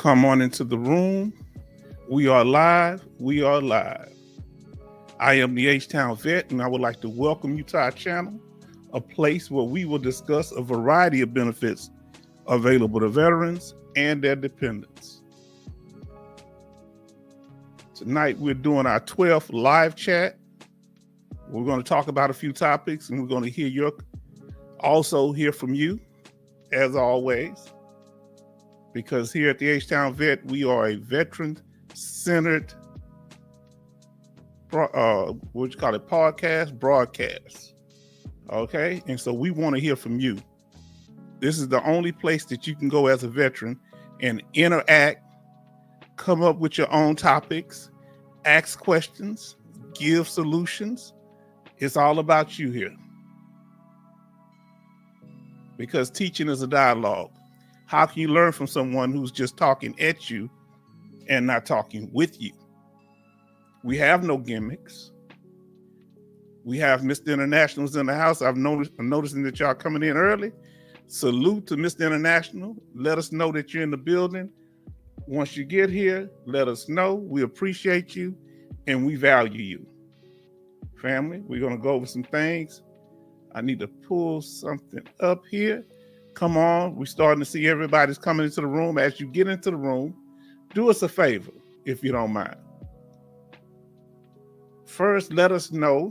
Come on into the room. We are live. We are live. I am the H-Town Vet, and I would like to welcome you to our channel, a place where we will discuss a variety of benefits available to veterans and their dependents. Tonight, we're doing our 12th live chat. We're going to talk about a few topics, and we're going to also hear from you, as always, because here at the H-Town Vet, we are a veteran-centered broadcast. Okay? And so we want to hear from you. This is the only place that you can go as a veteran and interact, come up with your own topics, ask questions, give solutions. It's all about you here. Because teaching is a dialogue. How can you learn from someone who's just talking at you and not talking with you? We have no gimmicks. We have Mr. Internationals in the house. I'm noticing that y'all coming in early. Salute to Mr. International. Let us know that you're in the building. Once you get here, let us know. We appreciate you and we value you. Family, we're going to go over some things. I need to pull something up here. Come on. We're starting to see everybody's coming into the room. As you get into the room, do us a favor, if you don't mind. First, let us know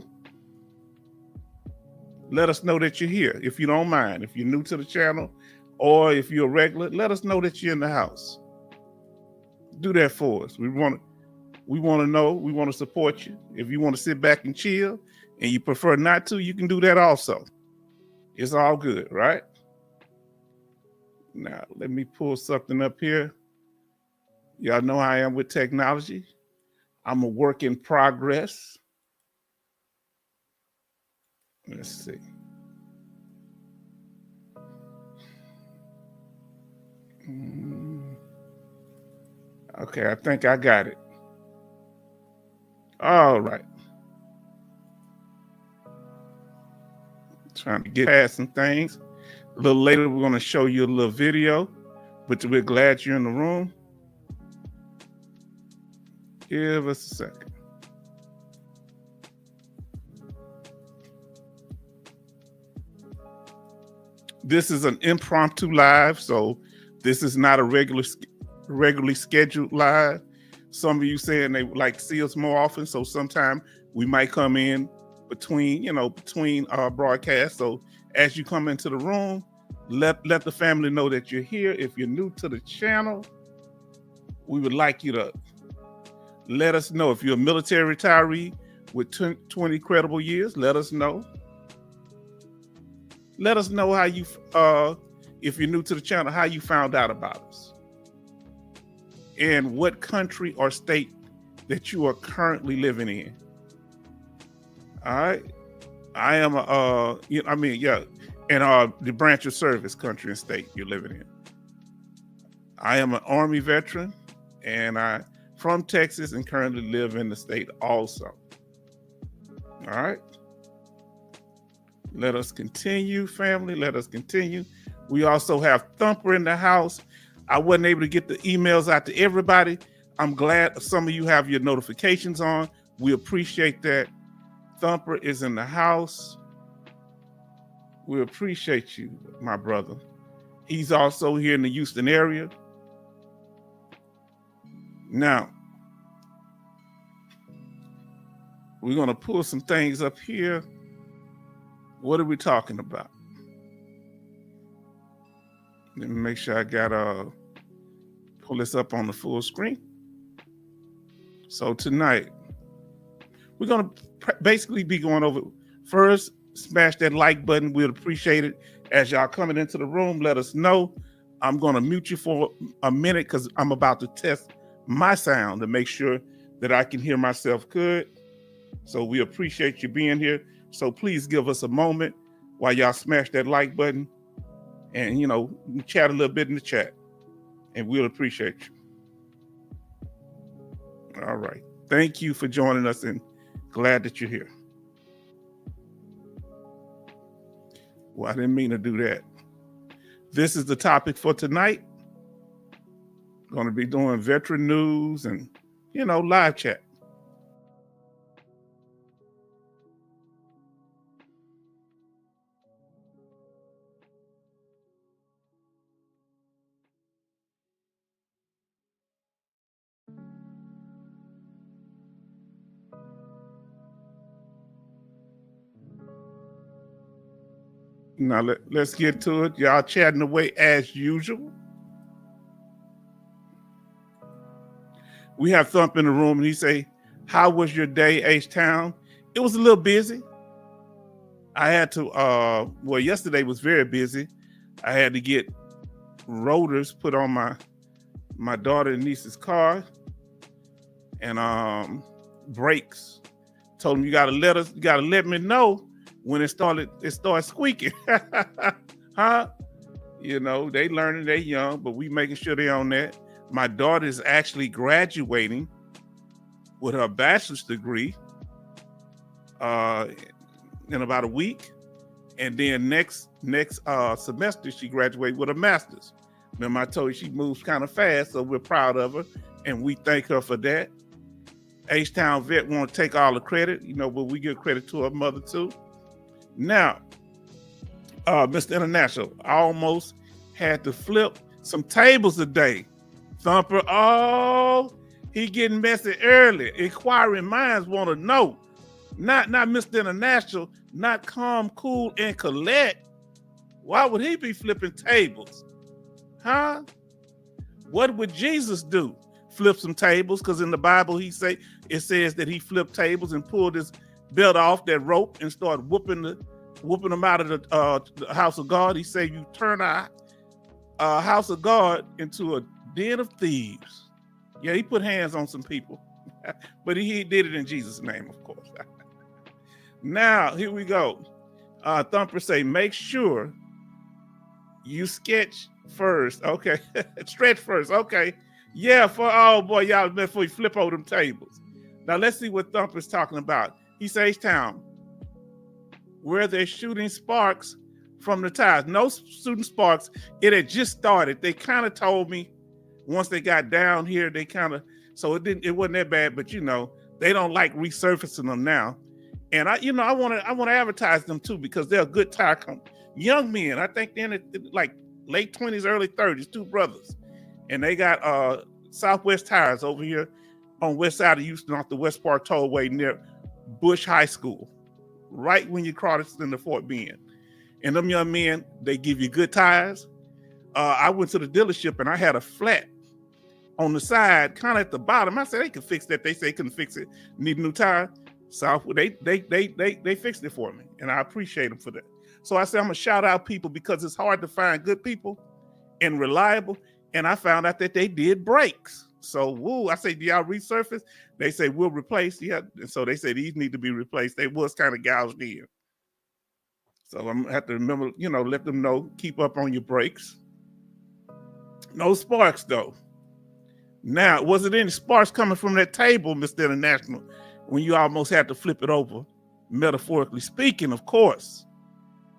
that you're here, if you don't mind. If you're new to the channel or if you're a regular, let us know that you're in the house. Do that for us. We want to know. We want to support you. If you want to sit back and chill and you prefer not to, you can do that also. It's all good, right? Now, let me pull something up here. Y'all know how I am with technology. I'm a work in progress. Let's see. Okay, I think I got it. All right. Trying to get past some things. A little later, we're going to show you a little video, but we're glad you're in the room. Give us a second. This is an impromptu live, so this is not a regularly scheduled live. Some of you saying they would like to see us more often, so sometime we might come in between broadcasts. So as you come into the room, let the family know that you're here. If you're new to the channel, we would like you to let us know. If you're a military retiree with 20 credible years, let us know. Let us know how you, if you're new to the channel, how you found out about us and what country or state that you are currently living in. All right. I am, the branch of service, country and state you're living in. I am an Army veteran and I'm from Texas and currently live in the state also. All right. Let us continue, family. Let us continue. We also have Thumper in the house. I wasn't able to get the emails out to everybody. I'm glad some of you have your notifications on. We appreciate that. Thumper is in the house. We appreciate you, my brother. He's also here in the Houston area. Now, we're going to pull some things up here. What are we talking about? Let me make sure I got pull this up on the full screen. So tonight, we're going to basically be going over, first, smash that like button. We'd appreciate it. As y'all coming into the room, let us know. I'm going to mute you for a minute because I'm about to test my sound to make sure that I can hear myself good. So we appreciate you being here. So please give us a moment while y'all smash that like button and, chat a little bit in the chat, and we'll appreciate you. All right. Thank you for joining us and glad that you're here. Well, I didn't mean to do that. This is the topic for tonight. Going to be doing veteran news and, live chat. Now let's get to it. Y'all chatting away as usual. We have Thump in the room, and he say, "How was your day, H-Town?" It was a little busy. I had to. Yesterday was very busy. I had to get rotors put on my daughter and niece's car, and brakes. Told them you gotta let me know when it starts squeaking. Huh? They learning, they young, but we making sure they on that. My daughter is actually graduating with her bachelor's degree in about a week. And then next semester, she graduates with a master's. Remember, I told you she moves kind of fast, so we're proud of her, and we thank her for that. H-Town Vet won't take all the credit, but we give credit to her mother too. Now, Mr. International, I almost had to flip some tables today. Thumper, he getting messy early. Inquiring minds want to know. Not Mr. International, not Calm, Cool, and Colette. Why would he be flipping tables? Huh? What would Jesus do? Flip some tables? Because in the Bible, it says that he flipped tables and pulled his belt off that rope and started whooping them out of the house of God. He said, "You turn our house of God into a den of thieves." Yeah, he put hands on some people, but he did it in Jesus' name, of course. Now, here we go. Thumper say, "Make sure you sketch first." Okay. Stretch first. Okay. Yeah, y'all, before you flip over them tables. Now, let's see what Thumper's talking about. He says, "Town, where they're shooting sparks from the tires." No shooting sparks. It had just started. They kind of told me once they got down here, so it wasn't that bad, but they don't like resurfacing them now. And I want to advertise them too, because they're a good tire company. Young men, I think they're in like late 20s, early 30s, two brothers. And they got Southwest Tires over here on west side of Houston off the West Park Tollway near Bush High School, right when you cross into Fort Bend. And them young men, they give you good tires. I went to the dealership and I had a flat on the side, kind of at the bottom. I said, they can fix that. They say they couldn't fix it. Need a new tire. So they fixed it for me, and I appreciate them for that. So I said, I'm gonna shout out people, because it's hard to find good people and reliable. And I found out that they did brakes. So I say, do y'all resurface? They say, we'll replace. Yeah. And so they say these need to be replaced. They was kind of gouged in. So I'm gonna have to remember, let them know, keep up on your brakes. No sparks though. Now, was it any sparks coming from that table, Mr. International, when you almost had to flip it over, metaphorically speaking, of course?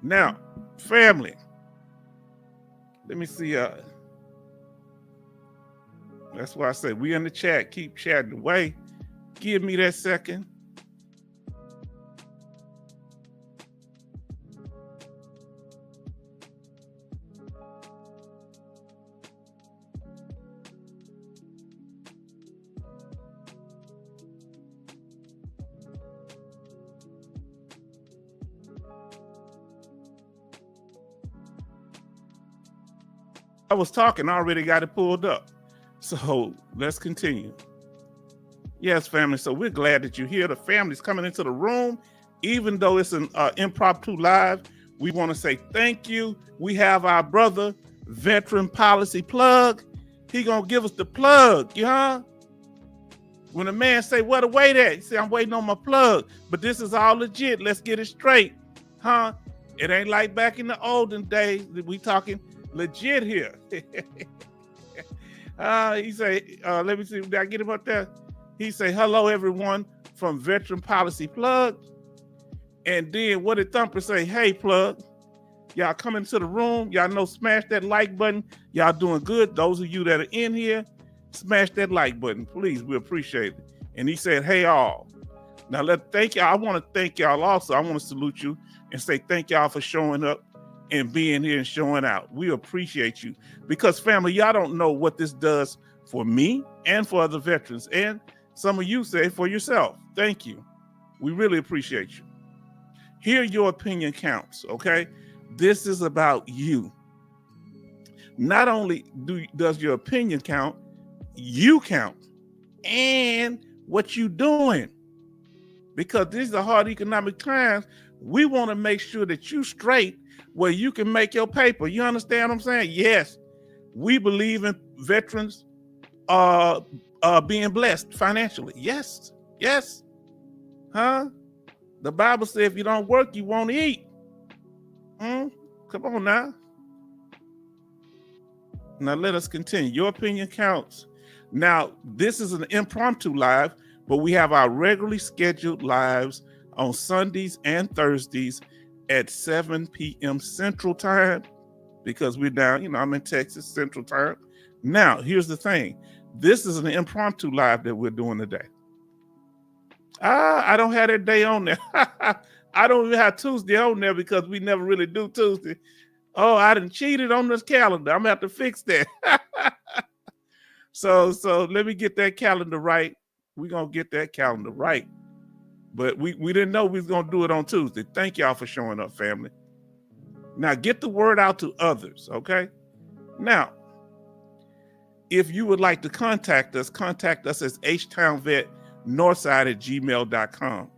Now, family, let me see. That's why I say we in the chat. Keep chatting away. Give me that second. I was talking, I already got it pulled up. So let's continue. Yes, family. So we're glad that you're here. The family's coming into the room, even though it's an impromptu live. We want to say thank you. We have our brother, Veteran Policy Plug. He gonna give us the plug, When a man say, "Where the wait at?" He say, "I'm waiting on my plug." But this is all legit. Let's get it straight, huh? It ain't like back in the olden days. We talking legit here. He say, let me see, did I get him up there? He say, "Hello everyone from Veteran Policy Plug." And then what did Thumper say? "Hey Plug, y'all come into the room. Y'all know, smash that like button. Y'all doing good. Those of you that are in here, Smash that like button, please. We appreciate it. And he said, hey, all. Now, thank y'all. I want to thank y'all also. I want to salute you and say thank y'all for showing up and being here and showing out. We appreciate you because, family, y'all don't know what this does for me and for other veterans. And some of you say for yourself. Thank you. We really appreciate you. Here, your opinion counts, okay? This is about you. Not only does your opinion count, you count and what you doing. Because these are hard economic times, we want to make sure that you straight where you can make your paper. You understand what I'm saying? Yes, we believe in veterans being blessed financially. Yes, yes. Huh? The Bible says if you don't work, you won't eat. Come on now. Now let us continue. Your opinion counts. Now, this is an impromptu live, but we have our regularly scheduled lives on Sundays and Thursdays at 7 p.m. Central Time because we're down, I'm in Texas Central Time. Now, here's the thing. This is an impromptu live that we're doing today. I don't have that day on there. I don't even have Tuesday on there because we never really do Tuesday. Oh, I done cheated on this calendar. I'm gonna have to fix that. So let me get that calendar right. We're gonna get that calendar right. But we didn't know we was gonna do it on Tuesday. Thank y'all for showing up, family. Now get the word out to others, okay? Now, if you would like to contact us as htownvetnorthside@gmail.com.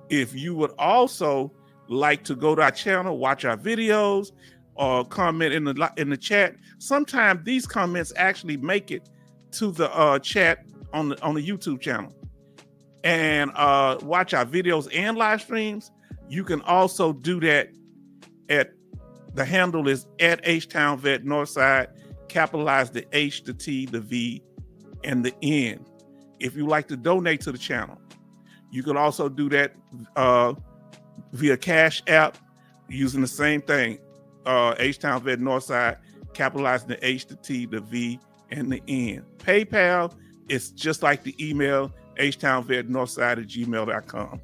If you would also like to go to our channel, watch our videos, or comment in the chat, sometimes these comments actually make it to the chat on the YouTube channel. And watch our videos and live streams. You can also do that at the handle is at htownvetnorthside. Capitalize the H, the T, the V, and the N. If you like to donate to the channel, you can also do that via Cash App using the same thing. H-Town Vet Northside, capitalizing the H, the T, the V, and the N. PayPal is just like the email, htownvetnorthside@gmail.com.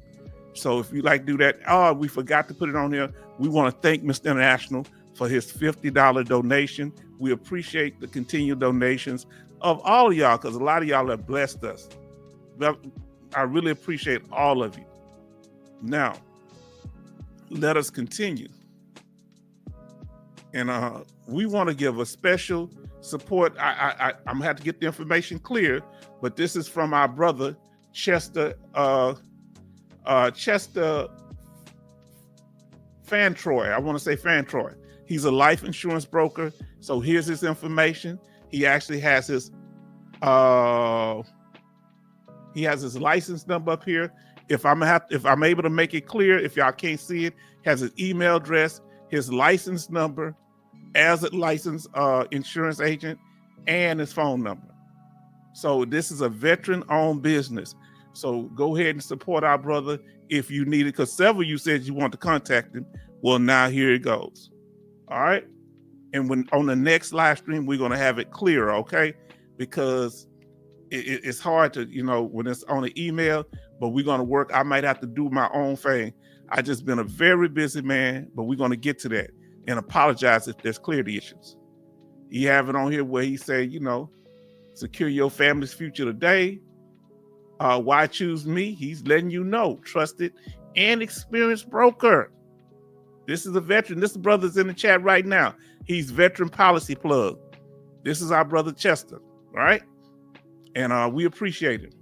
So if you like to do that, we forgot to put it on here. We want to thank Mr. International for his $50 donation. We appreciate the continued donations of all of y'all because a lot of y'all have blessed us. I really appreciate all of you. Now, let us continue. And we want to give a special support. I'm gonna have to get the information clear, but this is from our brother Chester Fantroy. I want to say Fantroy. He's a life insurance broker. So here's his information. He actually has his license number up here. If I'm able to make it clear, if y'all can't see it, has his email address, his license number as a licensed insurance agent, and his phone number. So this is a veteran-owned business. So go ahead and support our brother if you need it, because several of you said you want to contact him. Well, now here it goes. All right. And when on the next live stream, we're going to have it clear, okay? Because it's hard to, when it's on an email, but we're going to work. I might have to do my own thing. I just been a very busy man, but we're going to get to that and apologize if there's clarity issues. You have it on here where he said, secure your family's future today. Why choose me? He's letting you know, trusted and experienced broker. This is a veteran. This brother's in the chat right now. He's veteran policy plug. This is our brother Chester, all right? And we appreciate him.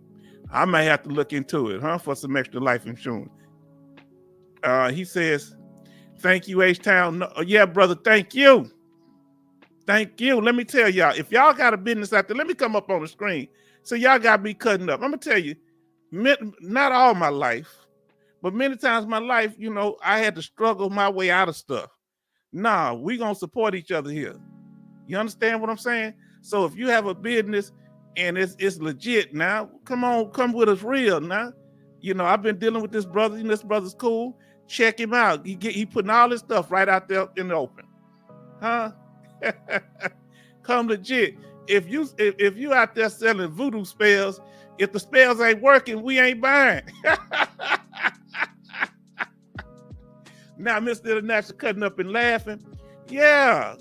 I may have to look into it, for some extra life insurance. He says, thank you, H-Town. No, yeah, brother, thank you. Thank you. Let me tell y'all, if y'all got a business out there, let me come up on the screen. So y'all got me cutting up. I'm going to tell you, not all my life, but many times in my life, I had to struggle my way out of stuff. Nah, we going to support each other here. You understand what I'm saying? So if you have a business and it's legit now, come with us real now. I've been dealing with this brother, and this brother's cool. Check him out. He putting all this stuff right out there in the open. Come legit. if you out there selling voodoo spells, if the spells ain't working, we ain't buying. Now, Mr. International cutting up and laughing. Yeah.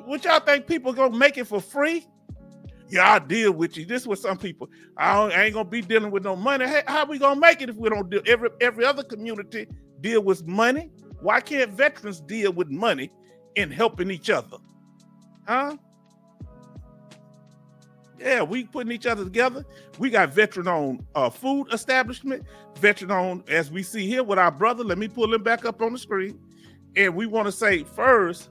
What y'all think people gonna make it for free? Yeah, I'll deal with you. This is what some people, I ain't gonna be dealing with no money. Hey, how we gonna make it if we don't deal? Every other community deal with money. Why can't veterans deal with money and helping each other? Huh? Yeah, we putting each other together. We got veteran-owned food establishment, veteran-owned, as we see here with our brother. Let me pull him back up on the screen. And we want to say first,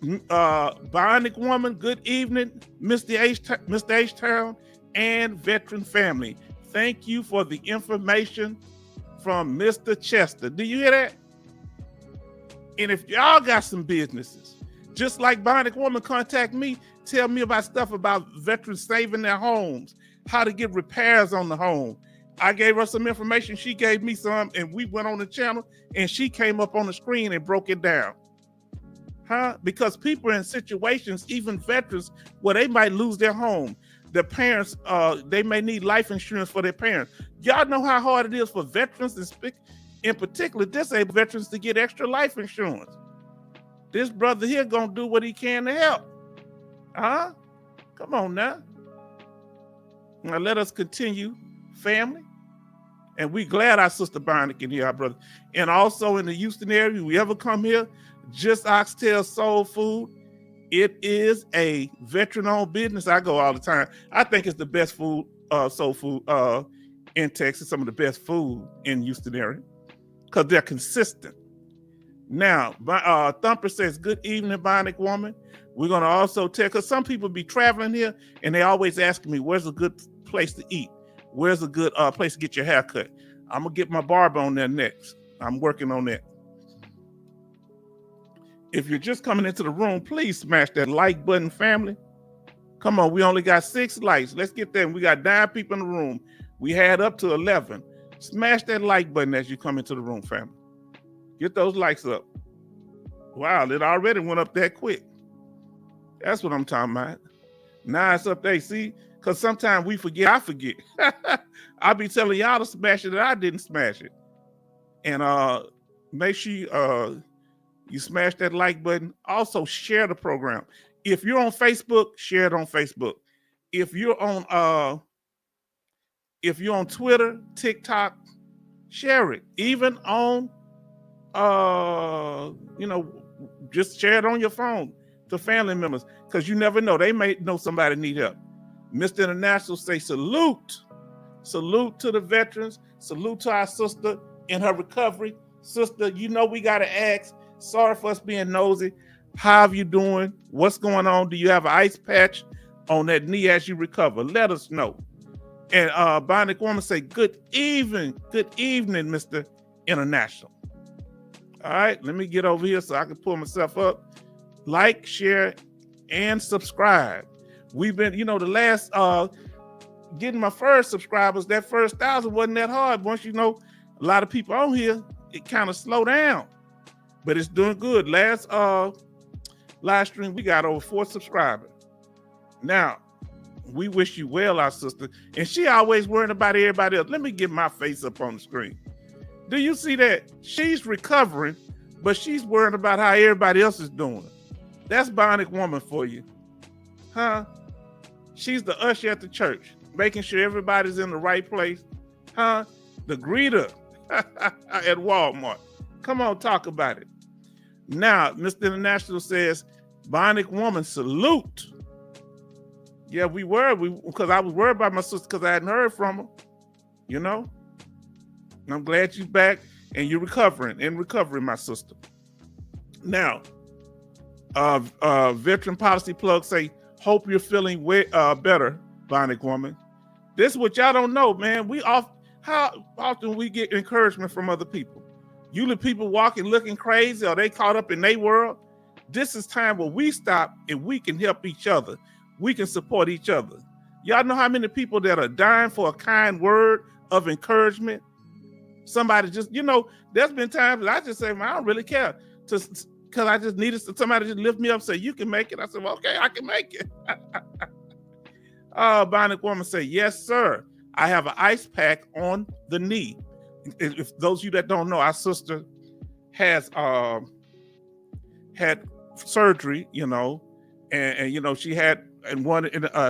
Bionic Woman, good evening, Mr. H-Town and veteran family. Thank you for the information from Mr. Chester. Do you hear that? And if y'all got some businesses, just like Bionic Woman, contact me. Tell me about stuff about veterans saving their homes, how to get repairs on the home. I gave her some information. She gave me some, and we went on the channel, and she came up on the screen and broke it down. Huh? Because people are in situations, even veterans, where they might lose their home. Their parents, they may need life insurance for their parents. Y'all know how hard it is for veterans, in particular disabled veterans, to get extra life insurance. This brother here gonna do what he can to help. Huh? Come on now. Now let us continue, family. And we glad our sister Bionic in here, our brother. And also in the Houston area, if we ever come here, Just Oxtail Soul Food. It is a veteran-owned business. I go all the time. I think it's the best food, soul food in Texas. Some of the best food in Houston area because they're consistent. Now, Thumper says, good evening, Bionic Woman. We're going to also tell, because some people be traveling here and they always asking me, where's a good place to eat? Where's a good place to get your hair cut? I'm going to get my barber on there next. I'm working on that. If you're just coming into the room, please smash that like button, family. Come on, we only got 6 likes. Let's get them. We got 9 people in the room. We had up to 11. Smash that like button as you come into the room, family. Get those likes up. Wow, it already went up that quick. That's what I'm talking about. Now it's up there, see? Because sometimes we forget, I forget. I'll be telling y'all to smash it and I didn't smash it. And make sure you smash that like button. Also share the program. If you're on Facebook, share it on Facebook. If you're on Twitter, TikTok, share it. Even on just share it on your phone to family members, because you never know. They may know somebody need help. Mr. International say salute to the veterans, salute to our sister in her recovery. Sister, you know we got to ask, sorry for us being nosy. How are you doing? What's going on? Do you have an ice patch on that knee as you recover? Let us know. And Bionic Woman say, good evening, Mr. International. All right, let me get over here so I can pull myself up. Like, share, and subscribe. We've been, the last, getting my first subscribers, that first 1,000 wasn't that hard. Once a lot of people on here, it kind of slowed down. But it's doing good. Last live stream, we got over 4 subscribers. Now, we wish you well, our sister. And she always worrying about everybody else. Let me get my face up on the screen. Do you see that? She's recovering, but she's worrying about how everybody else is doing. That's Bionic Woman for you. Huh? She's the usher at the church, making sure everybody's in the right place. Huh? The greeter at Walmart. Come on, talk about it. Now, Mr. International says, Bionic Woman, salute. Yeah, because I was worried about my sister because I hadn't heard from her. And I'm glad you're back and you're in recovery, my sister. Now, Veteran Policy Plug say, hope you're feeling better, Bionic Woman. This is what y'all don't know, man. How often we get encouragement from other people? Usually people walking looking crazy or they caught up in their world. This is time where we stop and we can help each other. We can support each other. Y'all know how many people that are dying for a kind word of encouragement? Somebody just, there's been times that I just say, man, I don't really care. because I just needed somebody to lift me up and say, you can make it. I said, well, okay, I can make it. Bionic Woman say, yes, sir. I have an ice pack on the knee. If those of you that don't know, our sister has had surgery, and she had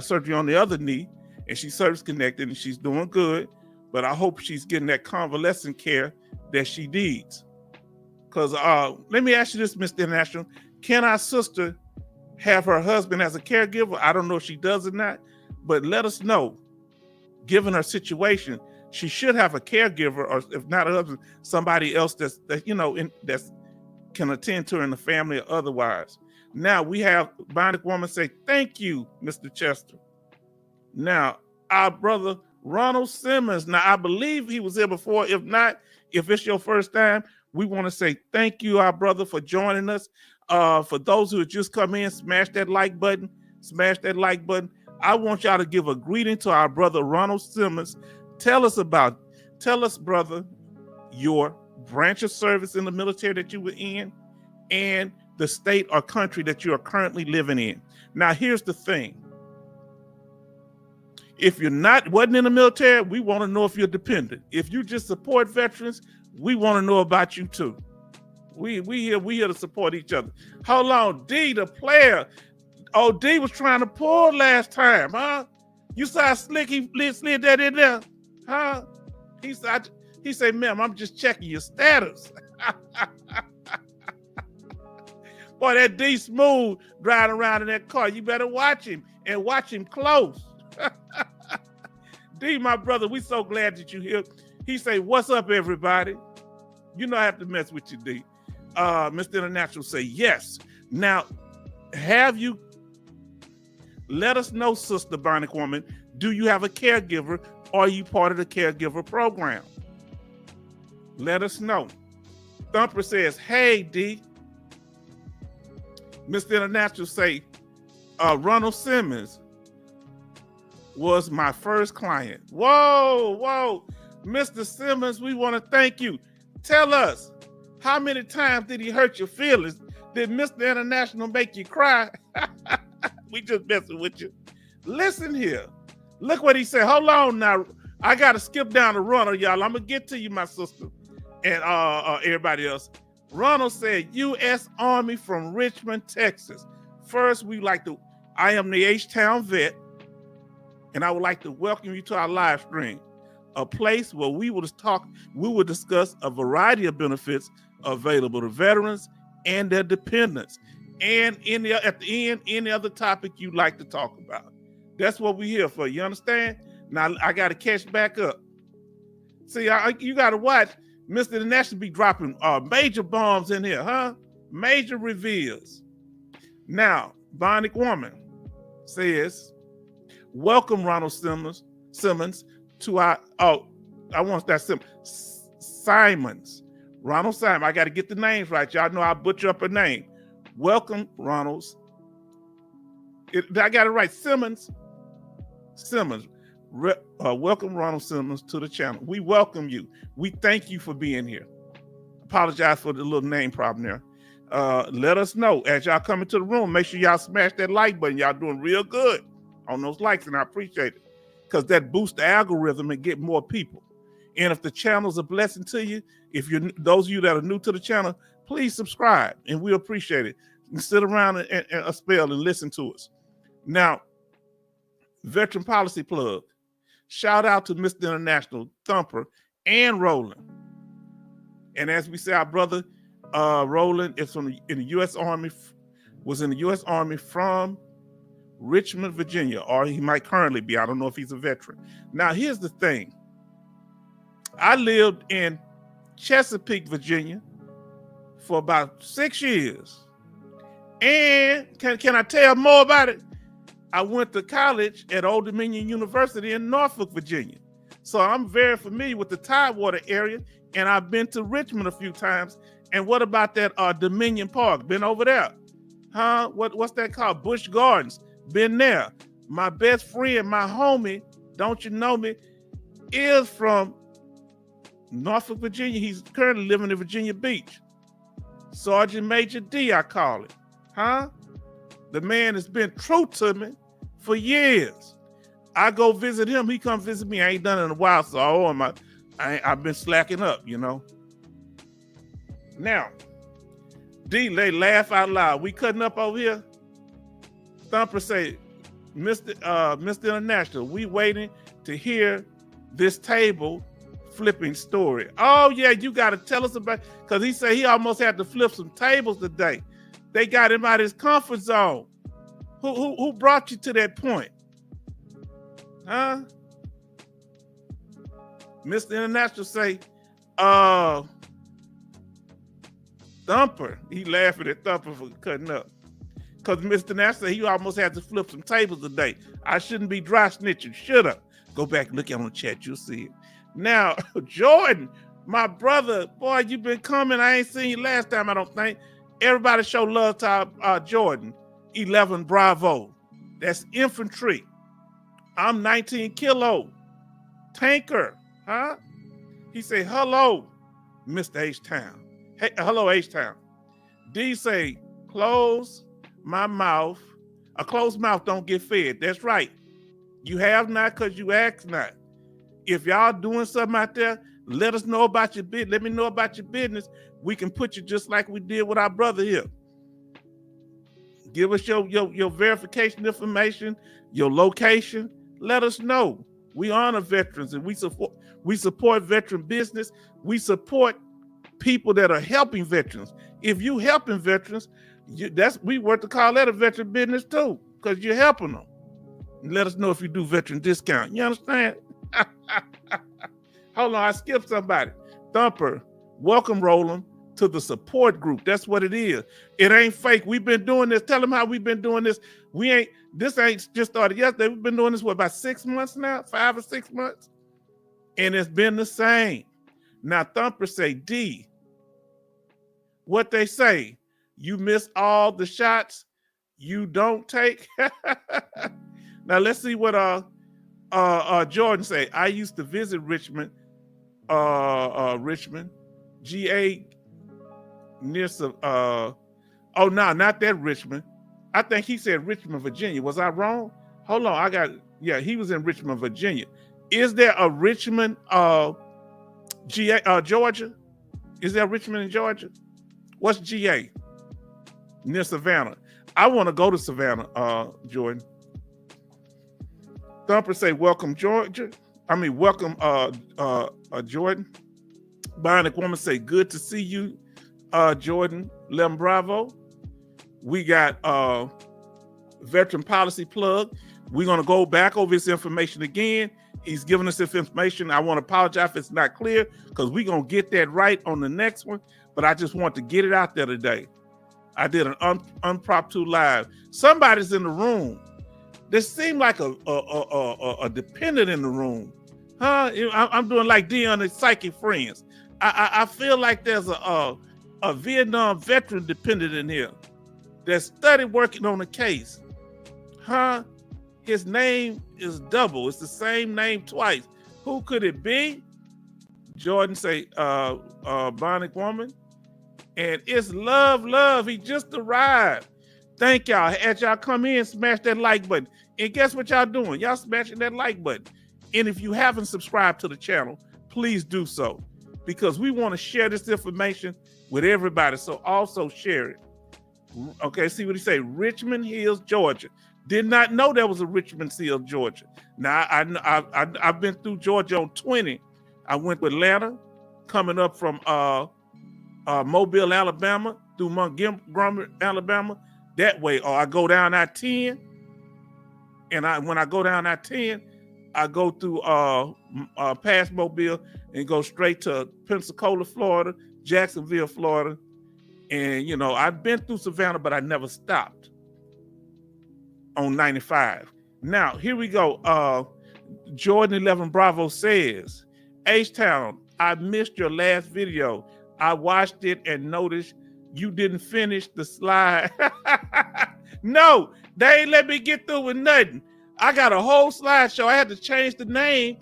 surgery on the other knee, and she's service connected and she's doing good. But I hope she's getting that convalescent care that she needs. Because let me ask you this, Mr. International, can our sister have her husband as a caregiver? I don't know if she does or not, but let us know. Given her situation, she should have a caregiver, or if not a husband, somebody else that can attend to her in the family or otherwise. Now we have Bionic Woman say, thank you, Mr. Chester. Now, our brother Ronald Simmons, now I believe he was here before. If not, if it's your first time, we want to say thank you, our brother, for joining us. For those who have just come in, smash that like button. Smash that like button. I want y'all to give a greeting to our brother Ronald Simmons. Tell us, brother, your branch of service in the military that you were in and the state or country that you are currently living in. Now, here's the thing. If you're wasn't in the military, we want to know if you're dependent. If you just support veterans, we want to know about you too. We here to support each other. Hold on, D, the player. Oh, D was trying to pull last time, huh? You saw how slick he slid that in there, huh? He said, ma'am, I'm just checking your status. Boy, that D smooth driving around in that car. You better watch him and watch him close. D, my brother, we so glad that you're here. He say, what's up, everybody? You know I have to mess with you, D. Mr. International say, yes. Now, let us know, Sister Bionic Woman, do you have a caregiver or are you part of the caregiver program? Let us know. Thumper says, hey, D. Mr. International say, Ronald Simmons was my first client. Whoa. Mr. Simmons, we want to thank you. Tell us, how many times did he hurt your feelings? Did Mr. International make you cry? We just messing with you. Listen here. Look what he said. Hold on now. I got to skip down to Ronald, y'all. I'm going to get to you, my sister, and everybody else. Ronald said, U.S. Army from Richmond, Texas. First, I am the H-Town vet, and I would like to welcome you to our live stream, a place where we will discuss a variety of benefits available to veterans and their dependents. And at the end, any other topic you'd like to talk about. That's what we're here for. You understand? Now, I got to catch back up. See, you got to watch Mr. International be dropping major bombs in here, huh? Major reveals. Now, Bionic Woman says, welcome, Ronald Simmons, to our, Simons. Ronald Simon. I got to get the names right. Y'all know I butcher up a name. Welcome, Ronald's. I got it right. Simmons. Welcome, Ronald Simmons, to the channel. We welcome you. We thank you for being here. Apologize for the little name problem there. Let us know as y'all come into the room. Make sure y'all smash that like button. Y'all doing real good on those likes, and I appreciate it because that boosts the algorithm and get more people. And if the channel's a blessing to you, those of you that are new to the channel, please subscribe, and we appreciate it. And sit around and a spell and listen to us. Now, Veteran Policy Plug. Shout out to Mr. International, Thumper, and Roland. And as we say, our brother Roland is in the U.S. Army, was in the U.S. Army from Richmond, Virginia, or he might currently be. I don't know if he's a veteran. Now, here's the thing. I lived in Chesapeake, Virginia for about 6 years. And can I tell more about it? I went to college at Old Dominion University in Norfolk, Virginia. So I'm very familiar with the Tidewater area, and I've been to Richmond a few times. And what about that Dominion Park? Been over there. Huh? What's that called? Busch Gardens. Been there. My best friend, my homie, don't you know me, is from Norfolk, Virginia. He's currently living in Virginia Beach. Sergeant Major D, I call it. Huh? The man has been true to me for years. I go visit him, he come visit me. I ain't done it in a while, so I owe him. I've been slacking up, you know. Now, D, they laugh out loud. We cutting up over here? Thumper say, Mr. International, we waiting to hear this table flipping story. Oh yeah, you got to tell us about, because he said he almost had to flip some tables today. They got him out of his comfort zone. Who brought you to that point? Huh? Mr. International say, Thumper. He laughing at Thumper for cutting up. Because Mr. International, he almost had to flip some tables today. I shouldn't be dry snitching. Should have. Go back and look on the chat. You'll see it. Now, Jordan, my brother, boy, you been coming. I ain't seen you last time, I don't think. Everybody show love to Jordan. 11 Bravo. That's infantry. I'm 19 kilo. Tanker. Huh? He say, hello, Mr. H-Town. Hey, hello, H-Town. D say, close my mouth. A closed mouth don't get fed. That's right. You have not because you ask not. If y'all doing something out there, let us know about your business. Let me know about your business. We can put you just like we did with our brother here. Give us your verification information, your location. Let us know. We honor veterans and we support veteran business. We support people that are helping veterans. If you helping veterans, we worth to call that a veteran business too, because you're helping them. Let us know if you do veteran discount. You understand? Hold on, I skipped somebody. Thumper, welcome Roland to the support group. That's what it is. It ain't fake. We've been doing this. Tell them how we've been doing this. This ain't just started yesterday. We've been doing this, what, about 6 months now? 5 or 6 months? And it's been the same. Now, Thumper say, D, what they say, you miss all the shots you don't take. Now, let's see what Jordan say. I used to visit Richmond, GA, near some, oh, no, not that Richmond. I think he said Richmond, Virginia. Was I wrong? Hold on, he was in Richmond, Virginia. Is there a Richmond, Georgia? Is there Richmond in Georgia? What's GA? Near Savannah. I want to go to Savannah, Jordan. Thumper say, welcome, Georgia. Welcome, Jordan. Bionic Woman say, good to see you, Jordan. Lem Bravo. We got veteran policy plug. We're going to go back over this information again. He's giving us this information. I want to apologize if it's not clear, because we're going to get that right on the next one. But I just want to get it out there today. I did an Unprop 2 live. Somebody's in the room. There seemed like a dependent in the room. Huh? I'm doing like Dion and Psychic Friends. I feel like there's a Vietnam veteran dependent in here that studied working on the case. Huh? His name is double. It's the same name twice. Who could it be? Jordan say, Bionic Woman. And it's love. He just arrived. Thank y'all. As y'all come in, smash that like button. And guess what y'all doing? Y'all smashing that like button. And if you haven't subscribed to the channel, please do so, because we want to share this information with everybody. So also share it. Okay, see what he say? Richmond Hills, Georgia. Did not know there was a Richmond Hills, Georgia. Now, I've been through Georgia on 20. I went to Atlanta, coming up from Mobile, Alabama, through Montgomery, Alabama, that way. Or I go down I-10, and when I go down I-10, I go through past Mobile and go straight to Pensacola, Florida, Jacksonville, Florida. And, I've been through Savannah, but I never stopped on 95. Now, here we go. Jordan 11 Bravo says, H-Town, I missed your last video. I watched it and noticed you didn't finish the slide. No, they ain't let me get through with nothing. I got a whole slideshow. I had to change the name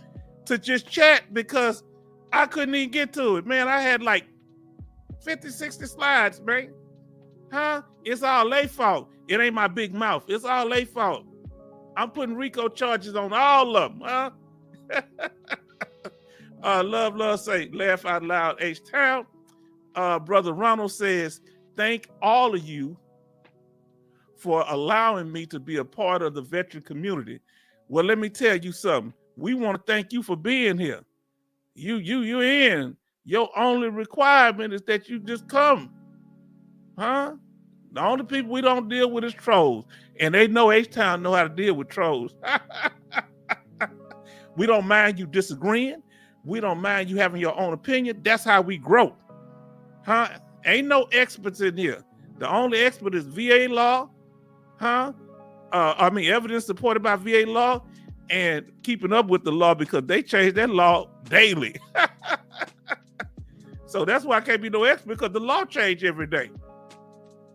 to just chat because I couldn't even get to it. Man, I had like 50, 60 slides, man. Huh? It's all their fault. It ain't my big mouth. It's all their fault. I'm putting RICO charges on all of them, huh? Love say, laugh out loud, H-Town. Brother Ronald says, thank all of you for allowing me to be a part of the veteran community. Well, let me tell you something. We want to thank you for being here. You in. Your only requirement is that you just come. Huh? The only people we don't deal with is trolls. And they know H-Town know how to deal with trolls. We don't mind you disagreeing. We don't mind you having your own opinion. That's how we grow. Huh? Ain't no experts in here. The only expert is VA law. Huh? Evidence supported by VA law and keeping up with the law, because they change that law daily. So that's why I can't be no expert, because the law change every day.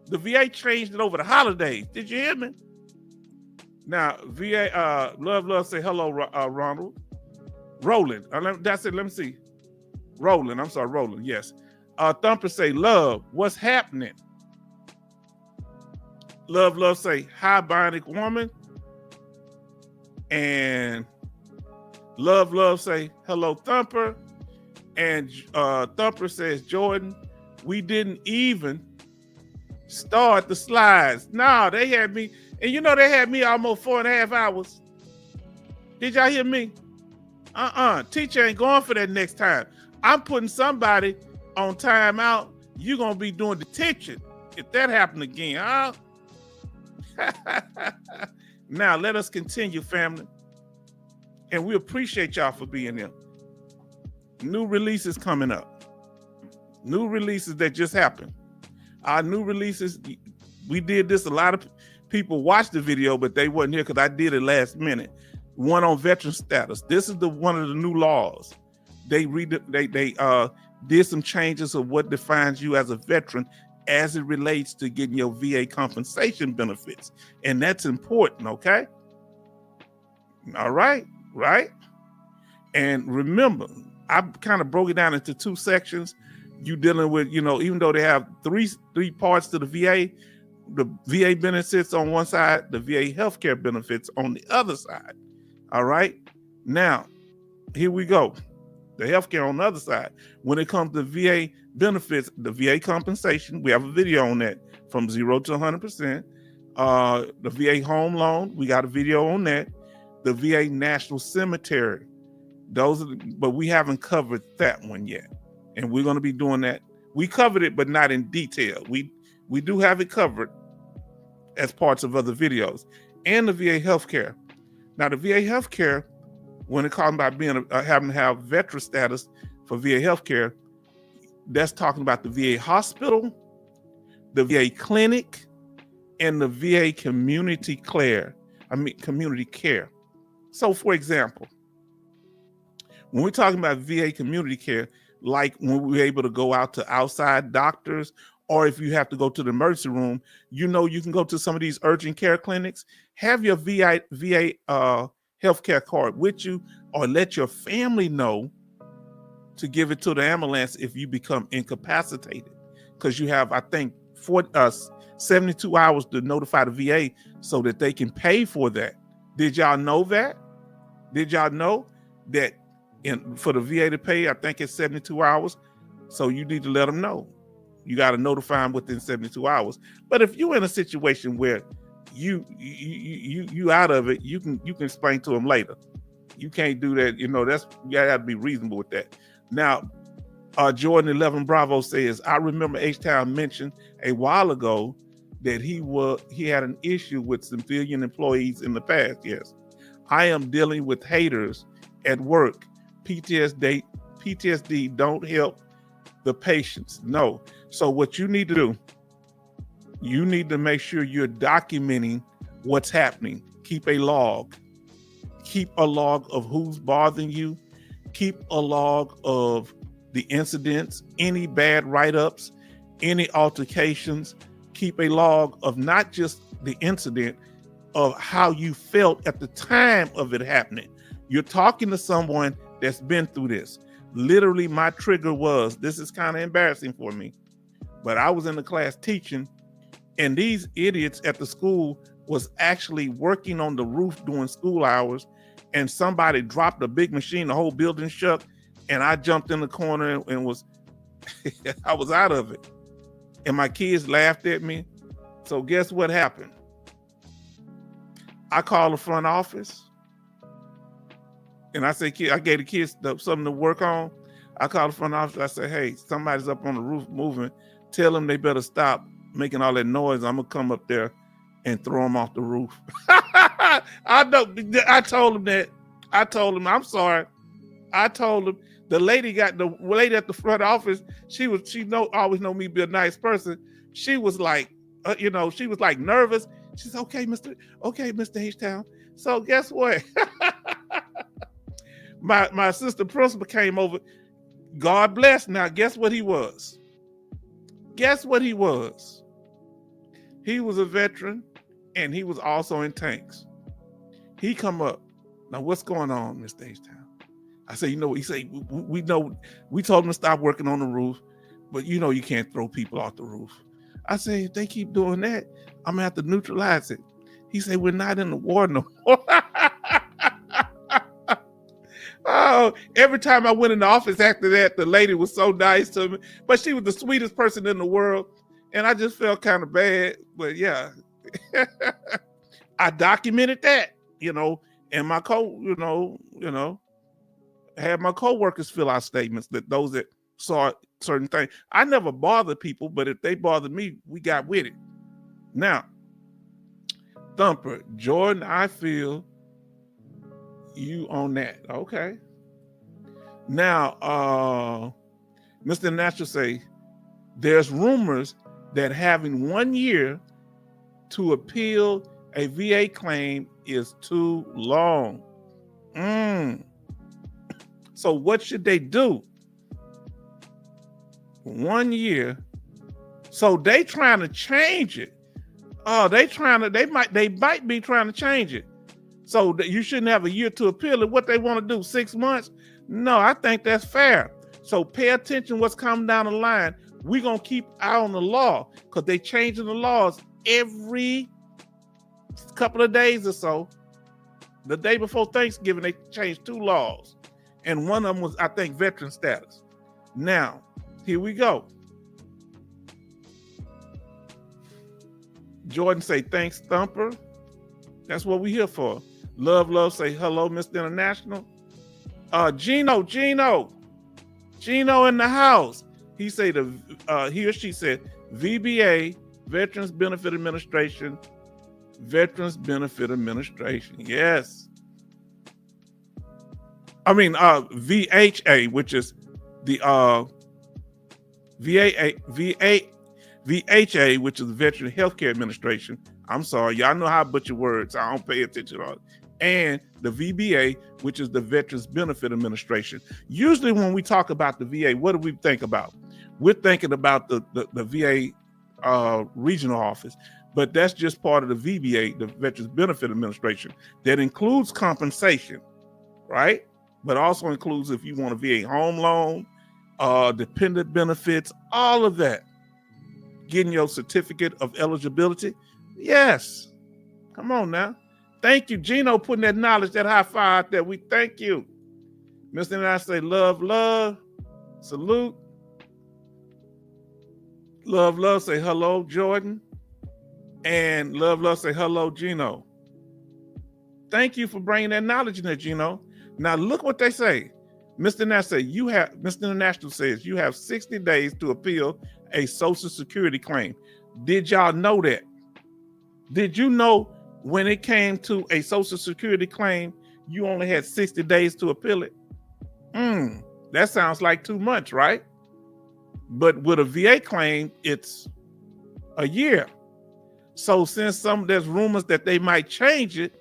The VA changed it over the holidays. Did you hear me? Now, VA, love say hello, Ronald. Roland. That's it. Let me see. Roland. I'm sorry, Roland. Yes. Thumper say, love, what's happening? Love say, hi, Bionic Woman. And love say, hello, Thumper. And Thumper says, Jordan, we didn't even start the slides. No, they had me, and you know they had me almost 4.5 hours. Did y'all hear me? Teacher ain't going for that next time. I'm putting somebody on timeout. You're gonna be doing detention if that happened again, huh? Now let us continue, family. And we appreciate y'all for being here. New releases coming up. New releases that just happened. Our new releases, we did this. A lot of people watched the video, but they wasn't here because I did it last minute. One on veteran status. This is one of the new laws. They did some changes of what defines you as a veteran as it relates to getting your VA compensation benefits. And that's important, okay? All right? And remember, I kind of broke it down into 2 sections. You dealing with, even though they have three parts to the VA benefits on one side, the VA healthcare benefits on the other side. All right. Now, here we go. The healthcare on the other side. When it comes to VA benefits, the VA compensation, we have a video on that from 0 to 100%. The VA home loan, we got a video on that. The VA National Cemetery, but we haven't covered that one yet. And we're going to be doing that. We covered it, but not in detail. We do have it covered as parts of other videos. And the VA healthcare. Now, the VA healthcare, when it comes about having to have veteran status for VA healthcare, that's talking about the VA hospital, the VA clinic, and the VA community care. So, for example, when we're talking about VA community care, like when we're able to go out to outside doctors, or if you have to go to the emergency room, you can go to some of these urgent care clinics, have your VA healthcare card with you, or let your family know to give it to the ambulance if you become incapacitated. Because you have, I think, 72 hours to notify the VA so that they can pay for that. Did y'all know that? Did y'all know that for the VA to pay, I think it's 72 hours. So you need to let them know. You got to notify them within 72 hours. But if you're in a situation where you out of it, you can explain to them later. You can't do that. You got to be reasonable with that. Now, Jordan 11 Bravo says, I remember H-Town mentioned a while ago that he had an issue with civilian employees in the past. Yes, I am dealing with haters at work. PTSD don't help the patients. No. So what you need to do, you need to make sure you're documenting what's happening. Keep a log. Keep a log of who's bothering you. Keep a log of the incidents, any bad write-ups, any altercations. Keep a log of not just the incident, of how you felt at the time of it happening. You're talking to someone that's been through this. Literally, my trigger was, this is kind of embarrassing for me. But I was in the class teaching, and these idiots at the school was actually working on the roof during school hours, and somebody dropped a big machine, the whole building shook, and I jumped in the corner and was I was out of it. And my kids laughed at me. So guess what happened? I called the front office, and I said, I gave the kids something to work on. I called the front office. I said, hey, somebody's up on the roof moving. Tell them they better stop making all that noise. I'm gonna come up there and throw them off the roof. I told them that. I told them, I'm sorry. I told them. The lady at the front office, she always know me be a nice person. She was like, she was like nervous. She said, okay, Mr. H-Town. So guess what? my assistant principal came over. God bless. Now, guess what he was? Guess what he was? He was a veteran, and he was also in tanks. He come up. Now, what's going on, Mr. H-Town? I said, he said, we know, we told him to stop working on the roof, but you can't throw people off the roof. I said, if they keep doing that, I'm gonna have to neutralize it. He said, we're not in the war no more. Oh, every time I went in the office after that, the lady was so nice to me, but she was the sweetest person in the world. And I just felt kind of bad, but yeah, I documented that, and my had my co-workers fill out statements that those that saw certain things. I never bothered people, but if they bothered me, we got with it. Now, Thumper, Jordan, I feel you on that. Okay. Now, Mr. Natural say, there's rumors that having 1 year to appeal a VA claim is too long. So what should they do? 1 year. So they trying to change it. Oh, they might be trying to change it. So that you shouldn't have a year to appeal it. What they want to do, 6 months? No, I think that's fair. So pay attention what's coming down the line. We're going to keep eye on the law because they changing the laws every couple of days or so. The day before Thanksgiving, they changed 2 laws. And one of them was, I think, veteran status. Now, here we go. Jordan say, thanks, Thumper. That's what we here for. Love say, hello, Mr. International. Gino in the house. He say he or she said, VBA, Veterans Benefit Administration. Veterans Benefit Administration. Yes. I mean, VHA, which is the VHA, which is the Veteran Healthcare Administration. I'm sorry, y'all know how I butcher words. I don't pay attention on it. And the VBA, which is the Veterans Benefit Administration. Usually when we talk about the VA, what do we think about? We're thinking about the VA regional office, but that's just part of the VBA, the Veterans Benefit Administration. That includes compensation, right? But also includes if you want a VA home loan, dependent benefits, all of that. Getting your certificate of eligibility. Yes. Come on now. Thank you, Gino, putting that knowledge, that high five out there. We thank you. Mr. And I say love, salute. Love, say hello, Jordan. And love, say hello, Gino. Thank you for bringing that knowledge in there, Gino. Now look what they say. Mr. International says you have 60 days to appeal a Social Security claim. Did y'all know that? Did you know when it came to a Social Security claim, you only had 60 days to appeal it? That sounds like too much, right? But with a VA claim, it's a year. So since there's rumors that they might change it,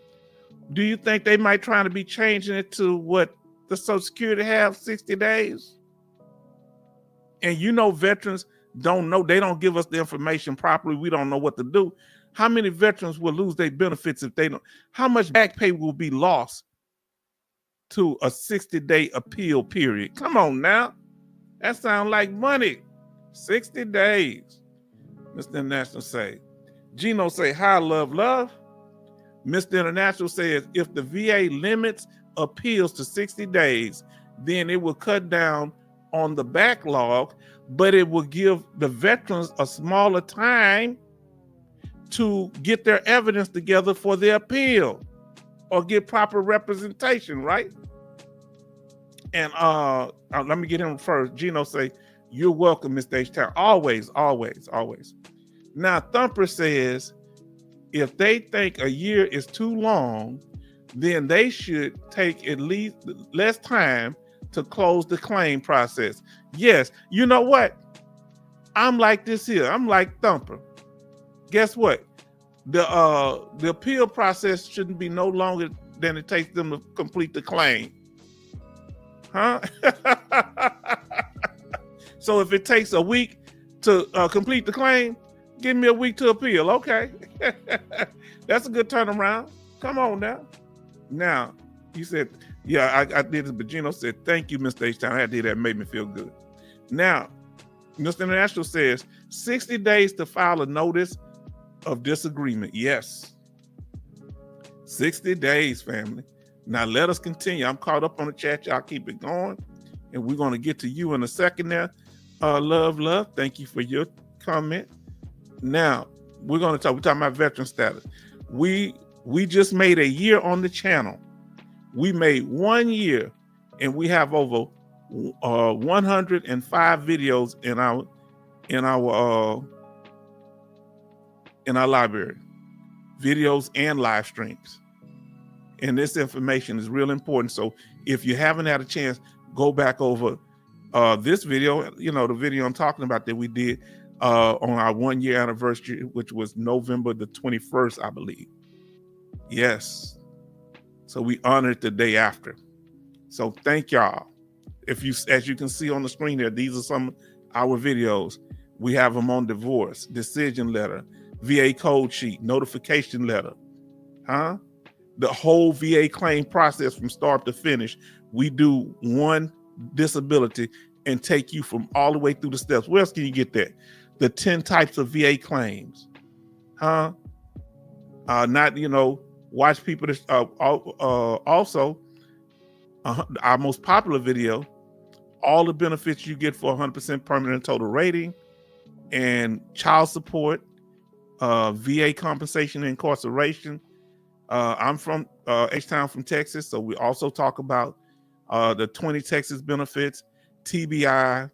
do you think they might try to be changing it to what the Social Security have, 60 days? And veterans don't know, they don't give us the information properly. We don't know what to do. How many veterans will lose their benefits if they don't? How much back pay will be lost to a 60-day appeal period? Come on now. That sounds like money. 60 days. Mr. International say. Gino say, hi, love. Mr. International says, if the VA limits appeals to 60 days, then it will cut down on the backlog, but it will give the veterans a smaller time to get their evidence together for their appeal or get proper representation, right? And let me get him first. Gino say, you're welcome, Mr. H-Town. Always. Now, Thumper says, if they think a year is too long, then they should take at least less time to close the claim process. Yes, you know what? I'm like this here. I'm like Thumper. Guess what? The appeal process shouldn't be no longer than it takes them to complete the claim. Huh? So if it takes a week to complete the claim, give me a week to appeal. Okay. That's a good turnaround. Come on now. Now, he said, yeah, I did it, but Gino said, thank you, Mr. H-Town. I did that. It made me feel good. Now, Mr. International says 60 days to file a notice of disagreement. Yes. 60 days, family. Now let us continue. I'm caught up on the chat. Y'all keep it going. And we're going to get to you in a second there. Love. Thank you for your comment. Now, we're talking about veteran status. We just made a year on the channel. We made 1 year, and we have over 105 videos in our library, videos and live streams. And this information is real important. So if you haven't had a chance, go back over this video, the video I'm talking about that we did on our 1 year anniversary, which was November the 21st, I believe. Yes. So we honored the day after. So thank y'all. As you can see on the screen there, these are some of our videos. We have them on divorce, decision letter, VA code sheet, notification letter, the whole VA claim process from start to finish. We do one disability and take you from all the way through the steps. Where else can you get that? The 10 types of VA claims, not, watch people. Also, our most popular video, all the benefits you get for 100% permanent total rating and child support, VA compensation and incarceration. I'm from H-Town from Texas, so we also talk about the 20 Texas benefits, TBI,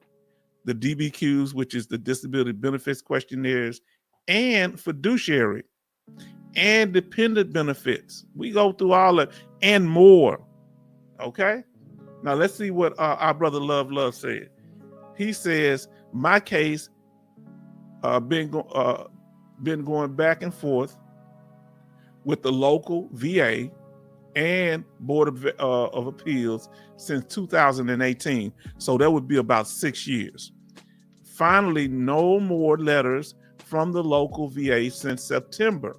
the DBQs, which is the disability benefits questionnaires, and fiduciary and dependent benefits. We go through all of and more. Okay. Now let's see what our brother Love said. He says, my case been going back and forth with the local VA and Board of Appeals since 2018. So that would be about 6 years. Finally, no more letters from the local VA since September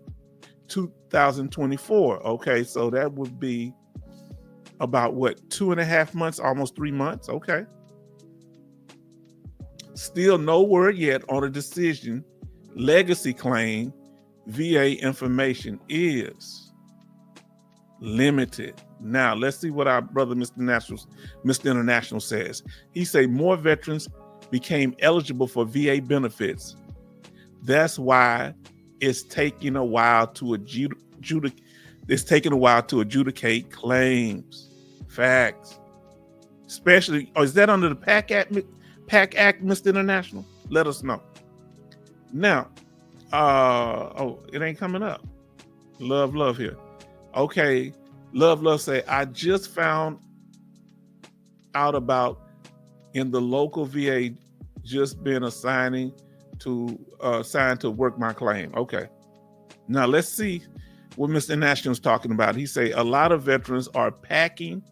2024. Okay, so that would be about 2.5 months, almost 3 months. Okay. Still no word yet on a decision. Legacy claim VA information is limited. Now let's see what our brother Mr. International says. He say more veterans became eligible for VA benefits. That's why it's taking a while to adjudicate claims. Facts. Especially, is that under the PAC Act, Mr. International? Let us know. Now, it ain't coming up. Love here. Okay, Love say, I just found out about in the local VA just been assigned to work my claim. Okay. Now let's see what Mr. International is talking about. He say a lot of veterans are panicking.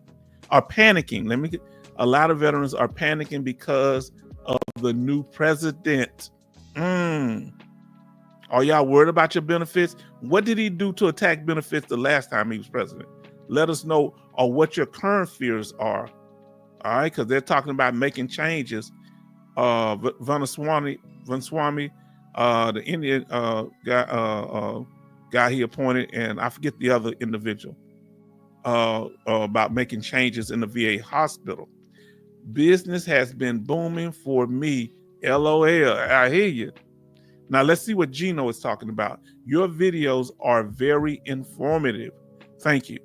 A lot of veterans are panicking because of the new president. Are y'all worried about your benefits? What did he do to attack benefits the last time he was president? Let us know or what your current fears are. All right, because they're talking about making changes Vanswamy, the Indian guy he appointed, and I forget the other individual, about making changes in the VA hospital. Business has been booming for me. LOL. I hear you. Now let's see what Gino is talking about. Your videos are very informative. Thank you.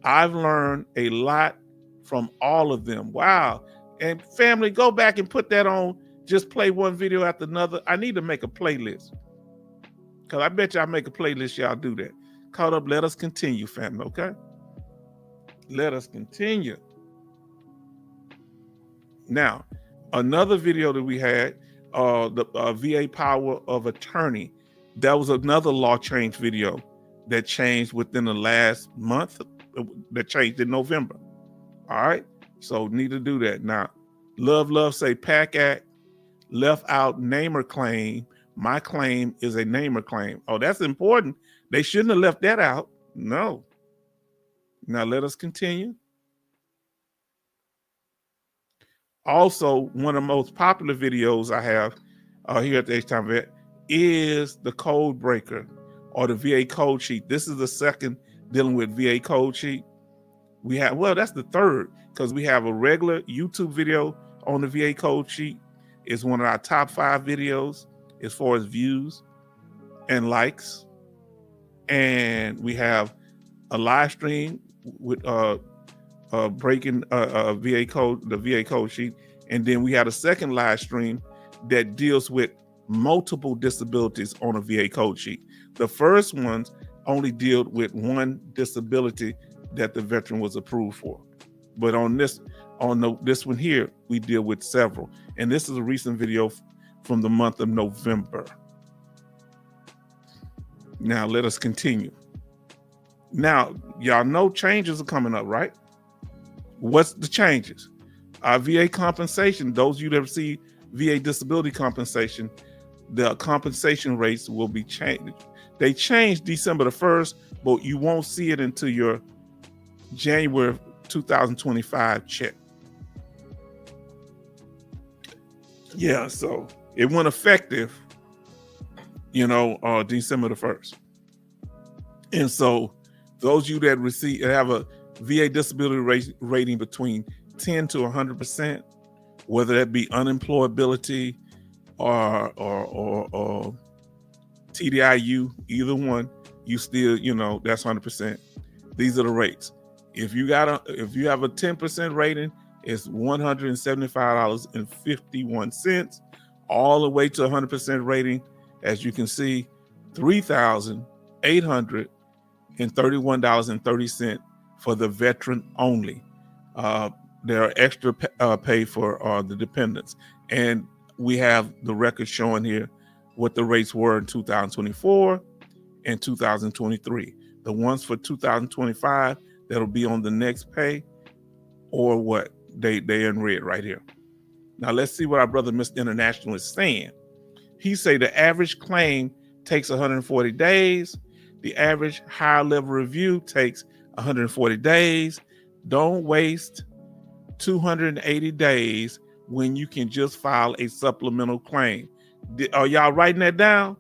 I've learned a lot from all of them. Wow. And family, go back and put that on. Just play one video after another. I need to make a playlist, because I bet y'all make a playlist. Y'all do that. Caught up. Let us continue, family. Okay. Let us continue. Now, another video that we had, the VA Power of Attorney. That was another law change video that changed within the last month. That changed in November. All right. So need to do that. Now, love say PAC Act left out namer claim. My claim is a namer claim. Oh, that's important. They shouldn't have left that out. No. Now let us continue. Also, one of the most popular videos I have here at the H-Time Vet is the code breaker, or the VA code sheet. This is the second dealing with VA code sheet. We have, well, that's the third, because we have a regular YouTube video on the VA code sheet. It's one of our top 5 videos as far as views and likes. And we have a live stream with breaking VA code, the VA code sheet. And then we had a second live stream that deals with multiple disabilities on a VA code sheet. The first ones only deal with one disability that the veteran was approved for. But on this one here, we deal with several. And this is a recent video from the month of November. Now let us continue. Now, y'all know changes are coming up, right? What's the changes? VA compensation, those of you that receive VA disability compensation, the compensation rates will be changed. They changed December the 1st, but you won't see it until your January 2025 check. Yeah, so it went effective, December the 1st. And so those of you that have a VA disability rating between 10 to 100%, whether that be unemployability or TDIU, either one, you still, that's 100%. These are the rates. If you have a 10% rating, it's $175.51, all the way to 100% rating. As you can see, $3,831.30 for the veteran only. There are extra pay for the dependents. And we have the record showing here what the rates were in 2024 and 2023. The ones for 2025 that'll be on the next pay, or what they in red right here. Now let's see what our brother Mr. International is saying. He say the average claim takes 140 days. The average higher level review takes 140 days. Don't waste 280 days when you can just file a supplemental claim. Are y'all writing that down?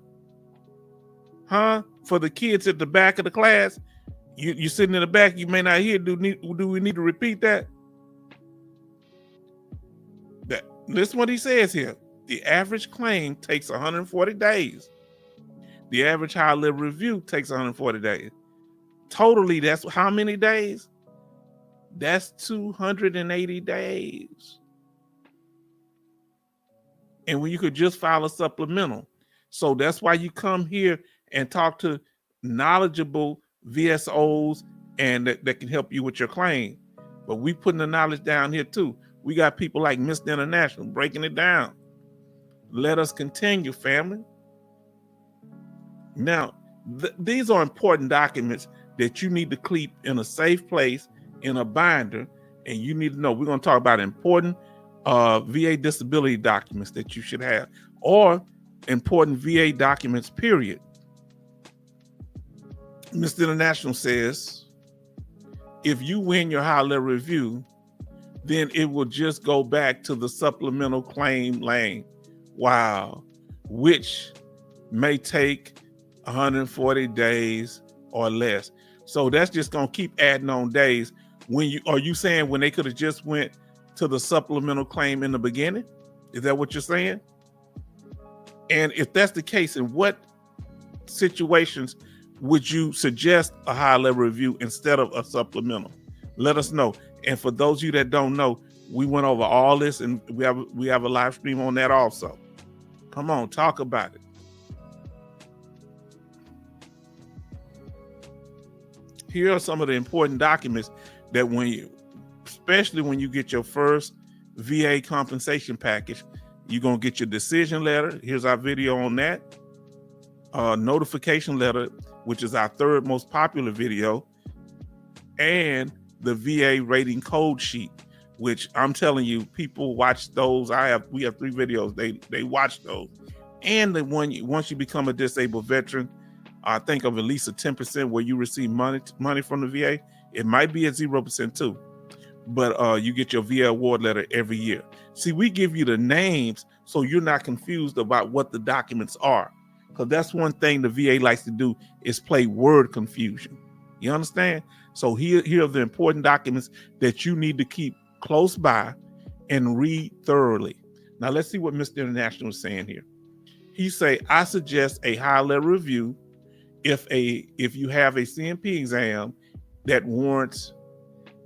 Huh? For the kids at the back of the class, you sitting in the back, you may not hear. Do we need to repeat that? Listen what he says here. The average claim takes 140 days. The average high level review takes 140 days. Totally, that's how many days? That's 280 days. And when you could just file a supplemental. So that's why you come here and talk to knowledgeable VSOs and that can help you with your claim. But we putting the knowledge down here too. We got people like Mr. International breaking it down. Let us continue, family. Now, these are important documents that you need to keep in a safe place, in a binder, and you need to know. We're going to talk about important VA disability documents that you should have, or important VA documents, period. Mr. International says, if you win your high level review, then it will just go back to the supplemental claim lane. Wow. Which may take 140 days or less. So that's just going to keep adding on days. Are you saying when they could have just went to the supplemental claim in the beginning? Is that what you're saying? And if that's the case, in what situations would you suggest a high level review instead of a supplemental? Let us know. And for those of you that don't know, we went over all this, and we have a live stream on that also. Come on, talk about it. Here are some of the important documents that especially when you get your first VA compensation package, you're going to get your decision letter. Here's our video on that. Notification letter, which is our third most popular video, and the VA rating code sheet, which I'm telling you, people watch those. We have 3 videos. They watch those. And once you become a disabled veteran, I think of at least a 10% where you receive money from the VA. It might be at 0% too, but you get your VA award letter every year. See, we give you the names so you're not confused about what the documents are, because that's one thing the VA likes to do, is play word confusion. You understand? So here are the important documents that you need to keep close by and read thoroughly. Now let's see what Mr. International is saying here. He say, I suggest a high level review if you have a CMP exam that warrants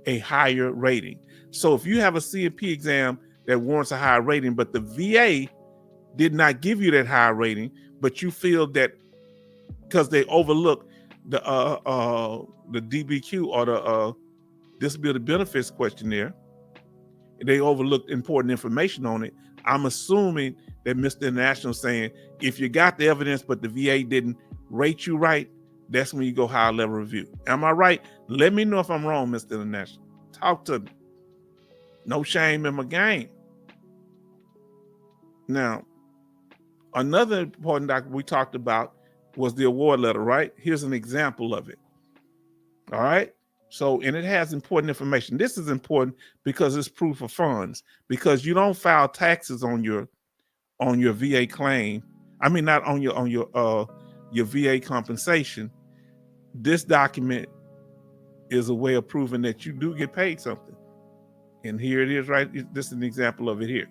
a higher rating. So if you have a CMP exam that warrants a higher rating, but the VA did not give you that high rating, but you feel that because they overlooked the DBQ or the disability benefits questionnaire, they overlooked important information on it. I'm assuming that Mr. International is saying, if you got the evidence, but the VA didn't rate you right, that's when you go high level review. Am I right? Let me know if I'm wrong, Mr. International. Talk to me. No shame in my game. Now, another important document we talked about was the award letter, right? Here's an example of it. All right. So, and it has important information. This is important because it's proof of funds, because you don't file taxes on your VA claim. I mean, not on your VA compensation. This document is a way of proving that you do get paid something. And here it is, right? This is an example of it here.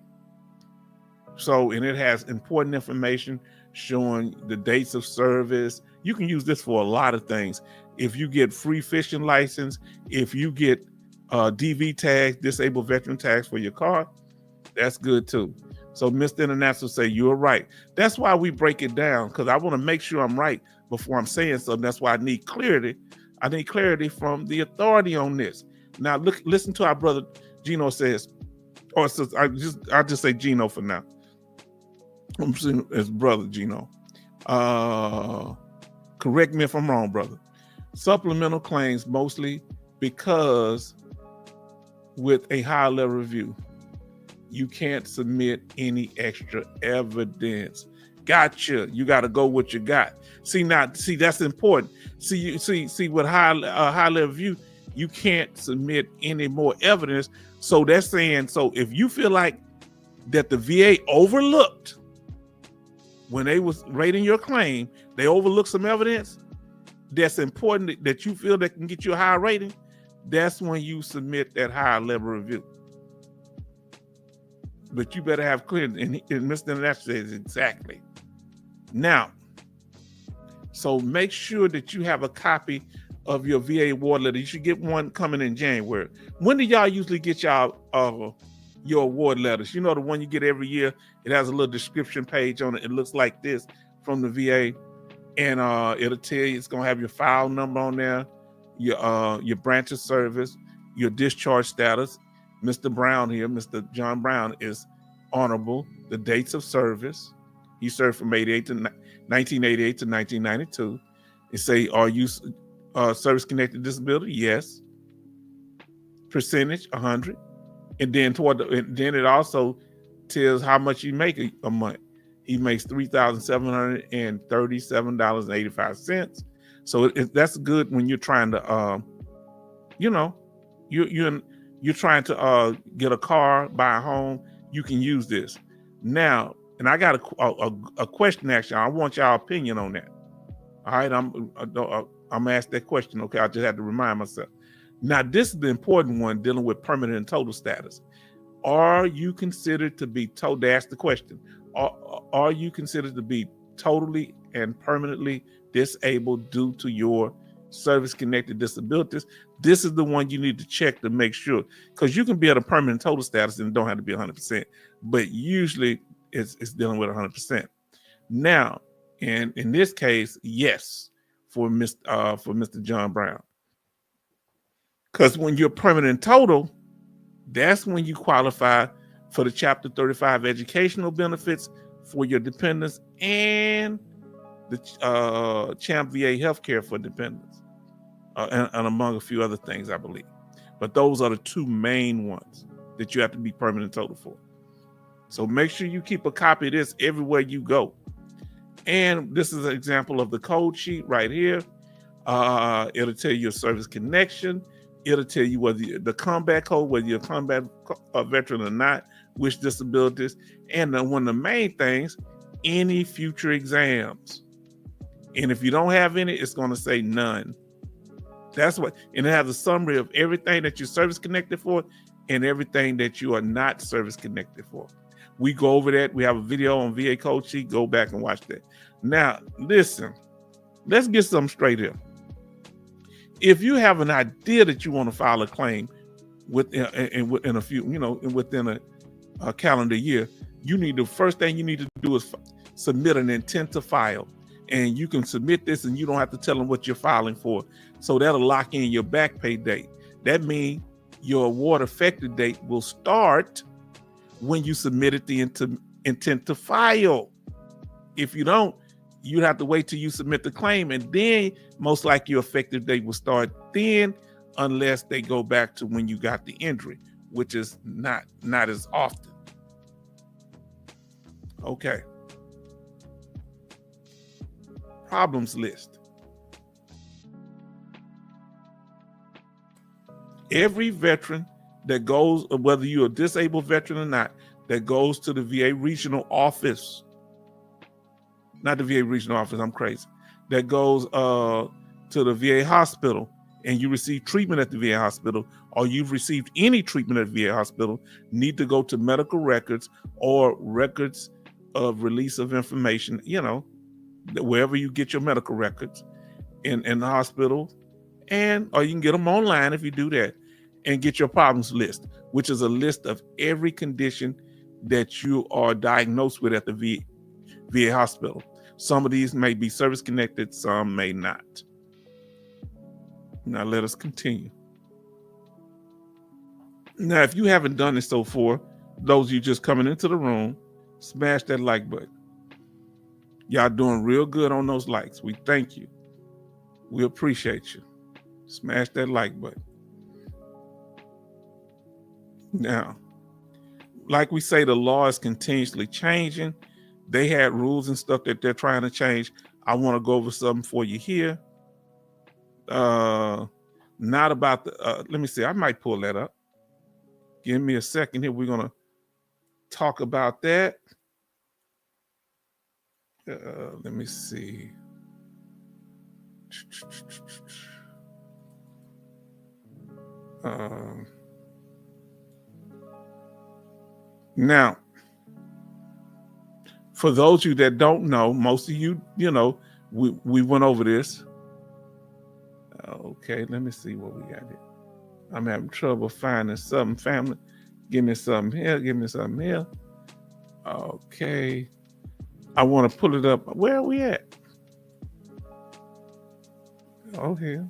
So, and it has important information showing the dates of service. You can use this for a lot of things. If you get free fishing license, if you get DV tags, disabled veteran tags for your car, that's good too. So Mr. International say, you're right. That's why we break it down, because I want to make sure I'm right before I'm saying something. That's why I need clarity. I need clarity from the authority on this. Now, listen to our brother Gino says, or says, I just say Gino for now. I'm saying his brother Gino. Correct me if I'm wrong, brother. Supplemental claims mostly because with a high level review, you can't submit any extra evidence. Gotcha. You got to go what you got. See, that's important. See, with high level review, you can't submit any more evidence. So they're saying, so if you feel like that the VA overlooked when they was rating your claim, they overlooked some evidence that's important that you feel that can get you a high rating, that's when you submit that high level review. But you better have clear, and Mr. International says exactly. Now, so make sure that you have a copy of your VA award letter. You should get one coming in January. When do y'all usually get y'all your award letters? You know, the one you get every year. It has a little description page on it. It looks like this from the VA, and it'll tell you, it's gonna have your file number on there, your branch of service, your discharge status. Mr. Brown here, Mr. John Brown, is honorable. The dates of service. He served from 1988 to 1992. It say, are you service-connected disability? Yes. Percentage, 100. And then then it also tells how much you make a month. He makes $3,737.85. So that's good when you're trying to, You're trying to get a car, buy a home, you can use this. Now, and I got a question actually. I want y'all opinion on that. All right, I'm gonna ask that question. Okay, I just had to remind myself. Now, this is the important one dealing with permanent and total status. Are you considered to be told? They ask the question. Are you considered to be totally and permanently disabled due to your service-connected disabilities? This is the one you need to check to make sure, because you can be at a permanent total status and it don't have to be 100%, but usually it's dealing with 100%. Now, and in this case, yes, for Mr. John Brown, because when you're permanent total, that's when you qualify for the Chapter 35 educational benefits for your dependents and the CHAMP VA healthcare for dependents, and among a few other things, I believe. But those are the two main ones that you have to be permanent total for. So make sure you keep a copy of this everywhere you go. And this is an example of the code sheet right here. It'll tell you your service connection. It'll tell you whether the combat code, whether you're a combat veteran or not, which disabilities, and one of the main things, any future exams. And if you don't have any, it's going to say none. That's what, and it has a summary of everything that you're service connected for and everything that you are not service connected for. We go over that. We have a video on VA Code Sheet. Go back and watch that. Now, listen, let's get something straight here. If you have an idea that you want to file a claim within a few, within a calendar year, the first thing you need to do is submit an intent to file. And you can submit this and you don't have to tell them what you're filing for. So that'll lock in your back pay date. That means your award effective date will start when you submitted the intent to file. If you don't, you'd have to wait till you submit the claim, and then most likely your effective date will start then, unless they go back to when you got the injury, which is not as often. Okay. Problems list. Every veteran that goes, whether you're a disabled veteran or not, that goes to the VA regional office, not the VA regional office, I'm crazy, that goes to the VA hospital and you receive treatment at the VA hospital, or you've received any treatment at the VA hospital, need to go to medical records or records of release of information, wherever you get your medical records in the hospital, or you can get them online if you do that, and get your problems list, which is a list of every condition that you are diagnosed with at the VA hospital. Some of these may be service connected, some may not. Now let us continue. Now, if you haven't done this so far, those of you just coming into the room, smash that like button. Y'all doing real good on those likes. We thank you. We appreciate you. Smash that like button. Now, like we say, the law is continuously changing. They had rules and stuff that they're trying to change. I want to go over something for you here. Not about the, let me see, I might pull that up. Give me a second here. We're going to talk about that. Let me see. Now, for those of you that don't know, most of you, we went over this. Okay, let me see what we got here. I'm having trouble finding something, family. Give me something here. Give me something here. Okay. I want to pull it up. Where are we at? Oh, here.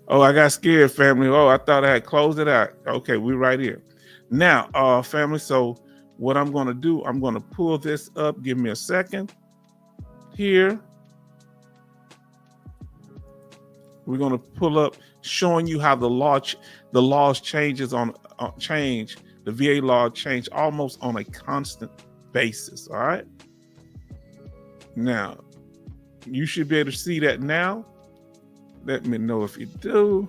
Oh, I got scared, family. Oh, I thought I had closed it out. Okay, we're right here. Now, family, so what I'm going to do, I'm going to pull this up. Give me a second. Here. We're going to pull up showing you how the laws changes change. The VA law change almost on a constant basis. All right. Now, you should be able to see that now. Let me know if you do.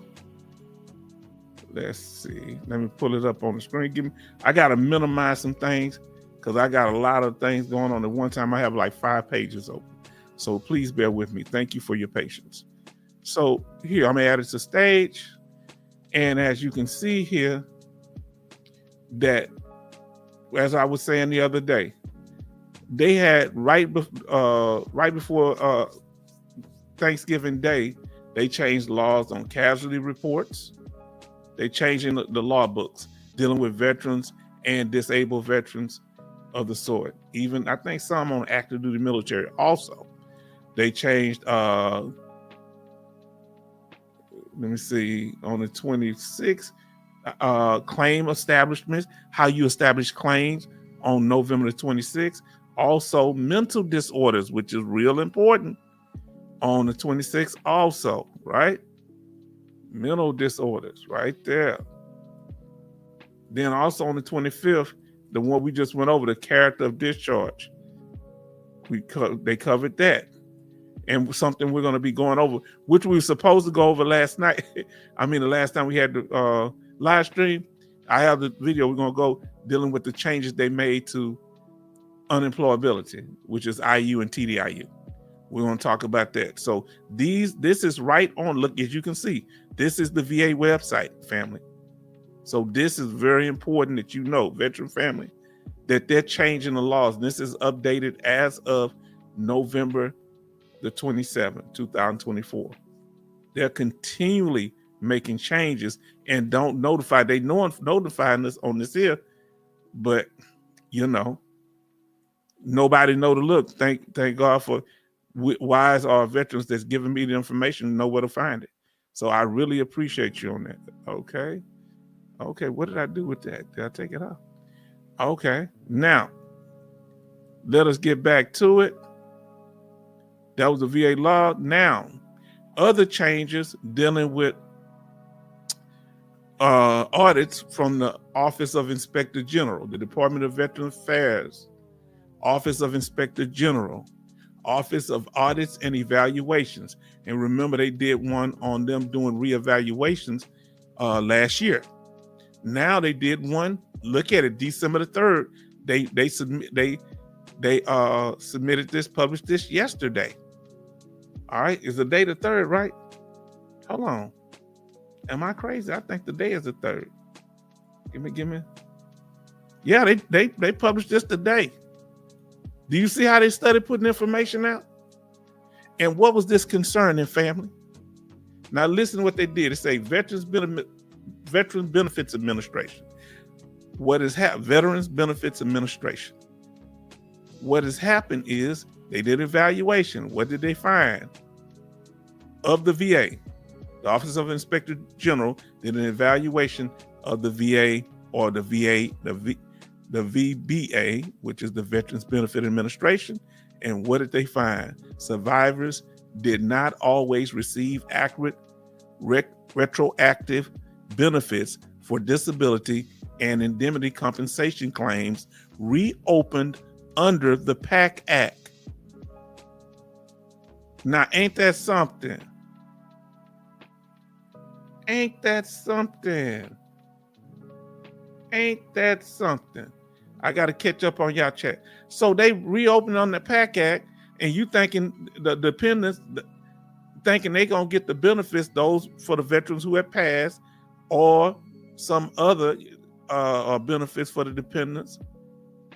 Let's see. Let me pull it up on the screen. I got to minimize some things because I got a lot of things going on at one time. I have like 5 pages open. So please bear with me. Thank you for your patience. So here, I'm going to add it to stage. And as you can see here, that, as I was saying the other day, they had right before Thanksgiving Day, they changed laws on casualty reports. They changing the law books dealing with veterans and disabled veterans of the sort. Even I think some on active duty military also. They changed, let me see, on the 26th, claim establishments, how you establish claims on November the 26th. Also mental disorders, which is real important, on the 26th also, right? Mental disorders right there. Then also on the 25th, the one we just went over, the character of discharge. They covered that. And something we're going to be going over, which we were supposed to go over last night. I mean, the last time we had the live stream, I have the video. We're going to go dealing with the changes they made to unemployability, which is IU and TDIU. We're going to talk about that. So this is right on. Look, as you can see, this is the VA website, family. So this is very important that you know, veteran family, that they're changing the laws. This is updated as of November the 27th, 2024. They're continually making changes and don't notify. They know notifying us on this here, but you know, nobody know to look. Thank God for wise our veterans that's giving me the information to know where to find it. So I really appreciate you on that. Okay, what did I do with that? Did I take it off? Okay, now let us get back to it. That was the VA law. Now, other changes dealing with audits from the Office of Inspector General, the Department of Veteran Affairs, Office of Inspector General, Office of Audits and Evaluations. And remember, they did one on them doing reevaluations last year. Now they did one. Look at it, December the 3rd. They submitted this, published this yesterday. All right, is the day the 3rd, right? Hold on. Am I crazy? I think the day is the 3rd. Give me. Yeah, they published this today. Do you see how they started putting information out? And what was this concerning, family? Now listen to what they did. It say Veterans Benefits Administration. What has happened? Veterans Benefits Administration. What has happened is they did evaluation. What did they find? Of the VA, the Office of Inspector General did an evaluation of the VA or the VBA, which is the Veterans Benefit Administration. And what did they find? Survivors did not always receive accurate retroactive benefits for disability and indemnity compensation claims reopened under the PAC Act. Now, ain't that something? Ain't that something? Ain't that something? I got to catch up on y'all chat. So they reopened on the PAC Act, and you thinking the dependents, thinking they going to get the benefits, those for the veterans who have passed, or some other benefits for the dependents,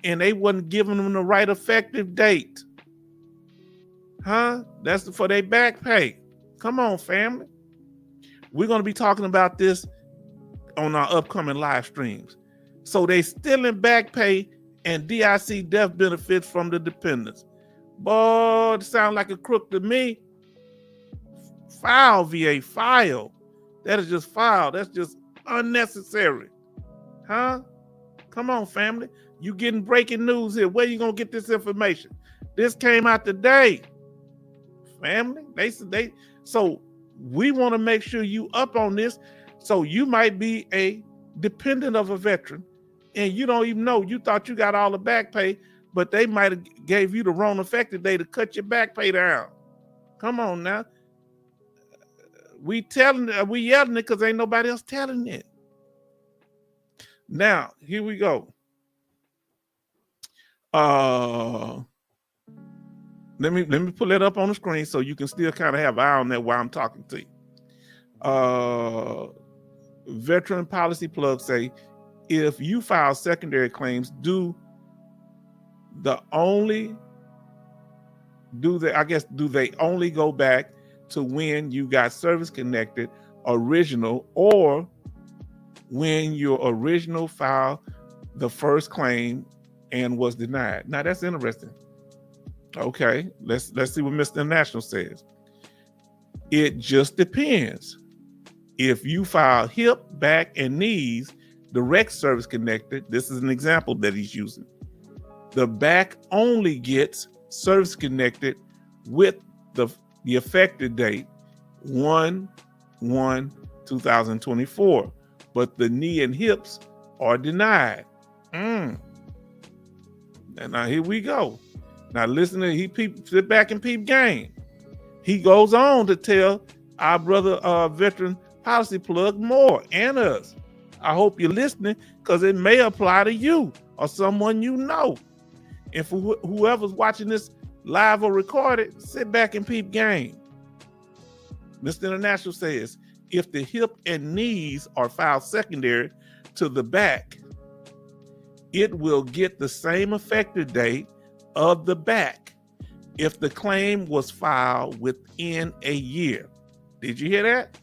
and they wasn't giving them the right effective date. Huh? That's for their back pay. Come on, family. We're going to be talking about this on our upcoming live streams. So they stealing back pay and DIC death benefits from the dependents. Boy, it sounds like a crook to me. File, VA, file. That is just file. That's just unnecessary. Huh? Come on, family. You getting breaking news here. Where you going to get this information? This came out today. Family. So we want to make sure you up on this. So you might be a dependent of a veteran and you don't even know. You thought you got all the back pay, but they might have gave you the wrong effective day to cut your back pay down. Come on now. we yelling it because ain't nobody else telling it. Now, here we go. Let me pull it up on the screen so you can still kind of have an eye on that while I'm talking to you. Veteran Policy Plug say, if you file secondary claims, do they only go back to when you got service connected original, or when your original filed the first claim and was denied? Now that's interesting. Okay, let's see what Mr. International says. It just depends. If you file hip, back, and knees direct service connected, this is an example that he's using. The back only gets service connected with the effective date 1/1/2024, but the knee and hips are denied. And now here we go. Now listen to sit back and peep game. He goes on to tell our brother Veteran Policy Plug more and us. I hope you're listening, because it may apply to you or someone you know. And for whoever's watching this live or recorded, sit back and peep game. Mr. International says, if the hip and knees are filed secondary to the back, it will get the same effective date of the back if the claim was filed within a year. Did you hear that?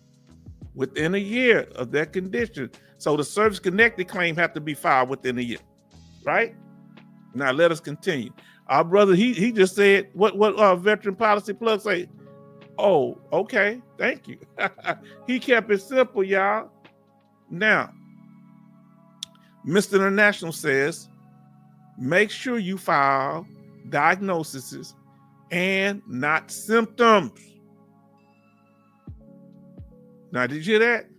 Within a year of that condition. So the service connected claim have to be filed within a year, right? Now let us continue. Our brother, he just said, what Veteran Policy Plug say? Oh, okay, thank you. He kept it simple, y'all. Now, Mr. International says, make sure you file diagnoses and not symptoms. Now, did you hear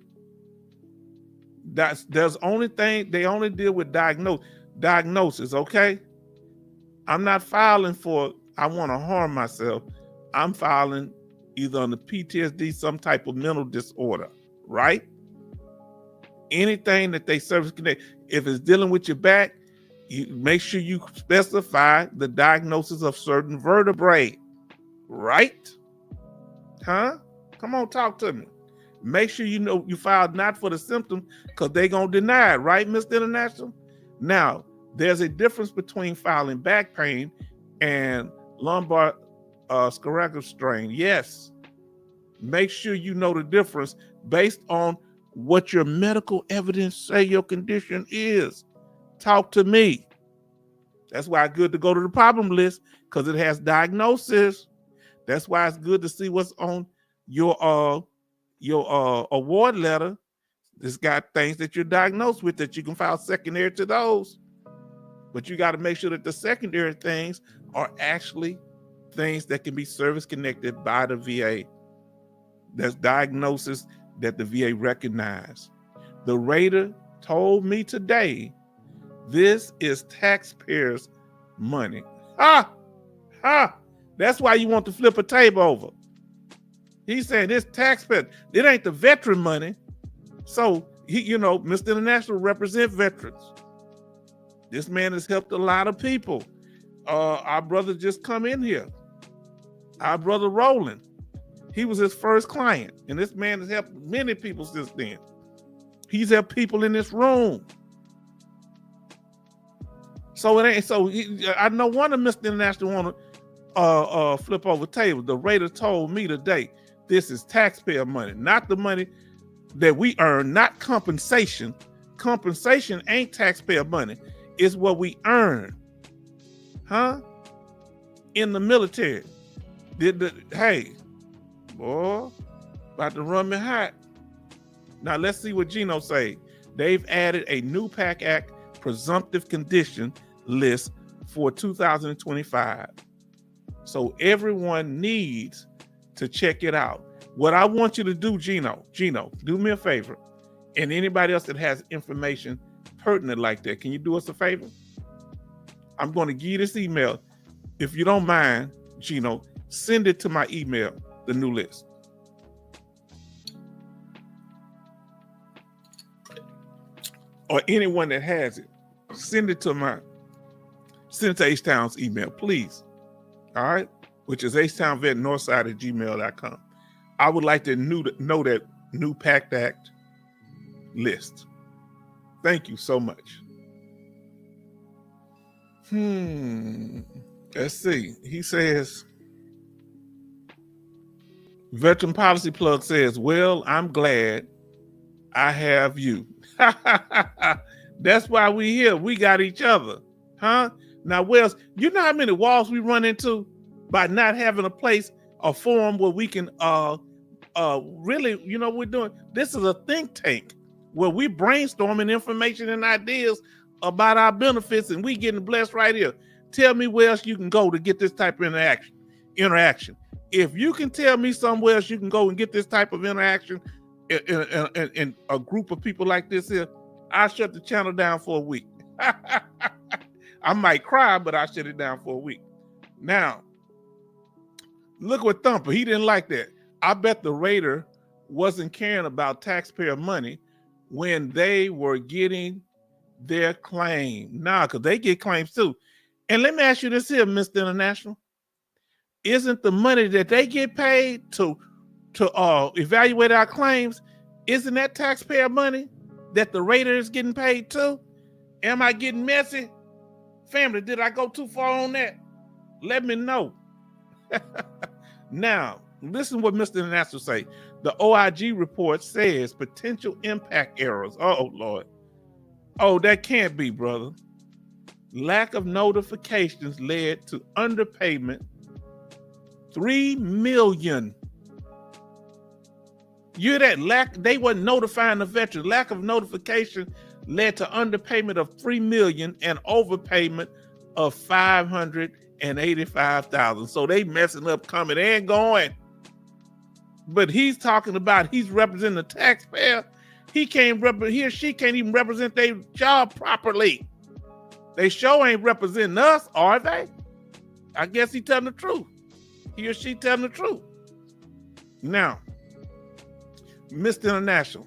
that? There's only thing, they only deal with diagnosis, okay? I'm not filing for, I want to harm myself. I'm filing either on the PTSD, some type of mental disorder, right? Anything that they service connect, if it's dealing with your back, you make sure you specify the diagnosis of certain vertebrae, right? Huh? Come on, talk to me. Make sure you know you filed not for the symptom, because they're going to deny it, right, Mr. International? Now, there's a difference between filing back pain and lumbar sciatic strain. Yes. Make sure you know the difference based on what your medical evidence say your condition is. Talk to me. That's why it's good to go to the problem list, because it has diagnosis. That's why it's good to see what's on your award letter. It's got things that you're diagnosed with that you can file secondary to those. But you got to make sure that the secondary things are actually things that can be service connected by the VA. That's diagnosis that the VA recognized. The rater told me today, this is taxpayers' money. That's why you want to flip a table over. He's saying this taxpayer, it ain't the veteran money. So Mr. International represent veterans. This man has helped a lot of people. Our brother just come in here. Our brother Roland, he was his first client, and this man has helped many people since then. He's helped people in this room. So it ain't so. I know one of Mr. International want to flip over tables. The rater told me today, this is taxpayer money, not the money that we earn, not compensation. Compensation ain't taxpayer money. It's what we earn, in the military. Hey, boy, about to run me hot. Now let's see what Gino say. They've added a new PAC Act presumptive condition list for 2025. So everyone needs to check it out. What I want you to do, Gino, do me a favor. And anybody else that has information pertinent like that, can you do us a favor? I'm going to give you this email. If you don't mind, Gino, send it to my email, the new list. or anyone that has it, send it to H-Town's email, please. All right, which is htownvetnorthside@gmail.com. I would like to know that new PACT Act list. Thank you so much. Let's see. He says, Veteran Policy Plug says, well, I'm glad I have you. That's why we here. We got each other. Huh? Now, Wells, you know how many walls we run into by not having a place, a forum where we can really, you know what we're doing? This is a think tank where we brainstorming information and ideas about our benefits, and we getting blessed right here. Tell me where else you can go to get this type of interaction. If you can tell me somewhere else you can go and get this type of interaction in a group of people like this here, I'll shut the channel down for a week. I might cry, but I'll shut it down for a week. Now, look what Thumper, he didn't like that. I bet the Raider wasn't caring about taxpayer money when they were getting their claim. Nah, because they get claims too. And let me ask you this here, Mr. International. Isn't the money that they get paid to evaluate our claims, isn't that taxpayer money that the Raider is getting paid too? Am I getting messy? Family, did I go too far on that? Let me know. Now, listen what Mr. International say. The OIG report says potential impact errors. Oh, Lord. Oh, that can't be, brother. Lack of notifications led to underpayment. 3 million. You hear that? They weren't notifying the veterans. Lack of notification led to underpayment of 3 million and overpayment of 585,000. So they messing up coming and going. But he's talking about he's representing the taxpayer. He or she can't even represent their job properly. They sure ain't representing us, are they? I guess he telling the truth. He or she telling the truth. Now, Mr. International,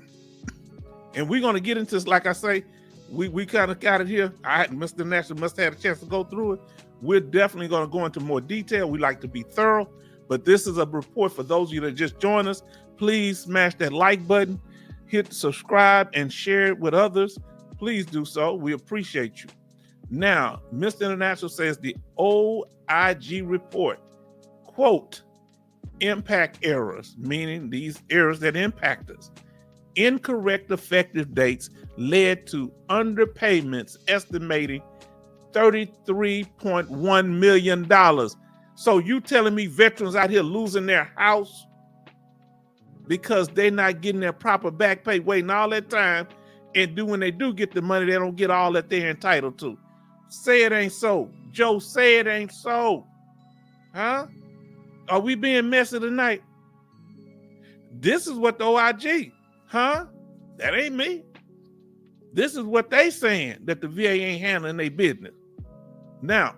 and we're going to get into this, like I say, we kind of got it here. Mr. International must have had a chance to go through it. We're definitely going to go into more detail. We like to be thorough, but this is a report for those of you that just joined us. Please smash that like button, hit subscribe, and share it with others. Please do so. We appreciate you. Now, Mr. International says the OIG report, quote, impact errors, meaning these errors that impact us. Incorrect effective dates led to underpayments estimating $33.1 million. So you telling me veterans out here losing their house because they're not getting their proper back pay, waiting all that time, and when they do get the money, they don't get all that they're entitled to. Say it ain't so. Joe, say it ain't so. Huh? Are we being messy tonight? This is what the OIG, huh? That ain't me. This is what they saying, that the VA ain't handling their business. Now,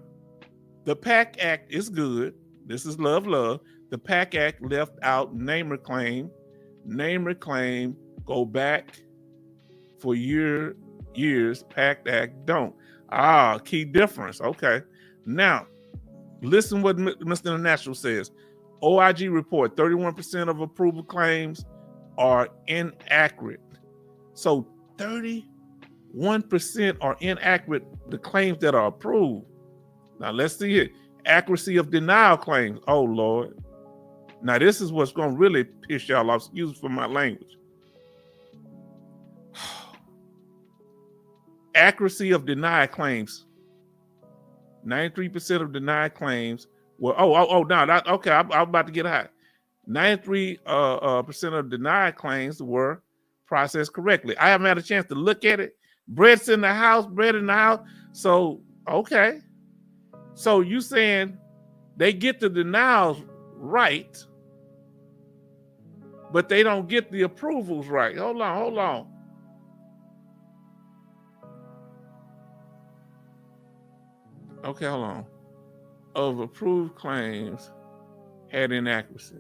the PACT Act is good. This is love. The PACT Act left out name reclaim. Name reclaim go back for years. PACT Act don't. Key difference. Okay. Now, listen what Mr. International says. OIG report, 31% of approval claims are inaccurate. So 31% are inaccurate, the claims that are approved. Now let's see it. Accuracy of denial claims. Oh, Lord. Now this is what's going to really piss y'all off. Excuse for my language. Accuracy of denied claims. 93% of denied claims were, okay, I'm about to get high. 93% of denied claims were processed correctly. I haven't had a chance to look at it. Bread in the house. So, okay. So you saying they get the denials right, but they don't get the approvals right. Hold on. Okay, hold on. Of approved claims had inaccuracy.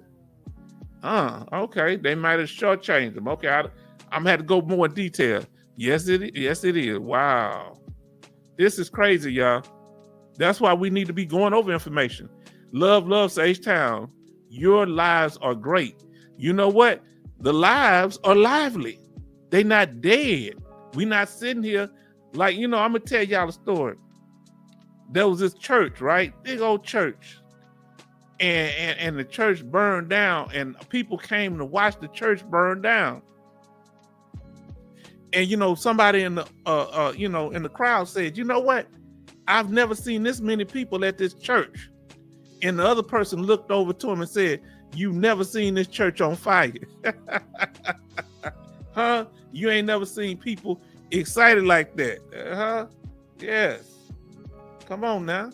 Okay. They might have shortchanged them. Okay, I'm had to go more detail. Yes, it is. Wow. This is crazy, y'all. That's why we need to be going over information. Love H-Town. Your lives are great. You know what? The lives are lively. They not dead. We not sitting here like, I'm going to tell y'all a story. There was this church, right? Big old church. And the church burned down, and people came to watch the church burn down. And somebody in the in the crowd said, "You know what? I've never seen this many people at this church." And the other person looked over to him and said, "You never seen this church on fire." Huh? You ain't never seen people excited like that. Huh? Yes. Come on now.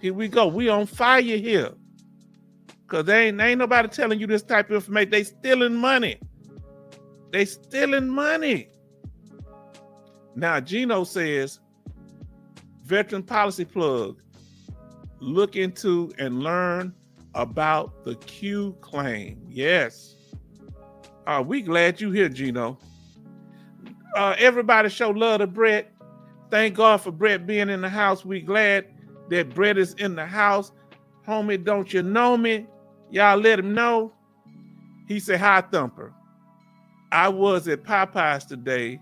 Here we go. We on fire here. Because ain't nobody telling you this type of information. They stealing money. They stealing money. Now, Gino says, Veteran Policy Plug, look into and learn about the Q claim. Yes. We glad you here, Gino. Everybody show love to Brett. Thank God for Brett being in the house. We glad that Brett is in the house. Homie, don't you know me? Y'all let him know. He said, "Hi, Thumper. I was at Popeyes today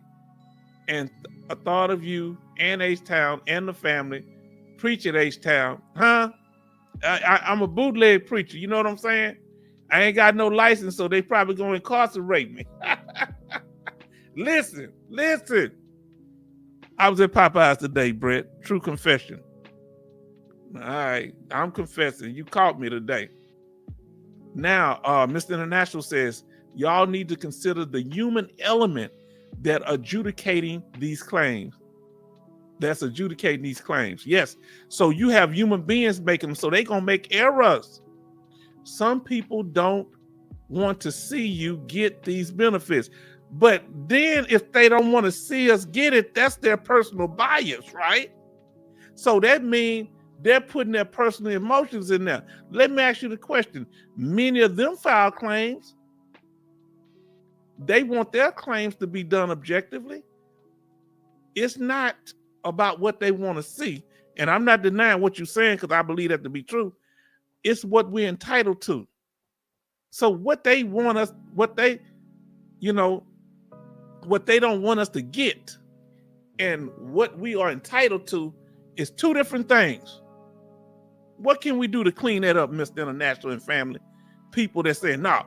and I thought of you and H-Town and the family. Preach at H-Town." Huh? I'm a bootleg preacher. You know what I'm saying? I ain't got no license, so they probably gonna incarcerate me. Listen. I was at Popeyes today, Brett. True confession. All right, I'm confessing. You caught me today. Now, Mr. International says, y'all need to consider the human element that adjudicating these claims. That's adjudicating these claims. Yes. So you have human beings making them, so they're going to make errors. Some people don't want to see you get these benefits. But then if they don't want to see us get it, that's their personal bias, right? So that means they're putting their personal emotions in there. Let me ask you the question. Many of them file claims. They want their claims to be done objectively. It's not about what they want to see. And I'm not denying what you're saying because I believe that to be true. It's what we're entitled to. So what they want us, what they don't want us to get and what we are entitled to is two different things. What can we do to clean that up, Mr. International and family? People that say, "Nah,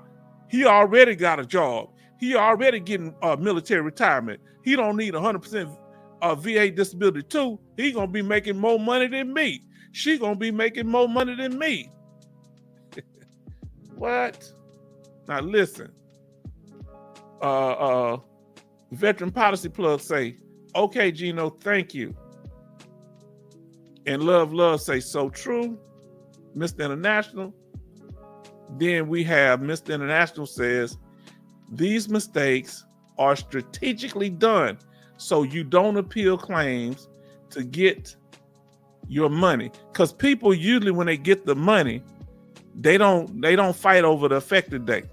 he already got a job. He already getting military retirement. He don't need 100% VA disability too. He gonna be making more money than me. She gonna be making more money than me." What? Now listen. Veteran Policy Plug say, "Okay, Gino, thank you." And Love say, "So true, Mr. International." Then we have Mr. International says, "These mistakes are strategically done so you don't appeal claims to get your money." Because people usually, when they get the money, they don't fight over the effective date.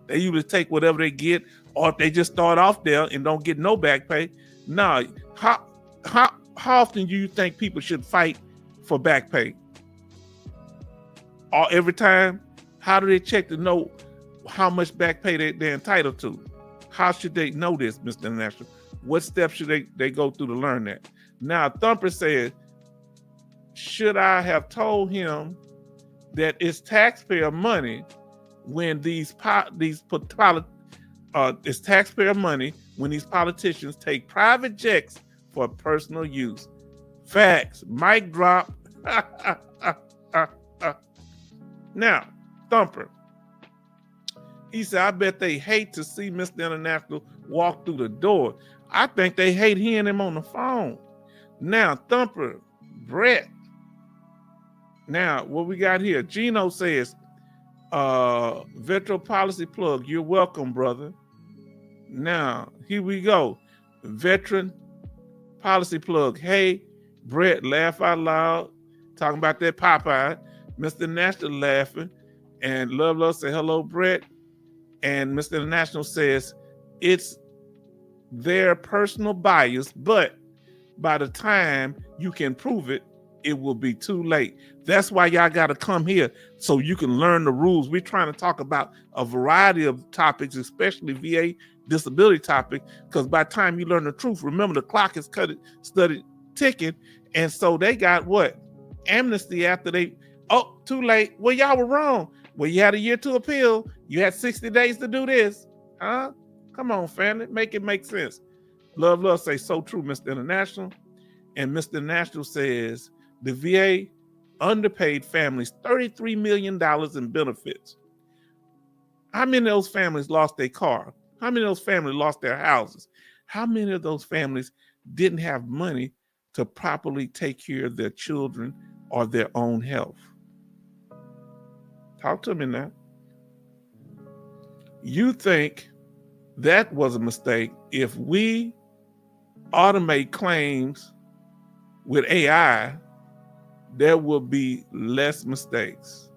They usually take whatever they get, or if they just start off there and don't get no back pay. No, how often do you think people should fight for back pay? Or every time? How do they check to know how much back pay they're entitled to? How should they know this, Mr. International? What steps should they go through to learn that? Now, Thumper said, "Should I have told him that it's taxpayer money when it's taxpayer money when these politicians take private jets for personal use?" Facts. Mic drop. Now, Thumper, he said, "I bet they hate to see Mr. International walk through the door. I think they hate hearing him on the phone." Now, Thumper, Brett. Now, what we got here? Gino says, "Veteran Policy Plug, you're welcome, brother." Now, here we go. Veteran Policy Plug. "Hey, Brett, laugh out loud." Talking about that Popeye. Mr. National laughing. And Love say, "Hello, Brett." And Mr. International says, "It's their personal bias, but by the time you can prove it, it will be too late. That's why y'all got to come here so you can learn the rules. We're trying to talk about a variety of topics, especially VA disability topic, because by the time you learn the truth, remember the clock is studied ticking, and so they got what? Amnesty after they, oh, too late. Well, y'all were wrong. Well, you had a year to appeal. You had 60 days to do this. Huh? Come on, family. Make it make sense. Love say so true, Mr. International. And Mr. International says the VA underpaid families $33 million in benefits. How many of those families lost their car? How many of those families lost their houses? How many of those families didn't have money to properly take care of their children or their own health? Talk to me now. You think that was a mistake? If we automate claims with AI, there will be less mistakes.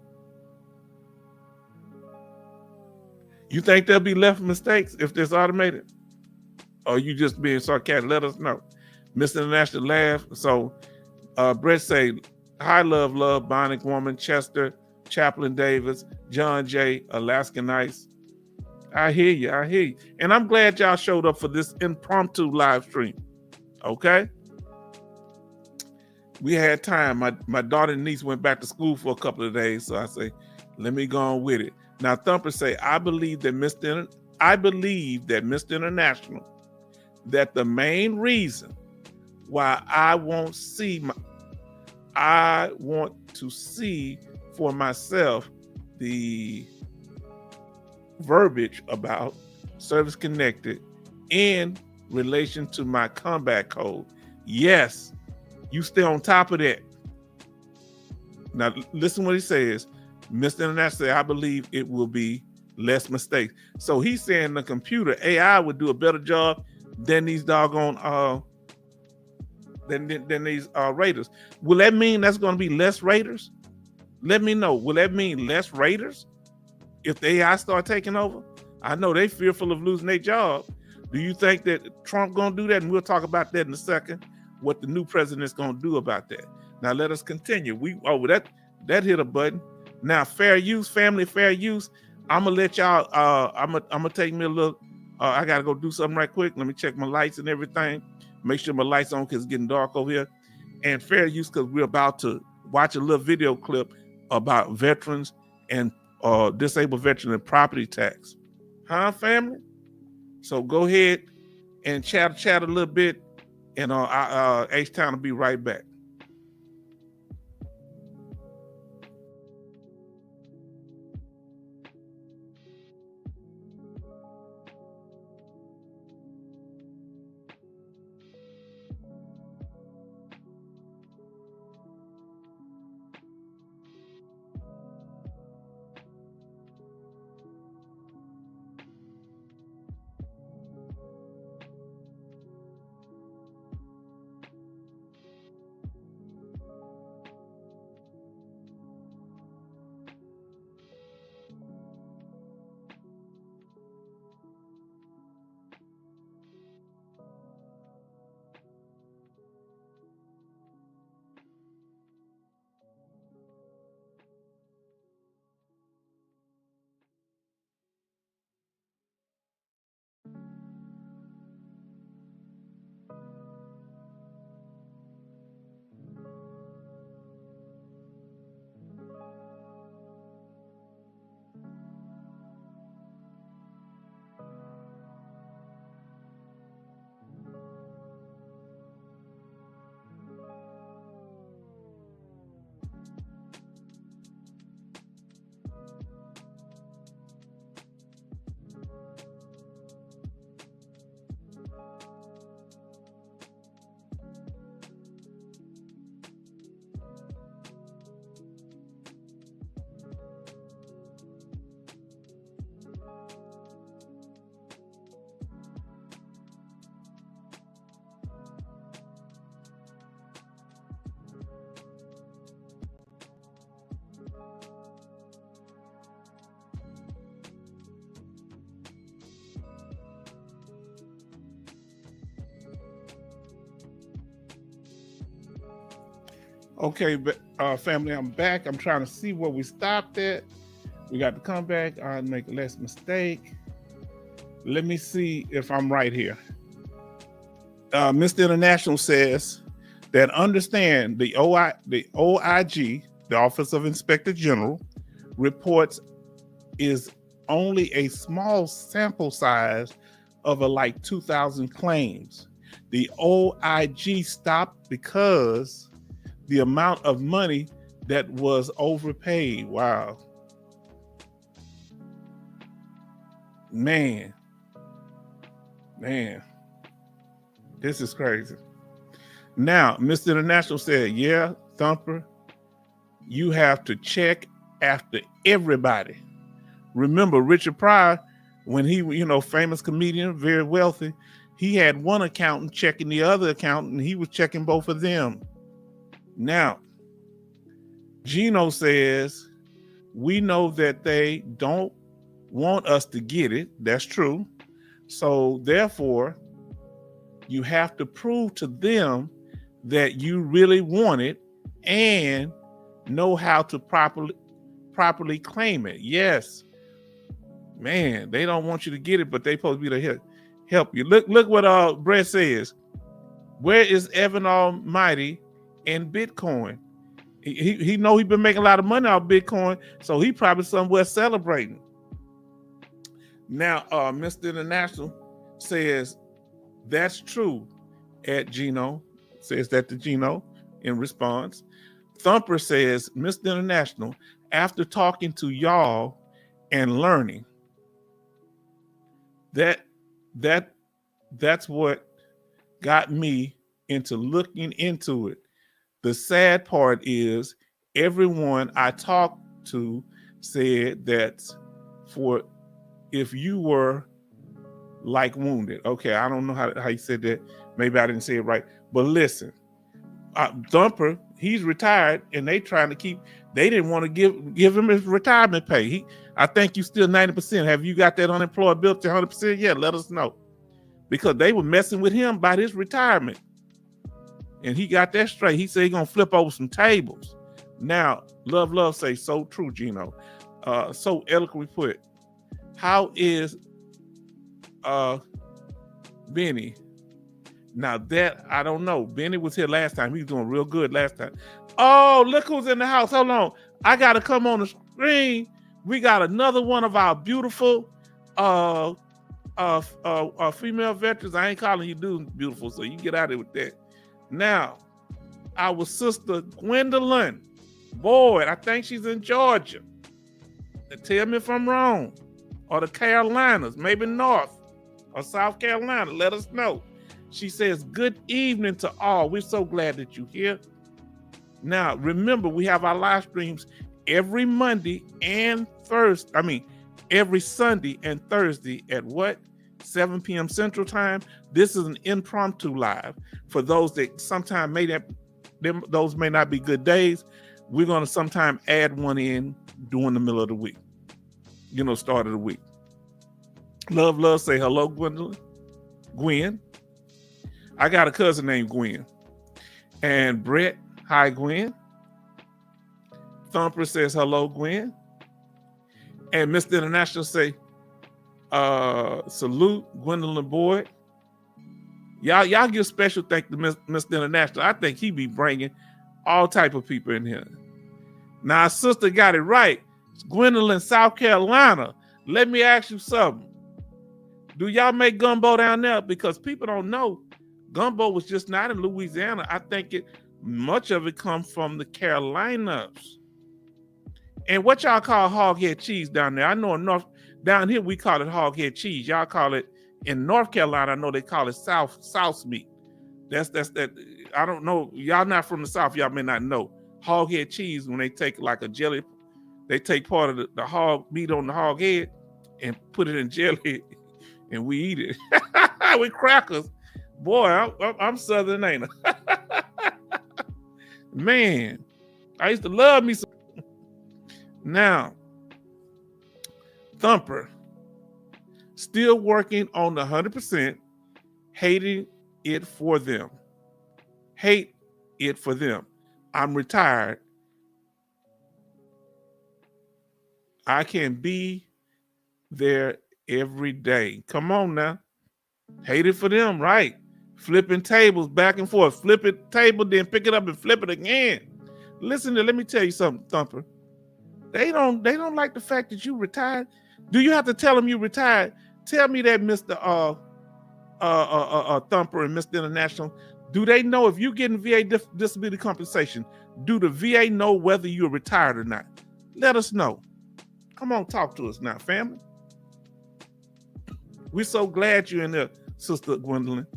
You think there'll be less mistakes if this automated? Or you just being sarcastic? Let us know. Mr. International laugh. So Brett say, hi, love, Bionic Woman, Chester, Chaplain Davis, John J, Alaskan Ice. I hear you. And I'm glad y'all showed up for this impromptu live stream. Okay? We had time. My daughter and niece went back to school for a couple of days, so I say, let me go on with it. Now Thumper say, I believe that Mr. International, that the main reason why I want to see for myself the verbiage about service connected in relation to my combat code. Yes, you stay on top of that. Now listen what he says. Mr. International, I believe it will be less mistakes. So he's saying the computer AI would do a better job than these doggone than these raiders. Will that mean that's going to be less raiders? Let me know. Will that mean less raiders if the AI start taking over? I know they fearful of losing their job. Do you think that Trump going to do that? And we'll talk about that in a second. What the new president's going to do about that. Now let us continue. That hit a button. Now fair use, family fair use. I'm gonna let y'all. I'm gonna take me a little. I gotta go do something right quick. Let me check my lights and everything. Make sure my lights on because it's getting dark over here. And fair use because we're about to watch a little video clip about veterans and disabled veteran and property tax. Huh, family? So go ahead and chat a little bit, and H-Town will be right back. Okay, family, I'm back. I'm trying to see where we stopped at. We got to come back. I'll make less mistake. Let me see if I'm right here. Mr. International says that understand the OIG, the Office of Inspector General, reports is only a small sample size of like 2,000 claims. The OIG stopped because the amount of money that was overpaid. Wow. Man. This is crazy. Now, Mr. International said, yeah, Thumper, you have to check after everybody. Remember, Richard Pryor, when he, famous comedian, very wealthy, he had one accountant checking the other accountant, and he was checking both of them. Now, Gino says, we know that they don't want us to get it. That's true. So therefore, you have to prove to them that you really want it and know how to properly claim it. Yes. Man, they don't want you to get it, but they supposed to be to help you. Look what Brett says. Where is Evan Almighty and Bitcoin? He know he been making a lot of money off Bitcoin, so he probably somewhere celebrating. Now, Mr. International says that's true. At Gino says that to Gino in response. Thumper says, Mr. International, after talking to y'all and learning, that's what got me into looking into it. The sad part is everyone I talked to said that for if you were like wounded. Okay, I don't know how you said that. Maybe I didn't say it right. But listen, Thumper, he's retired, and they didn't want to give him his retirement pay. I think you still 90%. Have you got that unemployability 100%? Yeah, let us know. Because they were messing with him about his retirement. And he got that straight. He said he's going to flip over some tables. Now, Love say, so true, Gino. So eloquently put. How is Benny? Now that, I don't know. Benny was here last time. He was doing real good last time. Oh, look who's in the house. Hold on. I got to come on the screen. We got another one of our beautiful female veterans. I ain't calling you dudes beautiful, so you get out of here with that. Now, our sister Gwendolyn Boyd, I think she's in Georgia. Tell me if I'm wrong. Or the Carolinas, maybe North or South Carolina. Let us know. She says, good evening to all. We're so glad that you're here. Now, remember, we have our live streams every Monday and every Sunday and Thursday at 7 p.m. Central Time. This is an impromptu live. For those that sometimes those may not be good days, we're going to sometime add one in during the middle of the week. Start of the week. Love, say hello, Gwendolyn. Gwen. I got a cousin named Gwen. And Brett, hi, Gwen. Thumper says hello, Gwen. And Mr. International say, salute, Gwendolyn Boyd. Y'all give special thanks to Mr. International. I think he be bringing all type of people in here. Now, our sister got it right. It's Gwendolyn, South Carolina. Let me ask you something. Do y'all make gumbo down there? Because people don't know. Gumbo was just not in Louisiana. I think much of it comes from the Carolinas. And what y'all call hoghead cheese down there? I know down here we call it hoghead cheese. Y'all call it in North Carolina. I know they call it South meat. That's that. I don't know. Y'all not from the South. Y'all may not know. Hoghead cheese, when they take like a jelly, they take part of the hog meat on the hog head and put it in jelly, and we eat it with crackers. Boy, I'm Southern, ain't I? Man, I used to love me some. Now, Thumper, still working on the 100%, hating it for them. Hate it for them. I'm retired. I can be there every day. Come on now. Hate it for them, right? Flipping tables back and forth. Flip it table, then pick it up and flip it again. Listen, let me tell you something, Thumper. They don't like the fact that you retired. Do you have to tell them you retired? Tell me that, Mr. Thumper and Mr. International. Do they know if you're getting VA disability compensation? Do the VA know whether you're retired or not? Let us know. Come on, talk to us now, family. We're so glad you're in there, Sister Gwendolyn.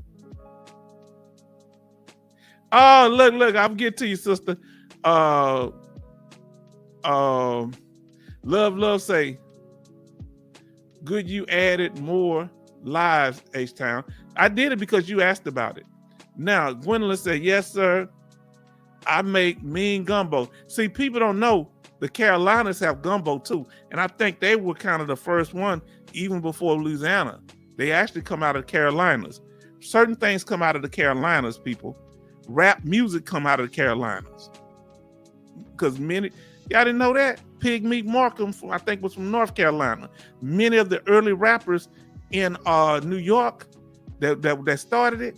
Oh, look, I'll get to you, sister. Love say, good you added more lives, H-Town. I did it because you asked about it. Now, Gwendolyn said, yes, sir. I make mean gumbo. See, people don't know the Carolinas have gumbo too. And I think they were kind of the first one, even before Louisiana. They actually come out of the Carolinas. Certain things come out of the Carolinas, people. Rap music come out of the Carolinas. Because many, y'all didn't know that? Pig Meat Markham, I think, was from North Carolina. Many of the early rappers in New York that started it,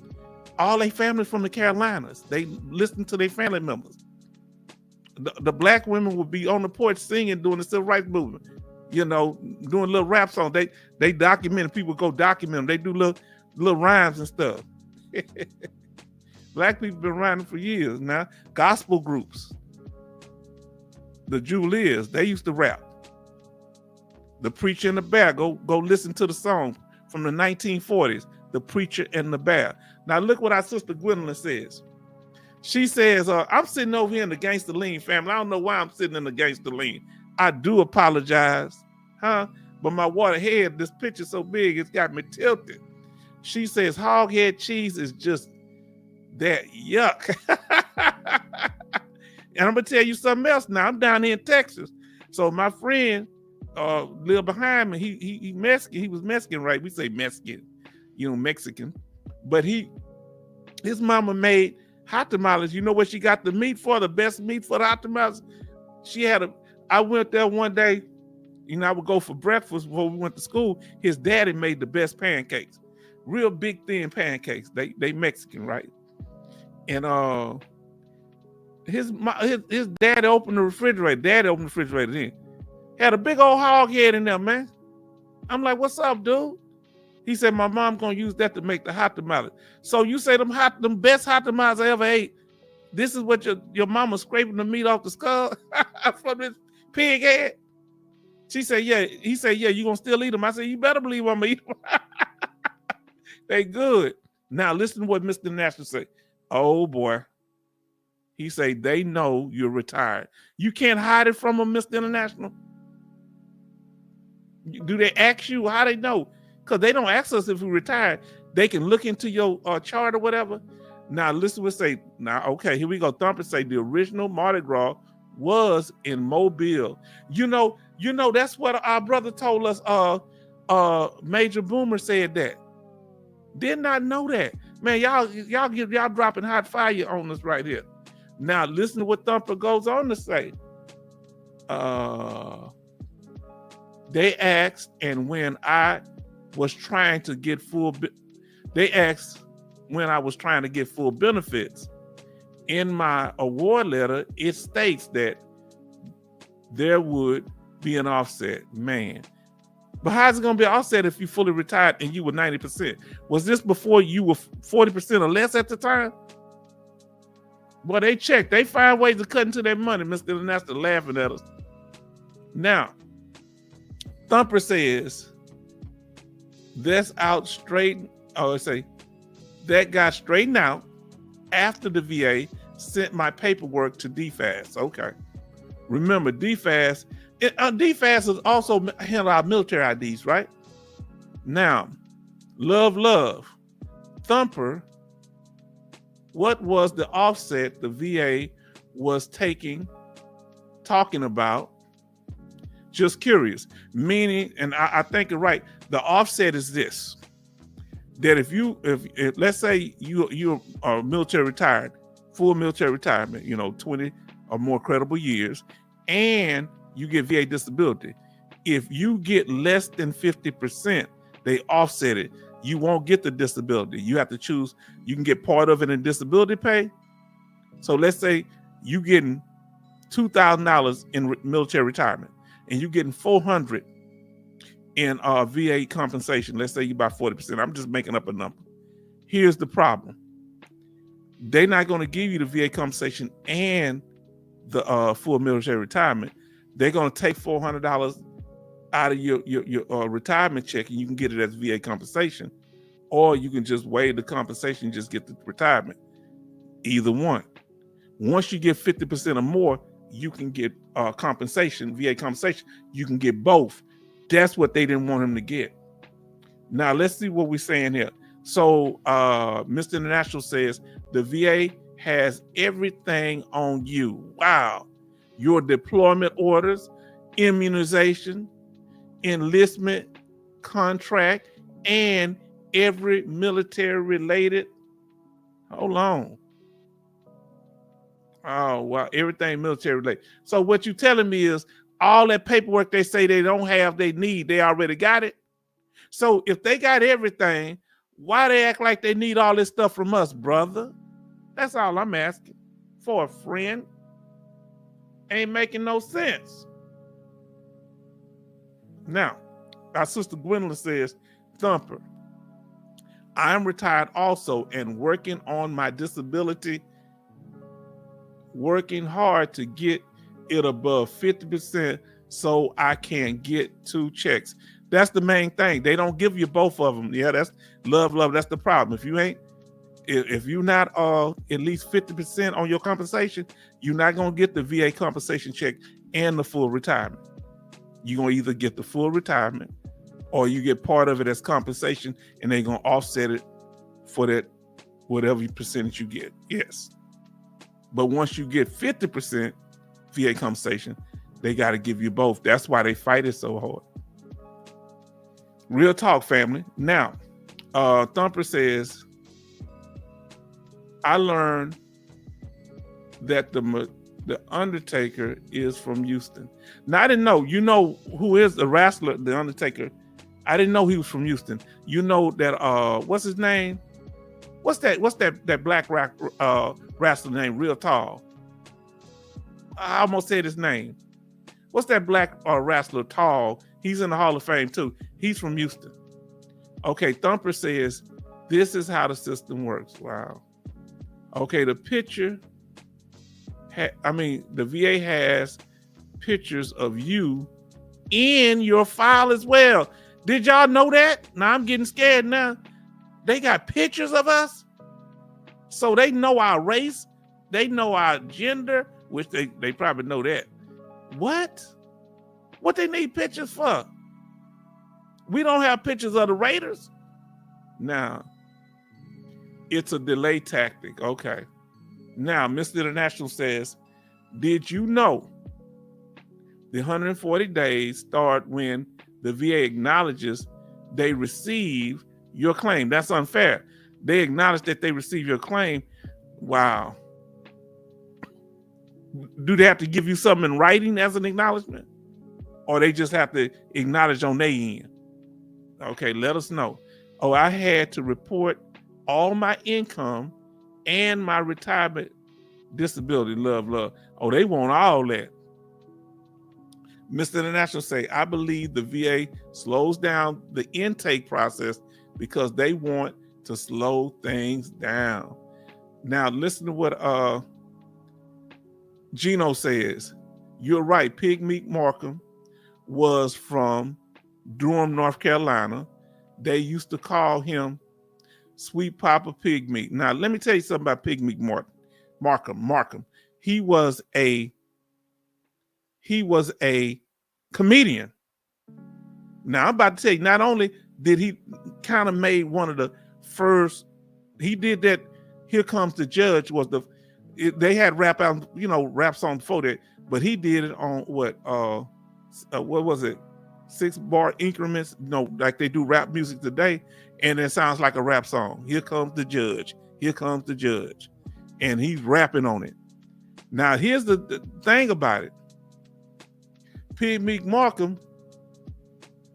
all their family from the Carolinas. They listened to their family members. The black women would be on the porch singing during the civil rights movement, you know, doing little rap songs. They document it. People go document them. They do little rhymes and stuff. Black people been rhyming for years now. Gospel groups, the Juliers, they used to rap. The Preacher and the Bear, go listen to the song from the 1940s, The Preacher and the Bear. Now look what our sister Gwendolyn says. She says, I'm sitting over here in the Gangsta Lean family. I don't know why I'm sitting in the Gangsta Lean. I do apologize, but my water head, this picture so big, it's got me tilted. She says, hog head cheese is just that yuck. And I'm gonna tell you something else now. I'm down here in Texas. So my friend lived behind me. He Mexican. He was Mexican, right? We say Mexican, Mexican. But his mama made hot tamales. You know what she got the meat for? The best meat for the hot tamales? I went there one day, I would go for breakfast before we went to school. His daddy made the best pancakes. Real big, thin pancakes. They Mexican, right? And his daddy opened the refrigerator. Then. Had a big old hog head in there, man. I'm like, what's up, dude? He said, my mom gonna use that to make the hot tamales. So you say them best hot tamales I ever ate. This is what your mama scraping the meat off the skull from this pig head. She said, yeah. He said, yeah, you gonna still eat them? I said, you better believe I'm gonna eat them. They good. Now listen to what Mr. National say. Oh boy. He say, they know you're retired. You can't hide it from them, Mr. International. Do they ask you how they know? Because they don't ask us if we retired. They can look into your chart or whatever. Now, listen what say. Now, okay, here we go. Thumper say the original Mardi Gras was in Mobile. You know, that's what our brother told us. Major Boomer said that. Did not know that. Man, y'all dropping hot fire on us right here. Now, listen to what Thumper goes on to say. They asked, and when I was trying to get they asked when I was trying to get full benefits. In my award letter, it states that there would be an offset. Man, but how's it going to be an offset if you fully retired and you were 90%? Was this before you were 40% or less at the time? Well, they check. They find ways to cut into their money. Mr. International laughing at us. Now, Thumper says, that's out straight. That got straightened out after the VA sent my paperwork to DFAS. Okay. Remember, DFAS is also handle our military IDs, right? Now, love. Thumper, what was the offset the VA was talking about? Just curious. Meaning, and I think you're right, the offset is this. That if let's say you are military retired full military retirement, 20 or more credible years, and you get VA disability. If you get less than 50%, they offset it. You won't get the disability. You have to choose. You can get part of it in disability pay. So let's say you getting $2,000 in military retirement, and you getting $400 in VA compensation. Let's say you buy 40%. I'm just making up a number. Here's the problem. They're not going to give you the VA compensation and the full military retirement. They're going to take $400 out of your retirement check, and you can get it as VA compensation, or you can just waive the compensation and just get the retirement. Either one. Once you get 50% or more, you can get compensation, VA compensation. You can get both. That's what they didn't want him to get. Now let's see what we're saying here. So Mr. International says the VA has everything on you. Wow. Your deployment orders, immunization, enlistment, contract, and every military related. Hold on. Oh, wow. Everything military related. So what you telling me is all that paperwork they say they don't have, they need, they already got it. So if they got everything, why they act like they need all this stuff from us, brother? That's all I'm asking for a friend. Ain't making no sense. Now, our sister Gwendolyn says, Thumper, I am retired also and working on my disability, working hard to get it above 50% so I can get 2 checks. That's the main thing. They don't give you both of them. Yeah, that's love. That's the problem. If you're not at least 50% on your compensation, you're not going to get the VA compensation check and the full retirement. You're going to either get the full retirement or you get part of it as compensation, and they're going to offset it for that, whatever percentage you get. Yes. But once you get 50% VA compensation, they got to give you both. That's why they fight it so hard. Real talk, family. Now, Thumper says, I learned that the Undertaker is from Houston. Now, I didn't know. You know who is the wrestler, the Undertaker? I didn't know he was from Houston. You know that, what's his name? What's that black wrestler name, real tall? I almost said his name. What's that black wrestler, tall? He's in the Hall of Fame too. He's from Houston. Okay, Thumper says, this is how the system works. Wow. Okay, the picture, the VA has pictures of you in your file as well. Did y'all know that? Now I'm getting scared now. They got pictures of us. So they know our race. They know our gender, which they probably know that. What? What they need pictures for? We don't have pictures of the Raiders. Now, it's a delay tactic. Okay. Now, Mr. International says, did you know the 140 days start when the VA acknowledges they receive your claim? That's unfair. They acknowledge that they receive your claim. Wow. Do they have to give you something in writing as an acknowledgement? Or they just have to acknowledge on their end? Okay, let us know. Oh, I had to report all my income and my retirement disability. Love. Oh, they want all that. Mr. International say, I believe the VA slows down the intake process because they want to slow things down. Now, listen to what Gino says. You're right. Pig Meat Markham was from Durham, North Carolina. They used to call him Sweet Papa Pig Meat. Now, let me tell you something about Pig Meat Markham. He was a comedian. Now, I'm about to tell you, not only did he kind of made one of the first, he did that Here Comes the Judge they had rap songs before that, but he did it on what was it? 6-bar increments, like they do rap music today, and it sounds like a rap song. Here comes the judge. Here comes the judge. and he's rapping on it. Now, here's the thing about it. Pig Meek Markham,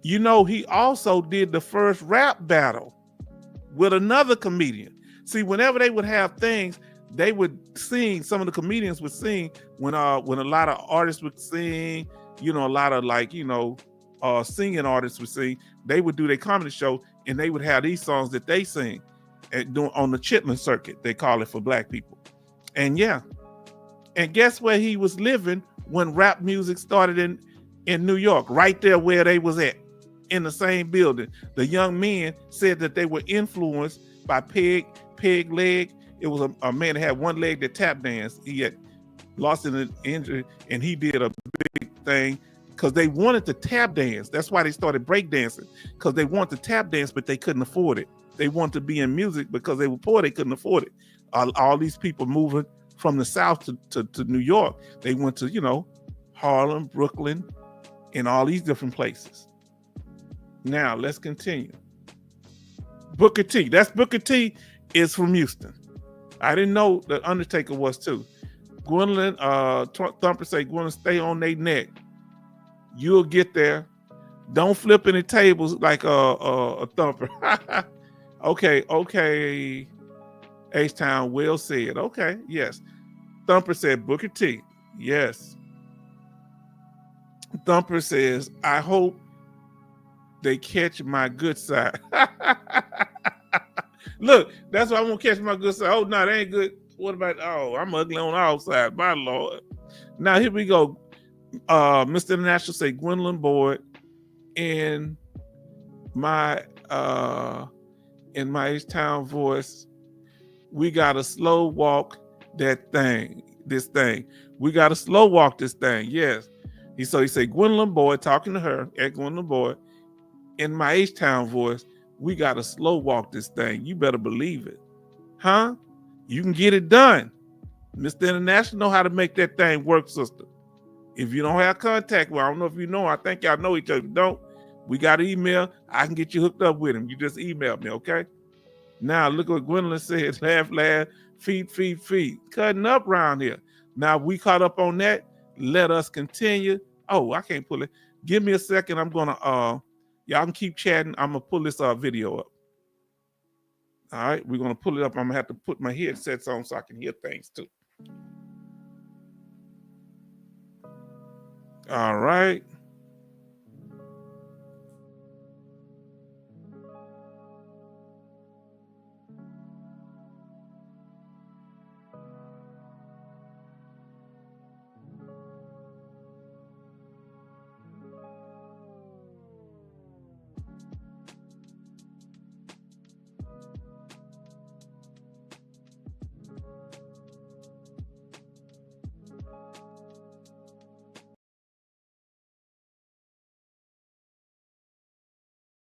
you know, he also did the first rap battle with another comedian. See, whenever they would have things, they would sing. Some of the comedians would sing when a lot of artists would sing. You know, a lot of singing artists would sing. They would do their comedy show, and they would have these songs that they sing on the Chitlin circuit. They call it for black people. And yeah, and guess where he was living when rap music started in New York? Right there where they was at, in the same building. The young men said that they were influenced by Peg Leg. It was a man that had one leg that tap danced. He had lost an injury, and he did a big thing because they wanted to tap dance. That's why they started break dancing, because they wanted to tap dance, but they couldn't afford it. They wanted to be in music because they were poor. They couldn't afford it. All these people moving from the South to New York, they went to, you know, Harlem, Brooklyn, and all these different places. Now, let's continue. Booker T. That's Booker T is from Houston. I didn't know the Undertaker was too. Gwendolyn, Thumper say, Gwendolyn, stay on their neck. You'll get there. Don't flip any tables like a Thumper. Okay. H-Town, well said. Okay, yes. Thumper said Booker T. Yes. Thumper says, I hope they catch my good side. Look, that's why I won't catch my good side. Oh, no, they ain't good. What about, I'm ugly on the outside, my Lord. Now, here we go. Mr. International say, Gwendolyn Boyd, in my H-Town voice, we got to slow walk this thing. We got to slow walk this thing, yes. He said, Gwendolyn Boyd, talking to her, at Gwendolyn Boyd, in my H-Town voice, we got to slow walk this thing. You better believe it. Huh? You can get it done. Mr. International know how to make that thing work, sister. If you don't have contact, well, I don't know if you know, I think y'all know each other. If you don't, we got an email. I can get you hooked up with him. You just email me, okay? Now, look what Gwendolyn said. Laugh, feed. Cutting up around here. Now, we caught up on that. Let us continue. Oh, I can't pull it. Give me a second. I'm going to, y'all can keep chatting. I'm going to pull this video up. All right, we're going to pull it up. I'm going to have to put my headsets on so I can hear things too. All right.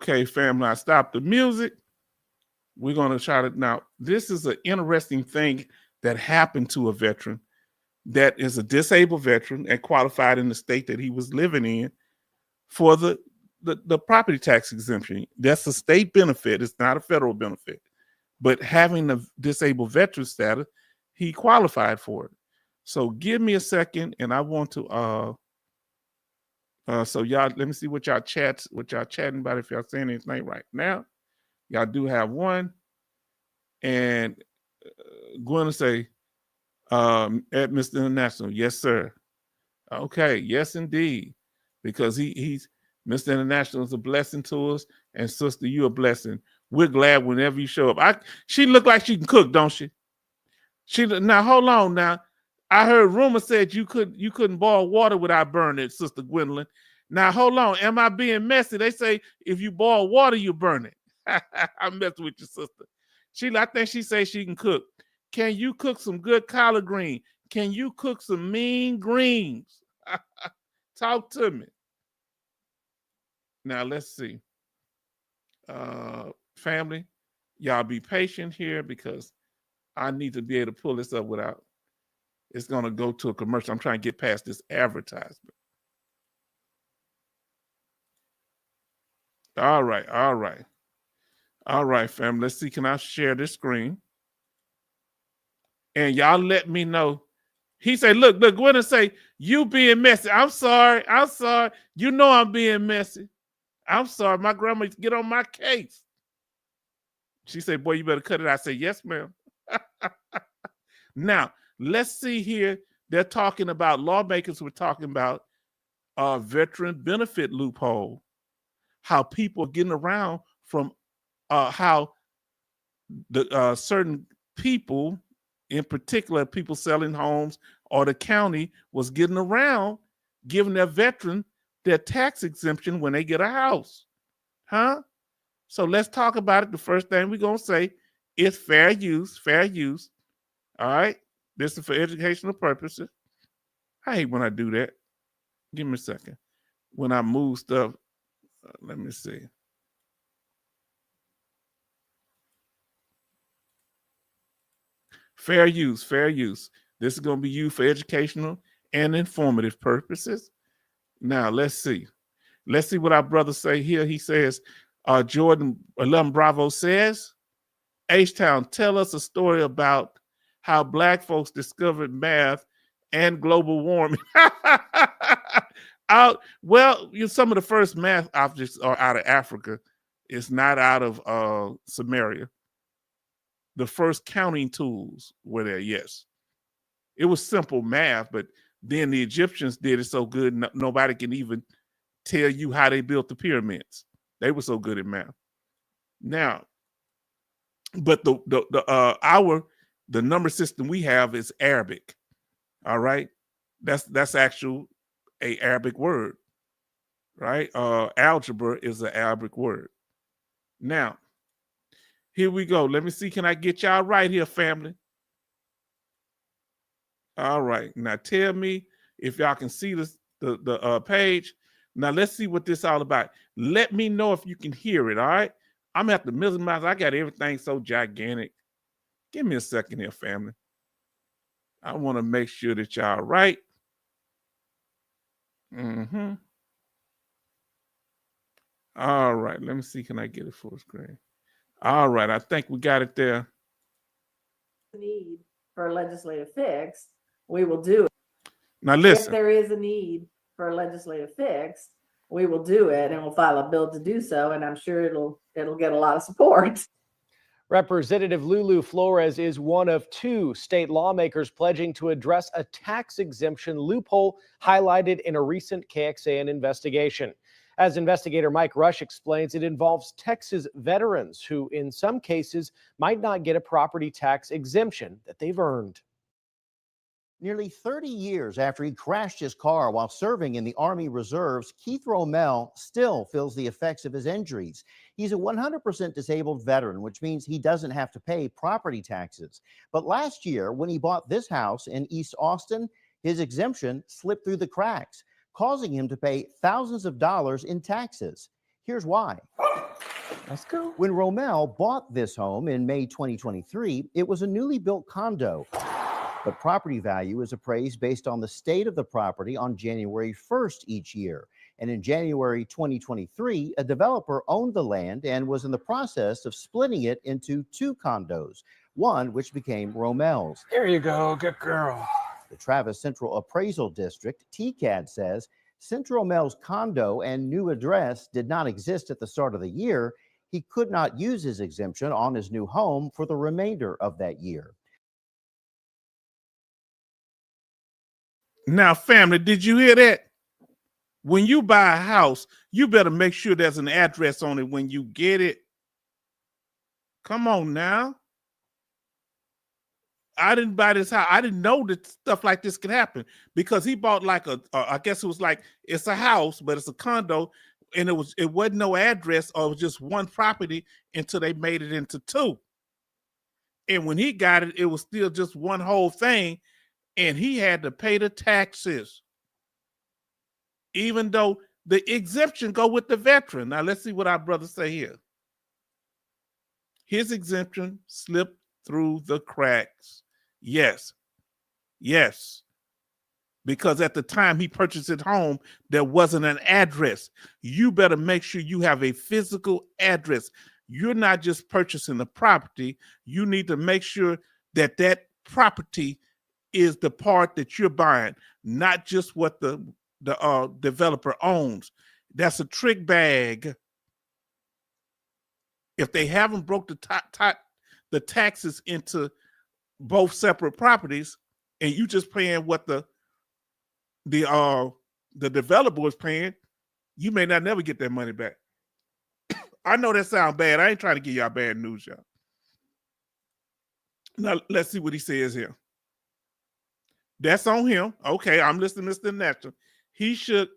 Okay, family, I stopped the music. We're going to try to, now, this is an interesting thing that happened to a veteran that is a disabled veteran and qualified in the state that he was living in for the property tax exemption. That's a state benefit. It's not a federal benefit. But having the disabled veteran status, he qualified for it. So give me a second, and I want to, so y'all, let me see what y'all chatting about, if y'all saying anything right now. Y'all do have one. And going to say, at Mr. International, yes, sir. Okay, yes, indeed. Because he's Mr. International is a blessing to us, and sister, you a blessing. We're glad whenever you show up. She look like she can cook, don't she? Now hold on. Now, I heard rumor said you couldn't boil water without burning it, Sister Gwendolyn. Now hold on. Am I being messy? They say if you boil water, you burn it. I'm messing with your sister. I think she says she can cook. Can you cook some good collard green? Can you cook some mean greens? Talk to me. Now let's see. Family, y'all be patient here because I need to be able to pull this up without it's going to go to a commercial. I'm trying to get past this advertisement. All right, family. Let's see. Can I share this screen? and y'all let me know. He said, look, go in and say, you being messy. I'm sorry. You know I'm being messy. I'm sorry. My grandma used to get on my case. She said, boy, you better cut it. I said, yes, ma'am. Now, let's see here. They're talking about, lawmakers were talking about veteran benefit loophole, how people are getting around from how the certain people, in particular, people selling homes or the county was getting around giving their veteran their tax exemption when they get a house. Huh? So let's talk about it. The first thing we're going to say is fair use. All right? This is for educational purposes. I hate when I do that. Give me a second. When I move stuff, let me see. Fair use. This is going to be used for educational and informative purposes. Now, let's see. Let's see what our brother say here. He says, Jordan 11 Bravo says, H-Town, tell us a story about how Black folks discovered math and global warming. Some of the first math objects are out of Africa. It's not out of Samaria. The first counting tools were there, yes. It was simple math, but then the Egyptians did it so good, nobody can even tell you how they built the pyramids. They were so good at math. Now, but the number system we have is Arabic. All right, that's actual a Arabic word, right? Algebra is an Arabic word. Now, here we go. Let me see. Can I get y'all right here, family? All right. Now tell me if y'all can see the page. Now let's see what this is all about. Let me know if you can hear it. All right. I'm gonna have to minimize. I got everything so gigantic. Give me a second here, family. I want to make sure that y'all right. All right. Let me see. Can I get it full screen? All right. I think we got it there. Need for a legislative fix, we will do it. Now listen. If there is a need for a legislative fix, we will do it, and we'll file a bill to do so, and I'm sure it'll get a lot of support. Representative Lulu Flores is one of two state lawmakers pledging to address a tax exemption loophole highlighted in a recent KXAN investigation. As investigator Mike Rush explains, it involves Texas veterans who, in some cases, might not get a property tax exemption that they've earned. Nearly 30 years after he crashed his car while serving in the Army Reserves, Keith Romell still feels the effects of his injuries. He's a 100% disabled veteran, which means he doesn't have to pay property taxes. But last year, when he bought this house in East Austin, his exemption slipped through the cracks, causing him to pay thousands of dollars in taxes. Here's why. Let's go. When Romell bought this home in May 2023, it was a newly built condo. But property value is appraised based on the state of the property on January 1st each year. And in January 2023, a developer owned the land and was in the process of splitting it into two condos, one which became Romell's. There you go, good girl. The Travis Central Appraisal District, TCAD, says since Romell's condo and new address did not exist at the start of the year, he could not use his exemption on his new home for the remainder of that year. Now, family, did you hear that? When you buy a house, you better make sure there's an address on it when you get it. Come on now. I didn't buy this house. I didn't know that stuff like this could happen because he bought like I guess it was like, it's a house, but it's a condo, and it wasn't no address, or it was just one property until they made it into two. And when he got it, it was still just one whole thing. And he had to pay the taxes, even though the exemption go with the veteran. Now, let's see what our brothers say here. His exemption slipped through the cracks. Yes. Because at the time he purchased his home, there wasn't an address. You better make sure you have a physical address. You're not just purchasing the property. You need to make sure that property is the part that you're buying, not just what the developer owns. That's a trick bag. If they haven't broke the taxes into both separate properties, and you just paying what the developer is paying, you may not never get that money back. I know that sounds bad. I ain't trying to give y'all bad news, y'all. Now let's see what he says here. That's on him. Okay, I'm listening to Mr. National. He should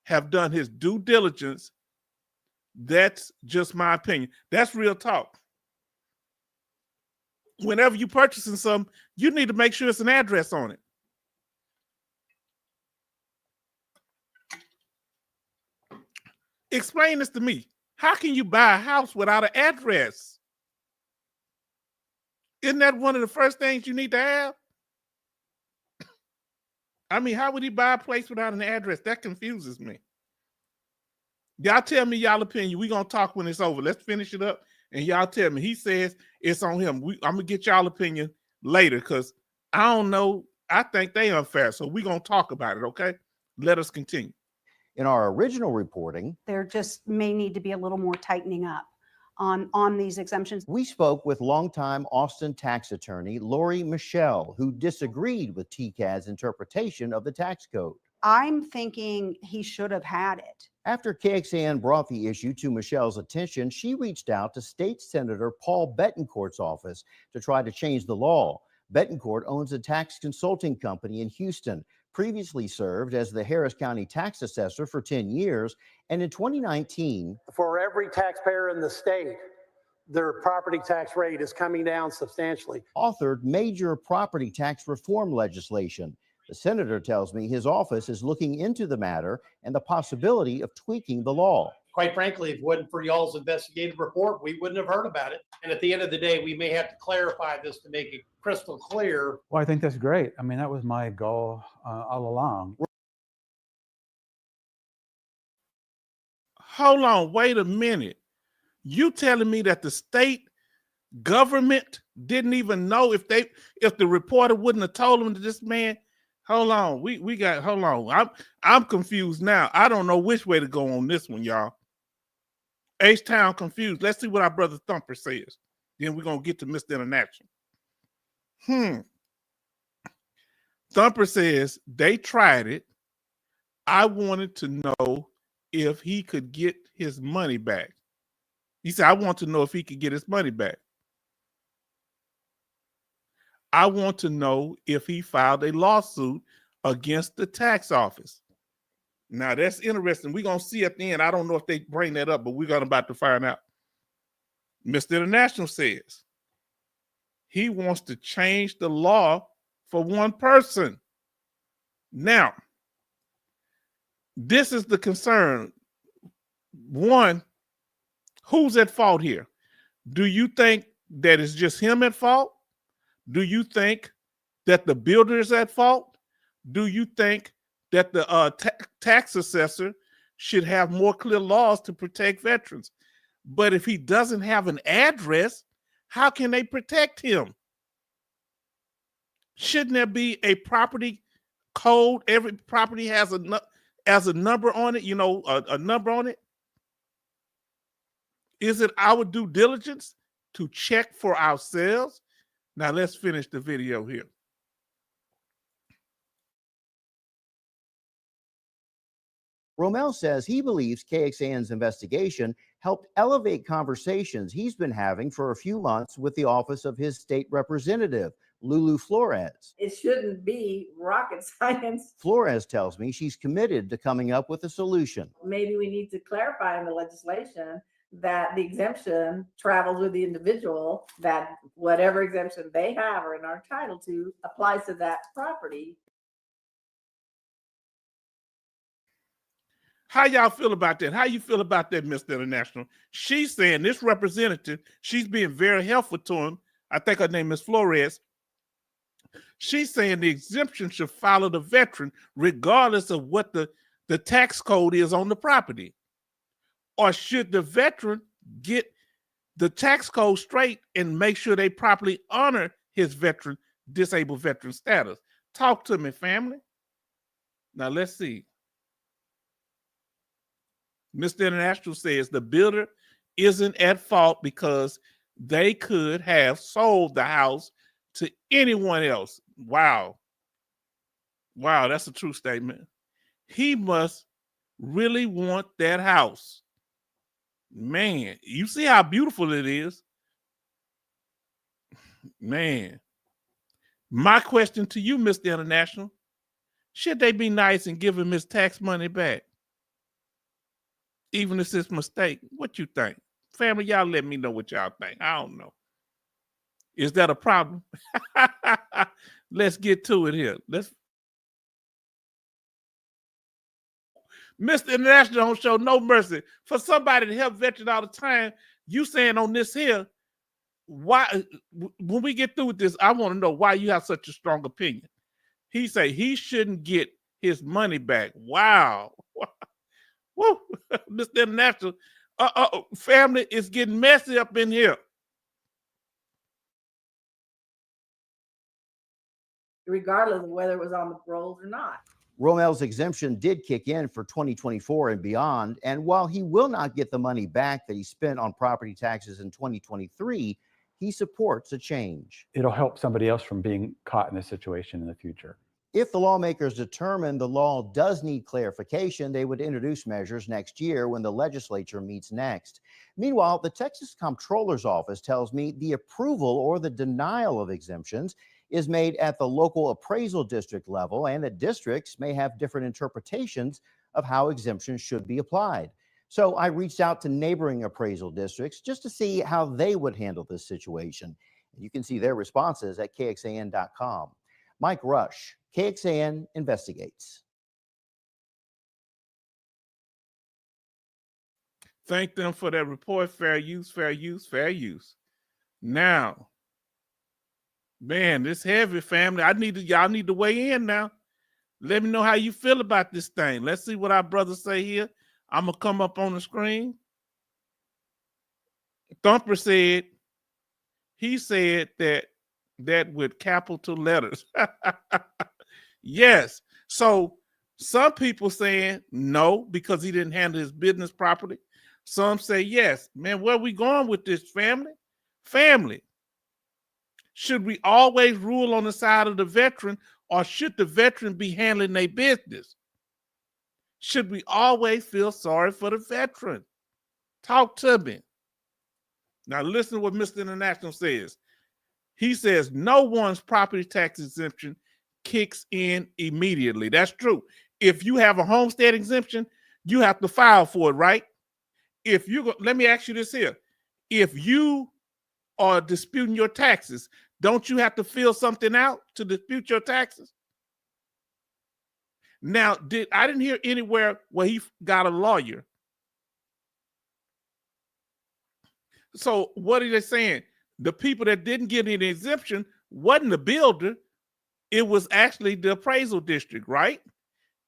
have done his due diligence. That's just my opinion. That's real talk. Whenever you're purchasing something, you need to make sure it's an address on it. Explain this to me. How can you buy a house without an address? Isn't that one of the first things you need to have? I mean, how would he buy a place without an address? That confuses me. Y'all tell me y'all opinion. We're going to talk when it's over. Let's finish it up. And y'all tell me. He says it's on him. I'm going to get y'all opinion later because I don't know. I think they unfair. So we're going to talk about it, okay? Let us continue. In our original reporting, there just may need to be a little more tightening up on these exemptions. we spoke with longtime Austin tax attorney Lori Michelle, who disagreed with TCAD's interpretation of the tax code. I'm thinking he should have had it. After KXAN brought the issue to Michelle's attention, she reached out to State Senator Paul Bettencourt's office to try to change the law. Bettencourt owns a tax consulting company in Houston, previously served as the Harris County tax assessor for 10 years, and in 2019, for every taxpayer in the state, their property tax rate is coming down substantially. authored major property tax reform legislation. The senator tells me his office is looking into the matter and the possibility of tweaking the law. Quite frankly, if it wasn't for y'all's investigative report, we wouldn't have heard about it. And at the end of the day, we may have to clarify this to make it crystal clear. Well, I think that's great. I mean, that was my goal all along. Hold on. Wait a minute. You telling me that the state government didn't even know if the reporter wouldn't have told them to this man? Hold on. Hold on. I'm confused now. I don't know which way to go on this one, y'all. H-Town confused. Let's see what our brother Thumper says. Then we're going to get to Mr. International. Thumper says they tried it. I wanted to know if he could get his money back. He said, I want to know if he could get his money back. I want to know if he filed a lawsuit against the tax office. Now, that's interesting. We're going to see at the end. I don't know if they bring that up, but we're about to find out. Mr. International says he wants to change the law for one person. Now, this is the concern. One, who's at fault here? Do you think that it's just him at fault? Do you think that the builder is at fault? Do you think that the tax assessor should have more clear laws to protect veterans? But if he doesn't have an address, how can they protect him? Shouldn't there be a property code? Every property has a number on it, a number on it. Is it our due diligence to check for ourselves? Now let's finish the video here. Romel says he believes KXAN's investigation helped elevate conversations he's been having for a few months with the office of his state representative, Lulu Flores. It shouldn't be rocket science. Flores tells me she's committed to coming up with a solution. Maybe we need to clarify in the legislation that the exemption travels with the individual, that whatever exemption they have or are entitled to applies to that property. How y'all feel about that? How you feel about that, Mr. International? She's saying this representative, she's being very helpful to him. I think her name is Flores. She's saying the exemption should follow the veteran regardless of what the tax code is on the property. Or should the veteran get the tax code straight and make sure they properly honor his veteran disabled veteran status. Talk to me, family. Now let's see. Mr. International says the builder isn't at fault because they could have sold the house to anyone else. Wow. Wow, that's a true statement. He must really want that house. Man, you see how beautiful it is? Man. My question to you, Mr. International, should they be nice and give him his tax money back? Even if it's a mistake, what you think? Family, y'all let me know what y'all think. I don't know. Is that a problem? Let's get to it here. Mr. International don't show no mercy. For somebody to help veterans all the time, you saying on this here, why, when we get through with this, I want to know why you have such a strong opinion. He say he shouldn't get his money back. Wow. Woo. Mr. International, family is getting messy up in here. Regardless of whether it was on the rolls or not. Romel's exemption did kick in for 2024 and beyond. And while he will not get the money back that he spent on property taxes in 2023, he supports a change. It'll help somebody else from being caught in this situation in the future. If the lawmakers determine the law does need clarification, they would introduce measures next year when the legislature meets next. Meanwhile, the Texas Comptroller's Office tells me the approval or the denial of exemptions is made at the local appraisal district level, and that districts may have different interpretations of how exemptions should be applied. So I reached out to neighboring appraisal districts just to see how they would handle this situation. You can see their responses at KXAN.com. Mike Rush, KXAN Investigates. Thank them for that report. Fair use, fair use, fair use. Now, man, this heavy, family. Y'all need to weigh in now. Let me know how you feel about this thing. Let's see what our brothers say here. I'm gonna come up on the screen. Thumper said, he said that with capital letters. Yes. So some people saying no because he didn't handle his business properly. Some say yes. Man, where are we going with this, family? Family. Should we always rule on the side of the veteran, or should the veteran be handling their business? Should we always feel sorry for the veteran? Talk to me. Now listen to what Mr. International says. He says no one's property tax exemption kicks in immediately. That's true. If you have a homestead exemption, you have to file for it, right? Let me ask you this here. If you are disputing your taxes, don't you have to fill something out to dispute your taxes? Now, I didn't hear anywhere where he got a lawyer. So what are they saying? The people that didn't get any exemption wasn't the builder. It was actually the appraisal district, right?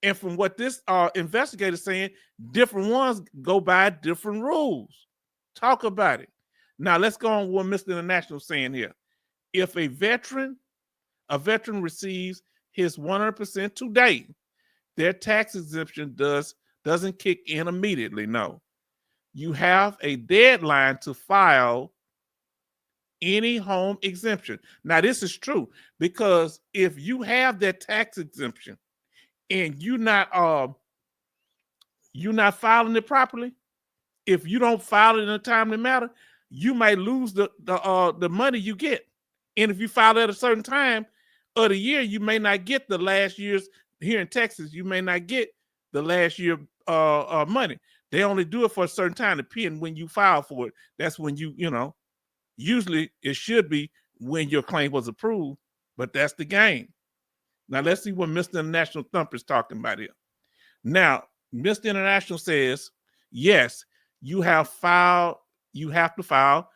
And from what this investigator is saying, different ones go by different rules. Talk about it. Now, let's go on what Mr. International is saying here. If a veteran receives his 100% today, their tax exemption doesn't kick in immediately. No. You have a deadline to file any home exemption. Now, this is true because if you have that tax exemption and you're not filing it properly, if you don't file it in a timely manner, you may lose the money you get. And if you file at a certain time of the year, you may not get the last year's. Here in Texas, you may not get the last year money. They only do it for a certain time, depending when you file for it. That's when usually it should be when your claim was approved, but that's the game. Now let's see what Mr. International Thumper is talking about here. Now, Mr. International says, yes, you have to file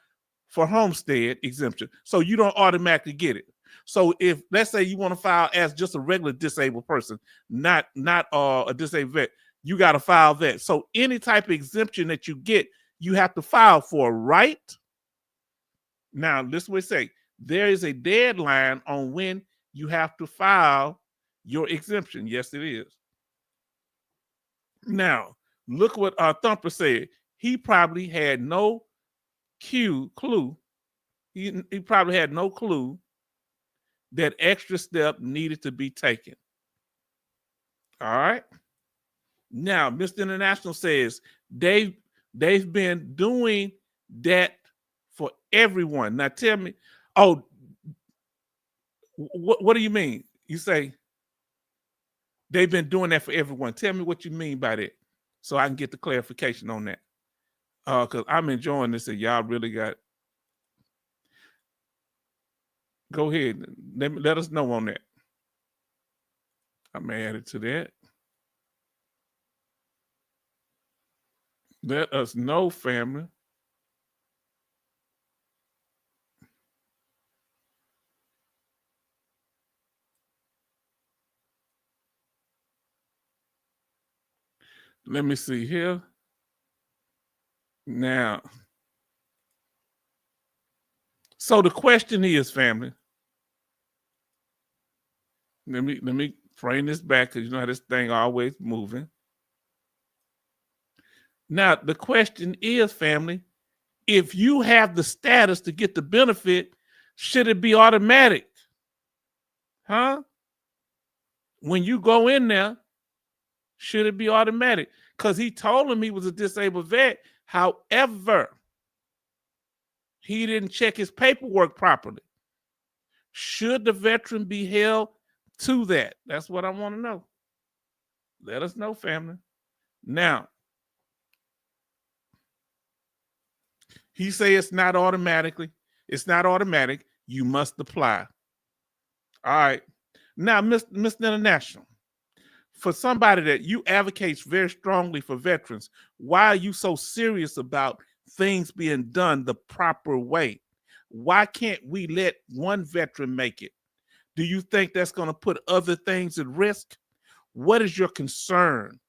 for homestead exemption. So you don't automatically get it. So if, let's say you want to file as just a regular disabled person, not a disabled vet, you got to file that. So any type of exemption that you get, you have to file for, right? Now, this is what it say. there is a deadline on when you have to file your exemption. Yes, it is. Now, look what Thumper said. He probably had no clue. He probably had no clue that extra step needed to be taken. All right. Now, Mr. International says they've been doing that for everyone. Now, tell me, what do you mean? You say they've been doing that for everyone. Tell me what you mean by that, so I can get the clarification on that. Because I'm enjoying this, and y'all really got. Go ahead, let us know on that. I'm added to that. Let us know, family. Let me see here. Now, so the question is, family. Let me frame this back, because you know how this thing always moving. Now, the question is, family, if you have the status to get the benefit, should it be automatic? Huh? When you go in there, should it be automatic? Because he told him he was a disabled vet. However, he didn't check his paperwork properly. Should the veteran be held to that? That's what I want to know. Let us know, family. Now, he say it's not automatically. It's not automatic. You must apply. All right. Now, Mr. International, for somebody that you advocates very strongly for veterans, why are you so serious about things being done the proper way? Why can't we let one veteran make it? Do you think that's going to put other things at risk? What is your concern?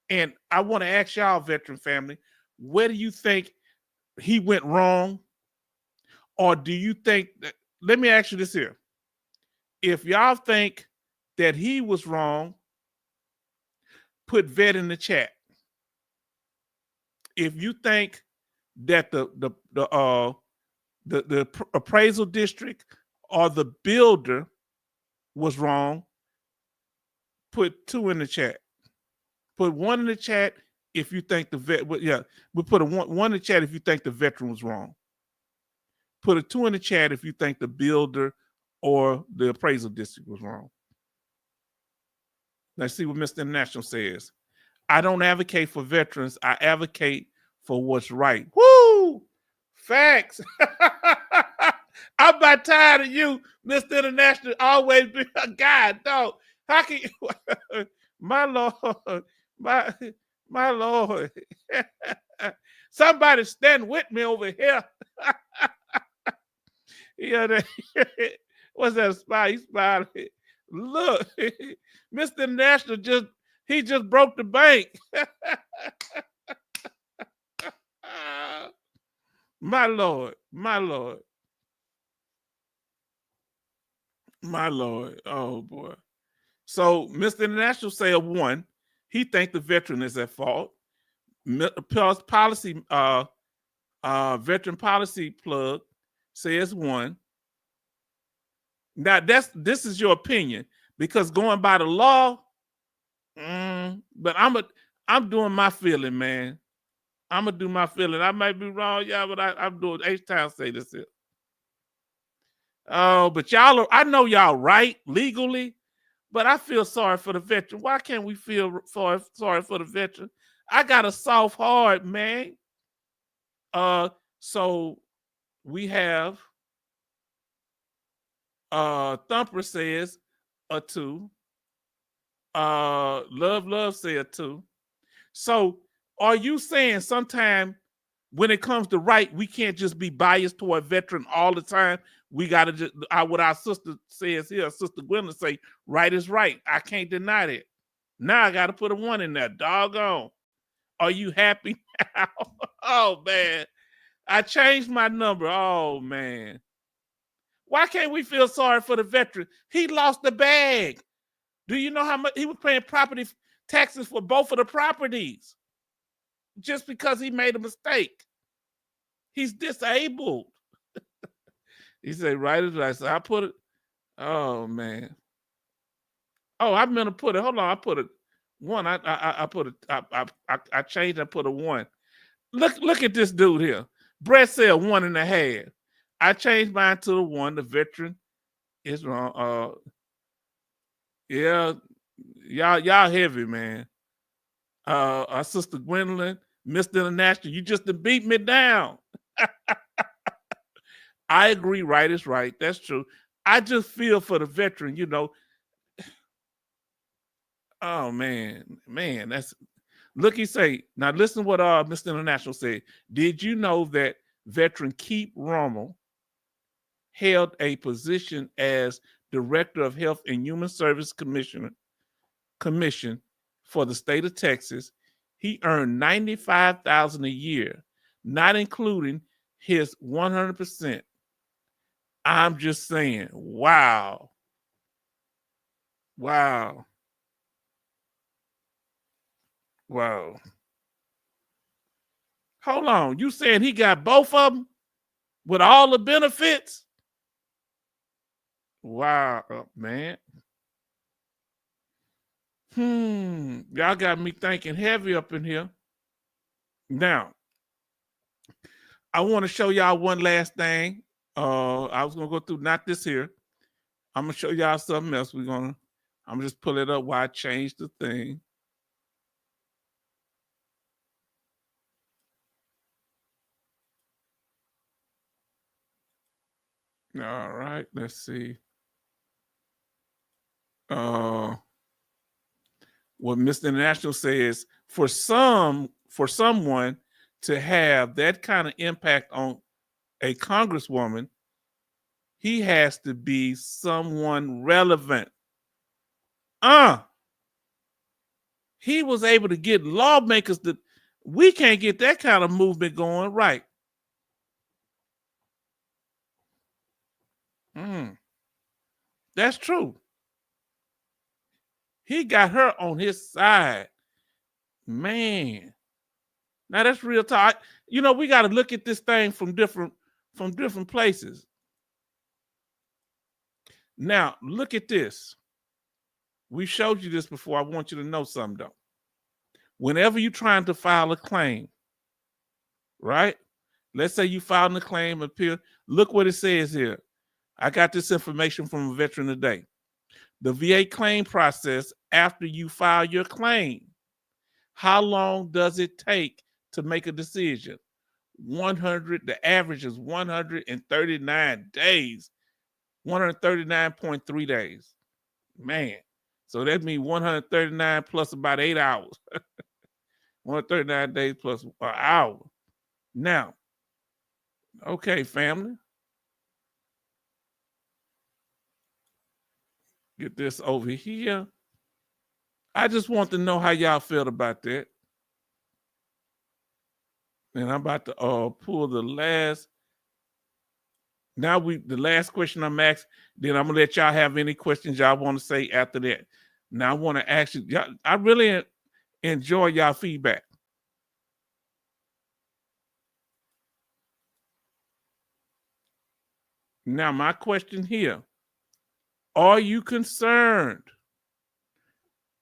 And I want to ask y'all, veteran family, where do you think he went wrong? Or do you think that, let me ask you this here. If y'all think that he was wrong, put vet in the chat. If you think that the appraisal district or the builder was wrong, put 2 in the chat. Put 1 in the chat if you think the vet, we'll put a one in the chat if you think the veteran was wrong. Put a 2 in the chat if you think the builder or the appraisal district was wrong. Let's see what Mr. International says. I don't advocate for veterans. I advocate for what's right. Woo! Facts. I'm about tired of you, Mr. International, always be a guy. No, how can you? My Lord, my Lord. Somebody stand with me over here. Yeah, what's that spy? He's smiling. Look, Mr. International just broke the bank. My Lord, my Lord. My Lord. Oh boy. So Mr. International say a 1. He think the veteran is at fault. Policy, veteran policy plug says 1. Now this is your opinion, because going by the law, but I'm doing my feeling, man. I'm gonna do my feeling. I might be wrong, y'all, but I'm doing H-Town say this here. Oh, but I know y'all right legally, but I feel sorry for the veteran. Why can't we feel sorry for the veteran? I got a soft heart, man. So we have Thumper says a 2. Love say a 2. So are you saying sometime when it comes to right, we can't just be biased toward veteran all the time? We got to just, what our sister says here, Sister Gwendolyn say, right is right. I can't deny that. Now I got to put a 1 in there. Doggone. Are you happy now? Oh, man. I changed my number. Oh man. Why can't we feel sorry for the veteran? He lost the bag. Do you know how much he was paying property taxes for both of the properties just because he made a mistake? He's disabled. He said, right as I said, I put it. Oh man. Oh, I meant to put it. Hold on, I put it one. I put it. I changed. I put a one. Look at this dude here. Brett said 1.5. I changed mine to the one. The veteran is wrong. Yeah, y'all heavy, man. Our sister Gwendolyn, Mr. International, you just done beat me down. I agree, right is right. That's true. I just feel for the veteran, you know. Oh man, that's look, he say, now listen to what Mr. International said. Did you know that veteran Keith Rommel held a position as Director of Health and Human Service Commission for the state of Texas? He earned $95,000 a year, not including his 100%. I'm just saying, wow. Wow. Wow. Hold on. You saying he got both of them with all the benefits? Wow, man. Y'all got me thinking heavy up in here. Now, I want to show y'all one last thing. I was gonna go through not this here. I'm gonna show y'all something else. I'm just pull it up while I change the thing. All right, let's see. What Mr. International says, for someone to have that kind of impact on a congresswoman, he has to be someone relevant. He was able to get lawmakers that we can't get that kind of movement going, right? That's true. He got her on his side. Man. Now that's real talk. You know, we got to look at this thing from different places. Now, look at this. We showed you this before. I want you to know something, though. Whenever you're trying to file a claim, right? Let's say you filed a claim appeal. Look what it says here. I got this information from a veteran today. The VA claim process after you file your claim. How long does it take to make a decision? The average is 139 days. 139.3 days. Man. So that means 139 plus about 8 hours. 139 days plus an hour. Now, okay, family. Get this over here. I just want to know how y'all feel about that. And I'm about to pull the last. Now the last question I'm asked. Then I'm gonna let y'all have any questions y'all want to say after that. Now I want to ask you. I really enjoy y'all feedback. Now my question here: are you concerned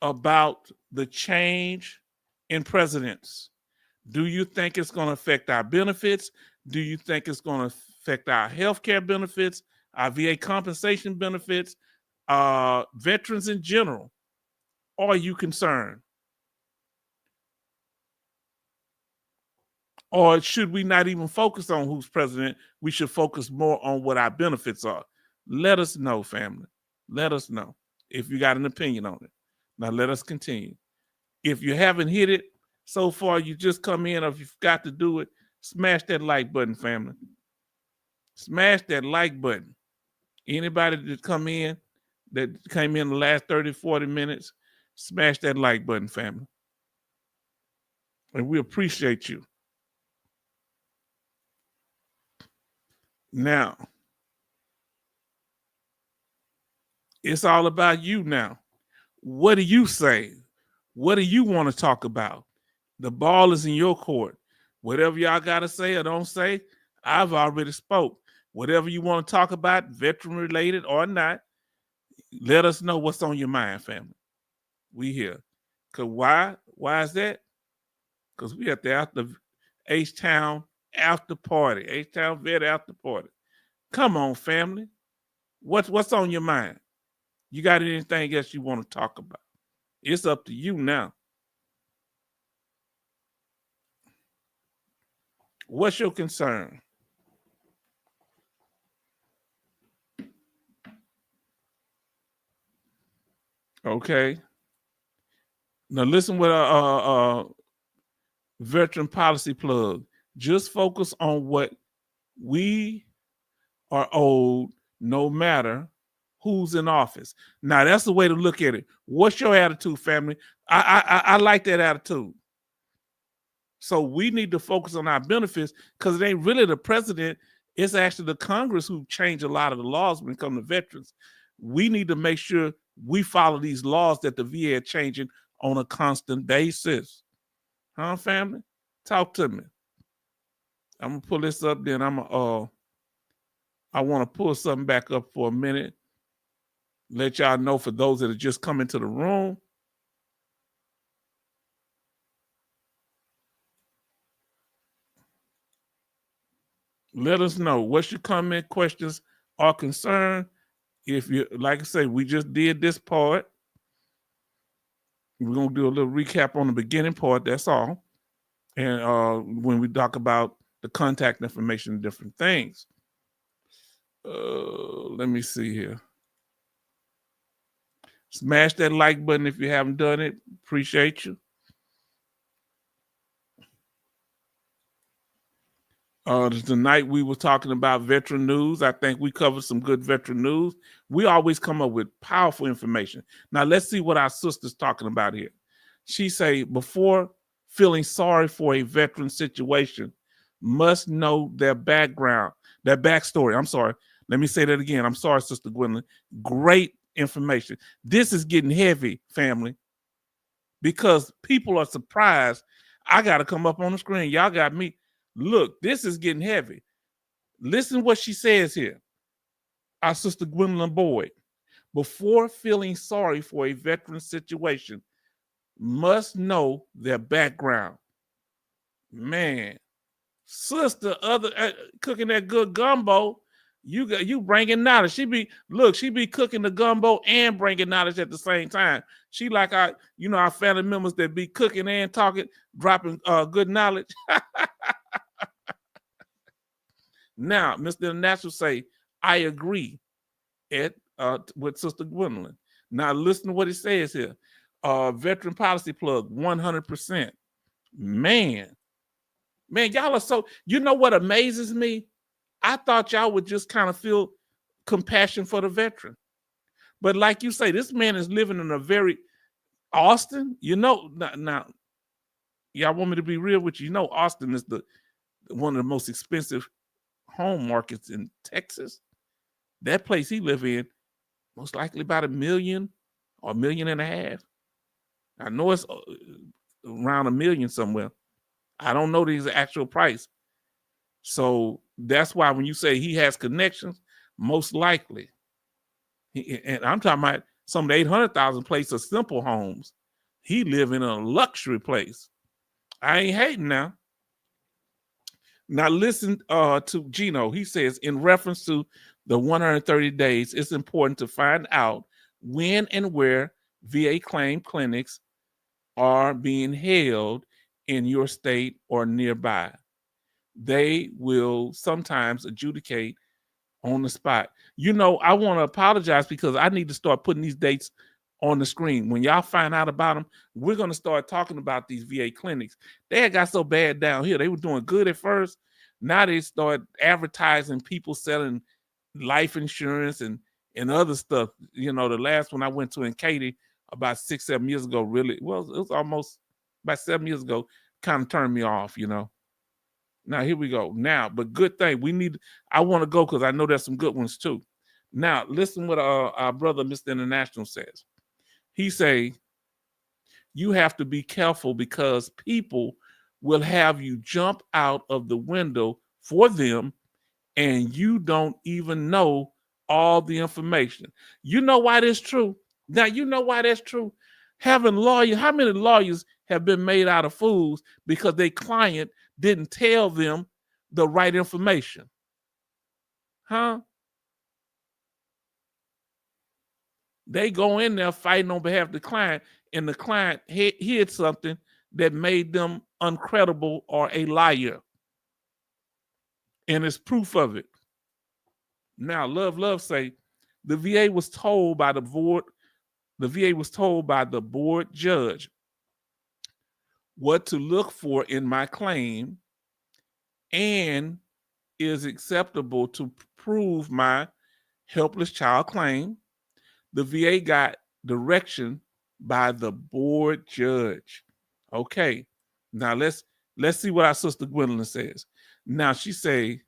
about the change in presidents? Do you think it's going to affect our benefits? Do you think it's going to affect our health care benefits, our VA compensation benefits, veterans in general? Are you concerned? Or should we not even focus on who's president? We should focus more on what our benefits are. Let us know, family. Let us know if you got an opinion on it. Now let us continue. If you haven't hit it so far, you just come in, or if you forgot to do it, smash that like button, family. Smash that like button. Anybody that came in the last 30, 40 minutes, smash that like button, family. And we appreciate you. Now, it's all about you now. What do you say? What do you want to talk about? The ball is in your court. Whatever y'all got to say or don't say, I've already spoke. Whatever you want to talk about, veteran related or not, let us know what's on your mind, family. We here. Cause why? Why is that? Because we at the H-Town after party, H-Town vet after party. Come on, family. What's on your mind? You got anything else you want to talk about? It's up to you now. What's your concern? Okay. Now listen with a veteran policy plug. Just focus on what we are owed, no matter who's in office. Now that's the way to look at it. What's your attitude, family? I like that attitude. So we need to focus on our benefits because it ain't really the president. It's actually the Congress who changed a lot of the laws when it comes to veterans. We need to make sure we follow these laws that the VA is changing on a constant basis. Huh, family? Talk to me. I'm gonna pull this up, then I want to pull something back up for a minute. Let y'all know for those that are just coming to the room. Let us know what's your comment, questions, or concern. If you, like I say, we just did this part. We're gonna do a little recap on the beginning part. That's all. And when we talk about the contact information and different things. Let me see here. Smash that like button if you haven't done it. Appreciate you. Tonight we were talking about veteran news. I think we covered some good veteran news. We always come up with powerful information. Now let's see what our sister's talking about here. She say, before feeling sorry for a veteran situation, must know their background, their backstory. I'm sorry. Let me say that again. I'm sorry, Sister Gwendolyn. Great information. This is getting heavy, family, because people are surprised. I got to come up on the screen. Y'all got me. Look, this is getting heavy. Listen what she says here. Our Sister Gwendolyn Boyd. Before feeling sorry for a veteran situation, must know their background. Man, sister, cooking that good gumbo. You bringing knowledge. She be cooking the gumbo and bringing knowledge at the same time. She like our family members that be cooking and talking, dropping good knowledge. Now, Mr. International say, I agree with Sister Gwendolyn. Now, listen to what it says here. Veteran policy plug, 100%. Man, y'all are so, you know what amazes me? I thought y'all would just kind of feel compassion for the veteran. But like you say, this man is living in a very, Austin, now, y'all want me to be real with you? Austin is one of the most expensive home markets in Texas. That place he live in, most likely about $1 million or $1.5 million. I know it's around $1 million somewhere. I don't know the actual price. So that's why when you say he has connections, most likely. And I'm talking about some of the 800,000 places are simple homes. He live in a luxury place. I ain't hating now. Now listen to Gino. He says, in reference to the 130 days, it's important to find out when and where VA claim clinics are being held in your state or nearby. They will sometimes adjudicate on the spot. I want to apologize because I need to start putting these dates on the screen. When y'all find out about them, we're going to start talking about these VA clinics. They had got so bad down here. They were doing good at first. Now they start advertising people selling life insurance and other stuff. The last one I went to in Katy about 6-7 years ago, really, well, it was almost about 7 years ago, kind of turned me off, Now here we go. Now, but good thing I want to go because I know there's some good ones too. Now listen what our brother Mr. International says. He say you have to be careful because people will have you jump out of the window for them, and you don't even know all the information. You know why that's true? Now you know why that's true. Having lawyers, how many lawyers have been made out of fools because their client didn't tell them the right information? Huh? They go in there fighting on behalf of the client, and the client hid something that made them uncredible or a liar. And it's proof of it. Now, Love say the VA was told by the board judge what to look for in my claim and is acceptable to prove my helpless child claim. The VA got direction by the board judge. Okay, now let's see what our sister Gwendolyn says. Now she say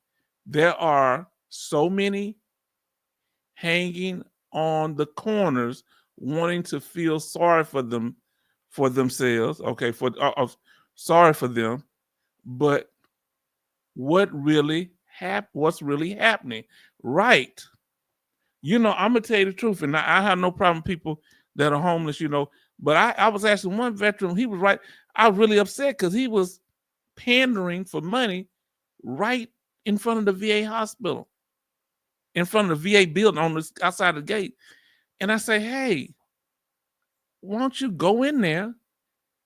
there are so many hanging on the corners wanting to feel sorry for themselves. Okay, sorry for them, but what's really happening? Right. You know, I'm gonna tell you the truth, and I have no problem with people that are homeless, you know. But I was asking one veteran, he was right. I was really upset because he was pandering for money right in front of the VA hospital, in front of the VA building on this outside the gate. And I say, hey, why don't you go in there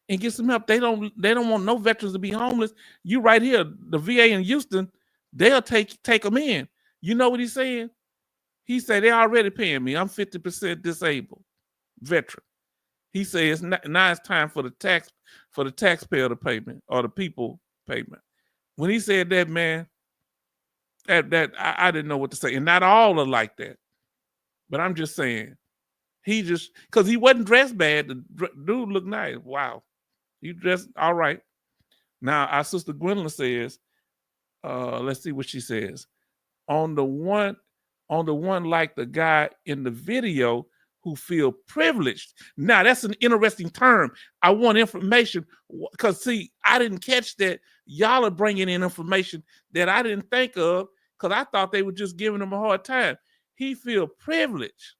and get some help? They don't want no veterans to be homeless. You right here, the VA in Houston, they'll take them in. You know what he's saying? He said they're already paying me. I'm 50% disabled veteran. He says now it's time for the taxpayer to payment or the people payment. When he said that, man, that I didn't know what to say. And not all are like that. But I'm just saying, because he wasn't dressed bad. The dude looked nice. Wow. He dressed all right. Now, our sister Gwendolyn says, let's see what she says. On the one like the guy in the video who feel privileged. Now, that's an interesting term. I want information because, see, I didn't catch that. Y'all are bringing in information that I didn't think of because I thought they were just giving him a hard time. He feel privileged.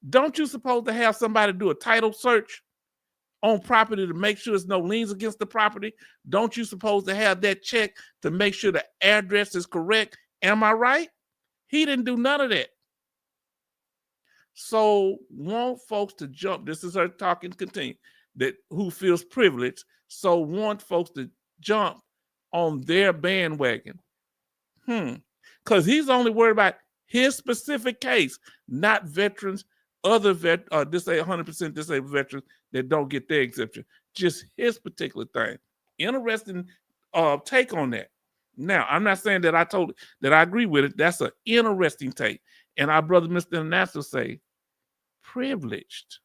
Don't you supposed to have somebody do a title search on property to make sure there's no liens against the property? Don't you supposed to have that check to make sure the address is correct? Am I right? He didn't do none of that. So want folks to jump. This is her talking continue. That who feels privileged. So want folks to jump on their bandwagon. Because he's only worried about his specific case, not veterans, other 100% disabled veterans that don't get their exemption. Just his particular thing. Interesting take on that. Now, I'm not saying that I agree with it. That's an interesting take. And our brother, Mr. International, say, privileged.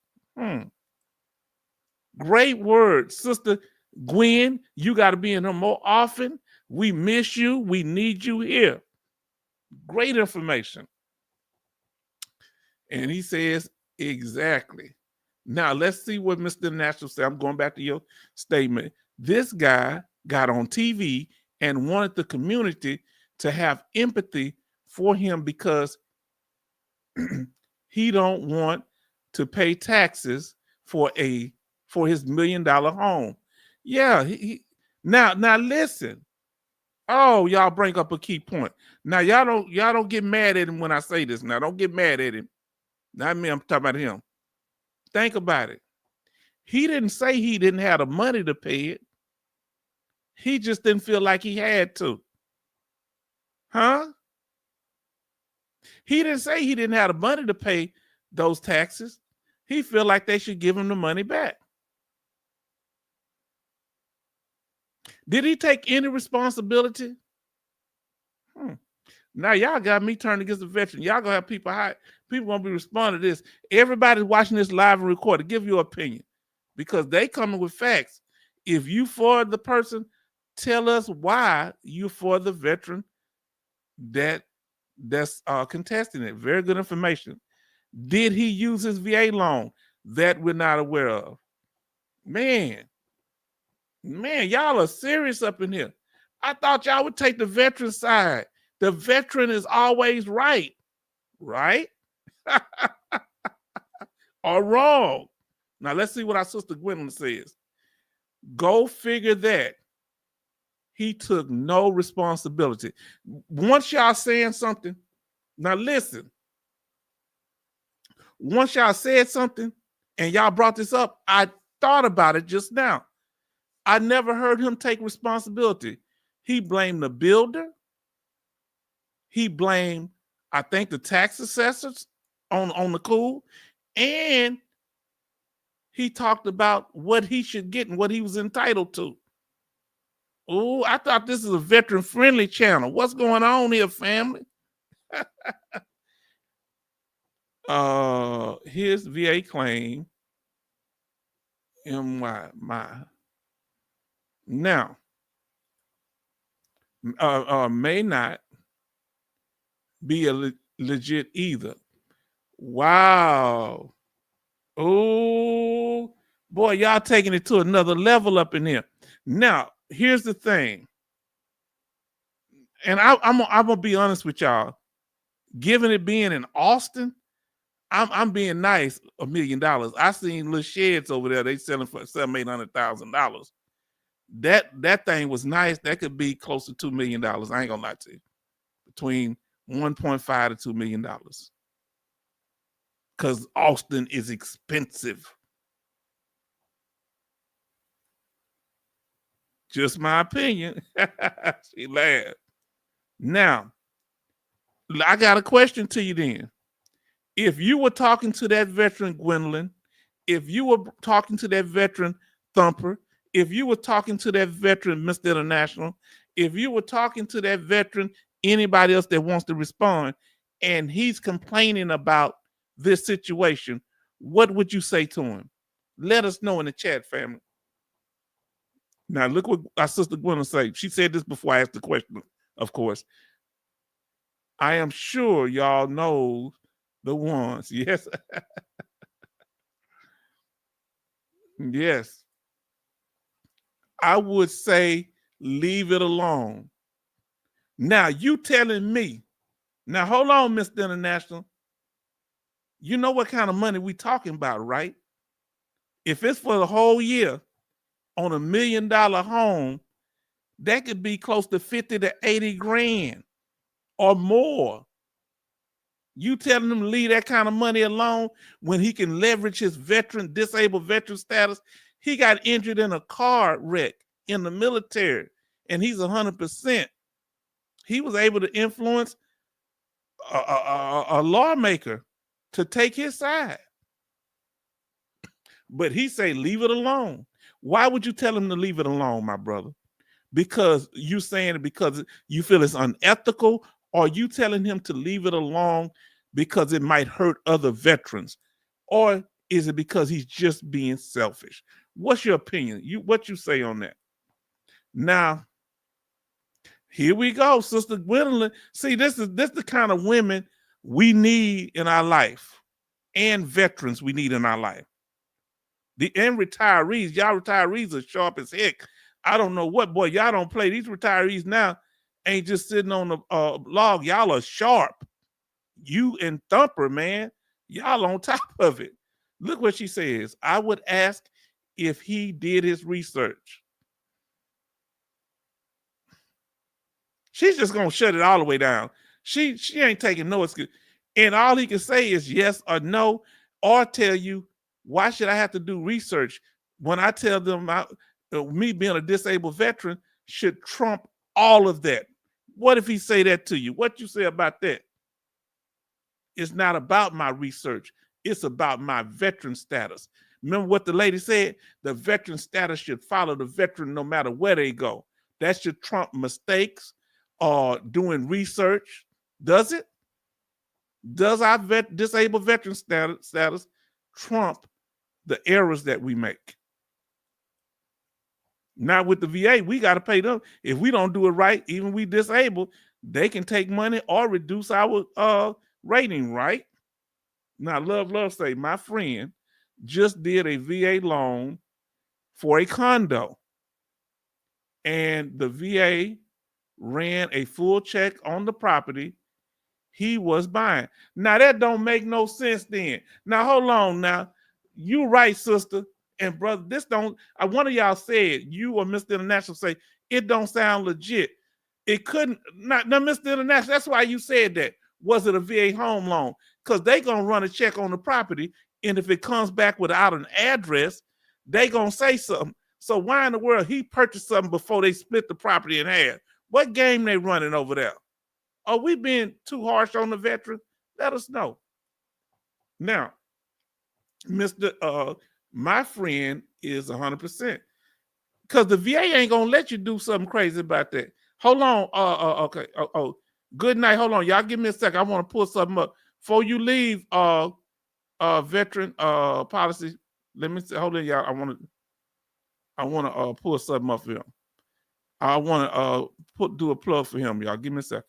Great word. Sister Gwen, you got to be in here more often. We miss you. We need you here. Great information. And he says, exactly. Now, let's see what Mr. International said. I'm going back to your statement. This guy got on TV and wanted the community to have empathy for him because he don't want to pay taxes for his $1 million home. Yeah, now listen. Oh, y'all bring up a key point. Now y'all don't get mad at him when I say this. Now don't get mad at him. Not me, I'm talking about him. Think about it. He didn't say he didn't have the money to pay it. He just didn't feel like he had to. Huh? He didn't say he didn't have the money to pay those taxes. He felt like they should give him the money back. Did he take any responsibility? Now y'all got me turned against the veteran. Y'all gonna have people gonna be responding to this. Everybody's watching this live and recorded. Give your opinion because they coming with facts. If you for the person Tell us why you're for the veteran that's contesting it. Very good information. Did he use his VA loan? That we're not aware of. Man, y'all are serious up in here. I thought y'all would take the veteran side. The veteran is always right, right? Or wrong. Now let's see what our sister Gwendolyn says. Go figure that. He took no responsibility. Once y'all saying something, now listen. Once y'all said something and y'all brought this up, I thought about it just now. I never heard him take responsibility. He blamed the builder. He blamed, I think, the tax assessors on the cool. And he talked about what he should get and what he was entitled to. Oh, I thought this is a veteran-friendly channel. What's going on here, family? His VA claim, my. Now, may not be a legit either. Wow. Oh, boy, y'all taking it to another level up in here. Now, here's the thing. And I'm gonna be honest with y'all. Given it being in Austin, I'm being nice. $1 million. I seen little sheds over there. They selling for $700,000-$800,000. That thing was nice. That could be close to $2 million. I ain't gonna lie to you. Between 1.5 to $2 million. Because Austin is expensive. Just my opinion. She laughed. Now, I got a question to you then. If you were talking to that veteran, Gwendolyn, if you were talking to that veteran, Thumper, if you were talking to that veteran, Mr. International, if you were talking to that veteran, anybody else that wants to respond, and he's complaining about this situation, what would you say to him? Let us know in the chat, family. Now, look what our sister Gwendolyn said. She said this before I asked the question, of course. I am sure y'all know the ones. Yes. Yes. I would say leave it alone. Now, you telling me, now hold on, Mr. International. You know what kind of money we talking about, right? If it's for the whole year on $1 million home, that could be close to 50 to 80 grand or more. You telling him to leave that kind of money alone when he can leverage his disabled veteran status? He got injured in a car wreck in the military, and he's 100%. He was able to influence a lawmaker to take his side. But he say, leave it alone. Why would you tell him to leave it alone, my brother? Because you saying it because you feel it's unethical, or you telling him to leave it alone because it might hurt other veterans? Or is it because he's just being selfish? What's your opinion? What you say on that? Now, here we go, Sister Gwendolyn. See, this is the kind of women we need in our life, and veterans we need in our life. And retirees, y'all retirees are sharp as heck. I don't know what, boy, y'all don't play. These retirees now ain't just sitting on the log. Y'all are sharp. You and Thumper, man, y'all on top of it. Look what she says. I would ask if he did his research. She's just gonna shut it all the way down. She ain't taking no excuse. And all he can say is yes or no, or tell you, why should I have to do research when I tell them me being a disabled veteran should trump all of that? What if he say that to you? What you say about that? It's not about my research. It's about my veteran status. Remember what the lady said? The veteran status should follow the veteran no matter where they go. That should trump mistakes or doing research. Does it? Does our disabled veteran status trump the errors that we make? Not with the VA. We got to pay them. If we don't do it right, even we disabled, they can take money or reduce our rating, right? Now, love say, my friend just did a VA loan for a condo, and the VA ran a full check on the property he was buying. Now, that don't make no sense then. Now, hold on now. You right, sister and brother. This don't, one of y'all said, you or Mr. International say, it don't sound legit. It couldn't, not Mr. International, that's why you said that. Was it a VA home loan? Because they gonna run a check on the property, and if it comes back without an address, they gonna say something. So why in the world he purchased something before they split the property in half? What game they running over there? Are we being too harsh on the veteran? Let us know. Now, Mr. My friend is 100%. Because the VA ain't gonna let you do something crazy about that. Hold on. Okay. Good night. Hold on. Y'all give me a second. I want to pull something up. Before you leave, veteran policy. Let me see. Hold on, y'all. I want to pull something up for him. I want to do a plug for him, y'all. Give me a second.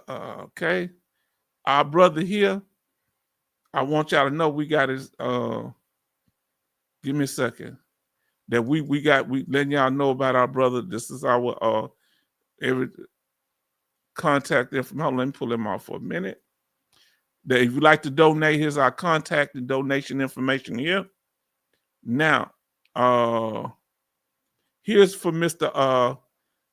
Okay. Our brother here, I want y'all to know we got his give me a second. That we letting y'all know about our brother. This is our every contact information. Hold on, let me pull him off for a minute. That if you'd like to donate, here's our contact and donation information here. Now, here's for Mr.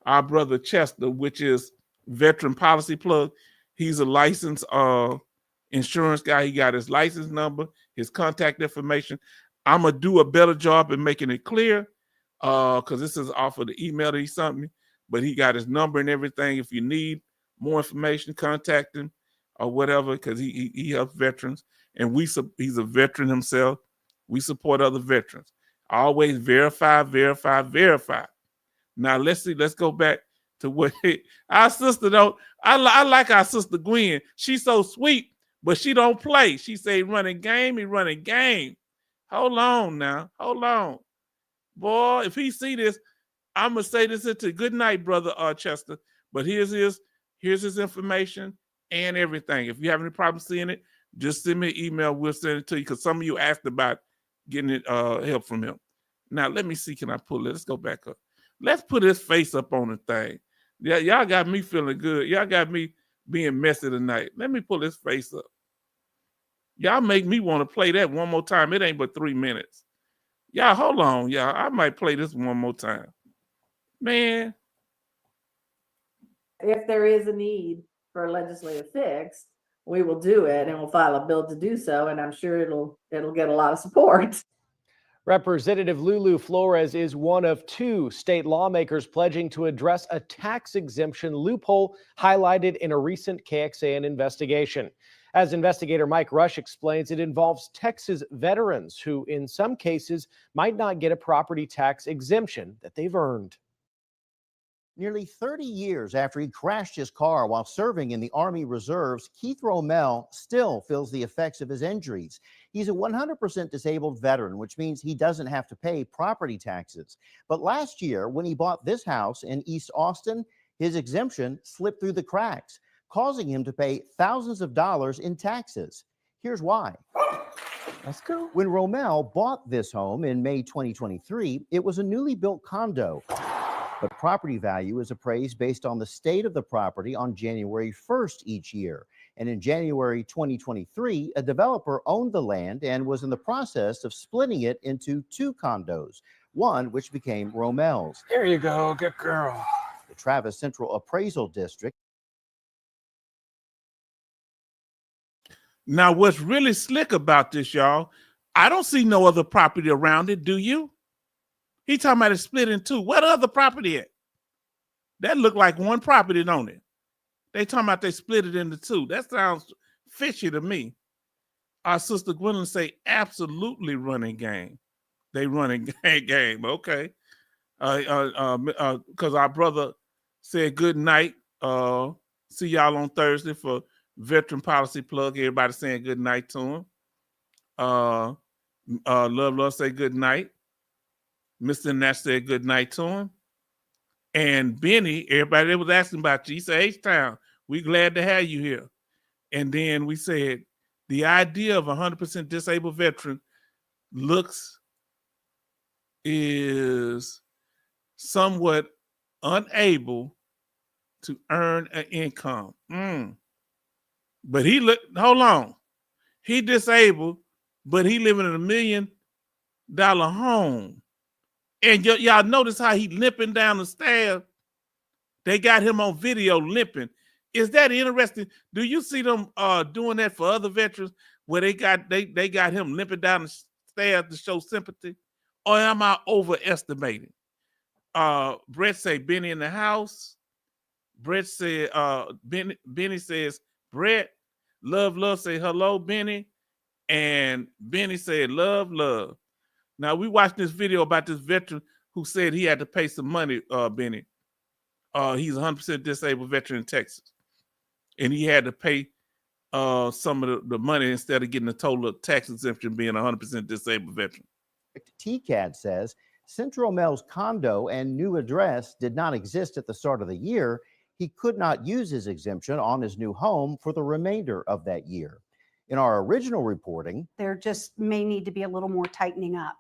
Our brother Chester, which is Veteran Policy Plug. He's a licensed insurance guy. He got his license number, his contact information. I'm gonna do a better job in making it clear, because this is off of the email that he sent me. But he got his number and everything. If you need more information, contact him or whatever, because he helps veterans, and he's a veteran himself. We support other veterans. Always verify. Now let's see. Let's go back to what our sister don't. I like our sister Gwen. She's so sweet, but she don't play. She say running game. He running game. Hold on now. Hold on, boy. If he see this, I'm gonna say this to good night, brother Chester. But here's his information and everything. If you have any problem seeing it, just send me an email. We'll send it to you, because some of you asked about getting it help from him. Now let me see. Can I pull it? Let's go back up. Let's put his face up on the thing. Yeah, y'all got me feeling good. Y'all got me being messy tonight. Let me pull his face up. Y'all make me want to play that one more time. It ain't but 3 minutes. Y'all, hold on, y'all. I might play this one more time. Man. If there is a need for a legislative fix, we will do it, and we'll file a bill to do so. And I'm sure it'll get a lot of support. Representative Lulu Flores is one of 2 state lawmakers pledging to address a tax exemption loophole highlighted in a recent KXAN investigation. As investigator Mike Rush explains, it involves Texas veterans who, in some cases, might not get a property tax exemption that they've earned. Nearly 30 years after he crashed his car while serving in the Army Reserves, Keith Romell still feels the effects of his injuries. He's a 100% disabled veteran, which means he doesn't have to pay property taxes. But last year, when he bought this house in East Austin, his exemption slipped through the cracks, causing him to pay thousands of dollars in taxes. Here's why. Let's go. When Romell bought this home in May 2023, it was a newly built condo. But property value is appraised based on the state of the property on January 1st each year. And in January 2023, a developer owned the land and was in the process of splitting it into 2 condos, one which became Romell's. There you go, good girl. The Travis Central Appraisal District. Now, what's really slick about this, y'all, I don't see no other property around it. Do you? He talking about it split in 2. What other property at? That looked like one property, don't it? They talking about they split it into 2. That sounds fishy to me. Our sister Gwendolyn say absolutely running game. They running game. Okay. Because our brother said good night. See y'all on Thursday for Veteran Policy Plug. Everybody saying good night to him. Love say good night. Mr. Nash said good night to him. And Benny, everybody that was asking about you, he said, H-Town, we glad to have you here. And then we said, the idea of 100% disabled veteran is somewhat unable to earn an income. But hold on. He disabled, but he living in $1 million home. And y'all notice how he limping down the stairs? They got him on video limping. Is that interesting? Do you see them doing that for other veterans where they got him limping down the stairs to show sympathy? Or am I overestimating? Brett say Benny in the house. Brett said Benny says Brett. Love say hello, Benny. And Benny said love. Now we watched this video about this veteran who said he had to pay some money, Benny. He's a 100% disabled veteran in Texas. And he had to pay some of the money instead of getting a total tax exemption being a 100% disabled veteran. TCAD says since Romel's condo and new address did not exist at the start of the year, he could not use his exemption on his new home for the remainder of that year. In our original reporting, There just may need to be a little more tightening up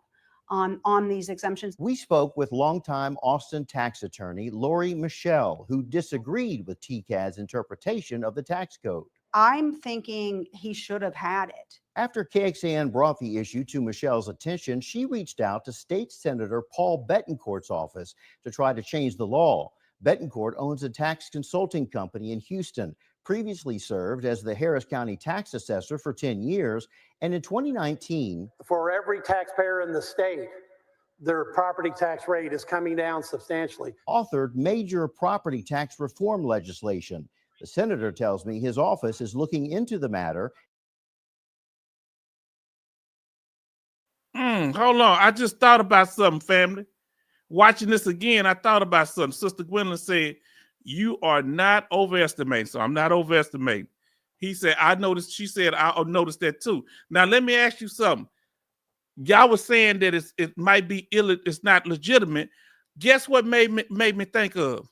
on these exemptions. we spoke with longtime Austin tax attorney Lori Michelle, who disagreed with TCAD's interpretation of the tax code. I'm thinking he should have had it. After KXAN brought the issue to Michelle's attention, she reached out to State Senator Paul Bettencourt's office to try to change the law. Bettencourt owns a tax consulting company in Houston, previously served as the Harris County tax assessor for 10 years, and in 2019, For every taxpayer in the state, their property tax rate is coming down substantially. authored major property tax reform legislation. The senator tells me his office is looking into the matter. Hold on. I just thought about something, family. Watching this again, I thought about something. Sister Gwendolyn said, you are not overestimating. So I'm not overestimating. He said, I noticed. She said, I noticed that too. Now, let me ask you something. Y'all was saying that it might be it's not legitimate. Guess what made me think of?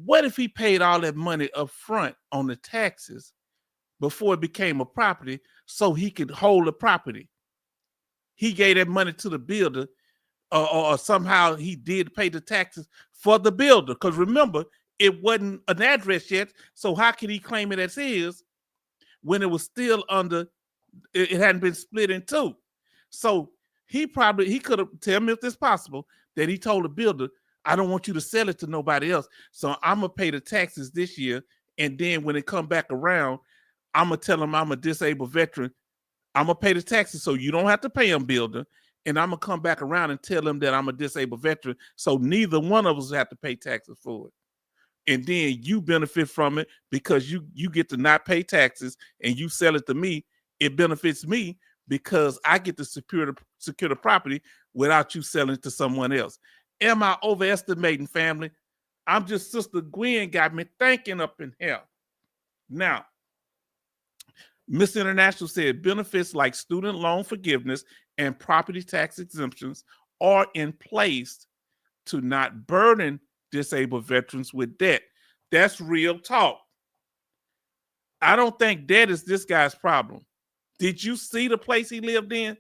What if he paid all that money up front on the taxes before it became a property so he could hold the property? He gave that money to the builder, or somehow he did pay the taxes for the builder. Because remember, it wasn't an address yet, so how could he claim it as his when it was still under, it hadn't been split in two? So he could have, tell me if it's possible, that he told the builder, I don't want you to sell it to nobody else, so I'm going to pay the taxes this year, and then when it come back around, I'm going to tell him I'm a disabled veteran. I'm going to pay the taxes so you don't have to pay him, builder, and I'm going to come back around and tell him that I'm a disabled veteran, so neither one of us have to pay taxes for it. And then you benefit from it because you get to not pay taxes and you sell it to me. It benefits me because I get to secure the property without you selling it to someone else. Am I overestimating, family? I'm just, Sister Gwen got me thinking up in here. Now, Miss International said benefits like student loan forgiveness and property tax exemptions are in place to not burden disabled veterans with debt. That's real talk. I don't think debt is this guy's problem. Did you see the place he lived in?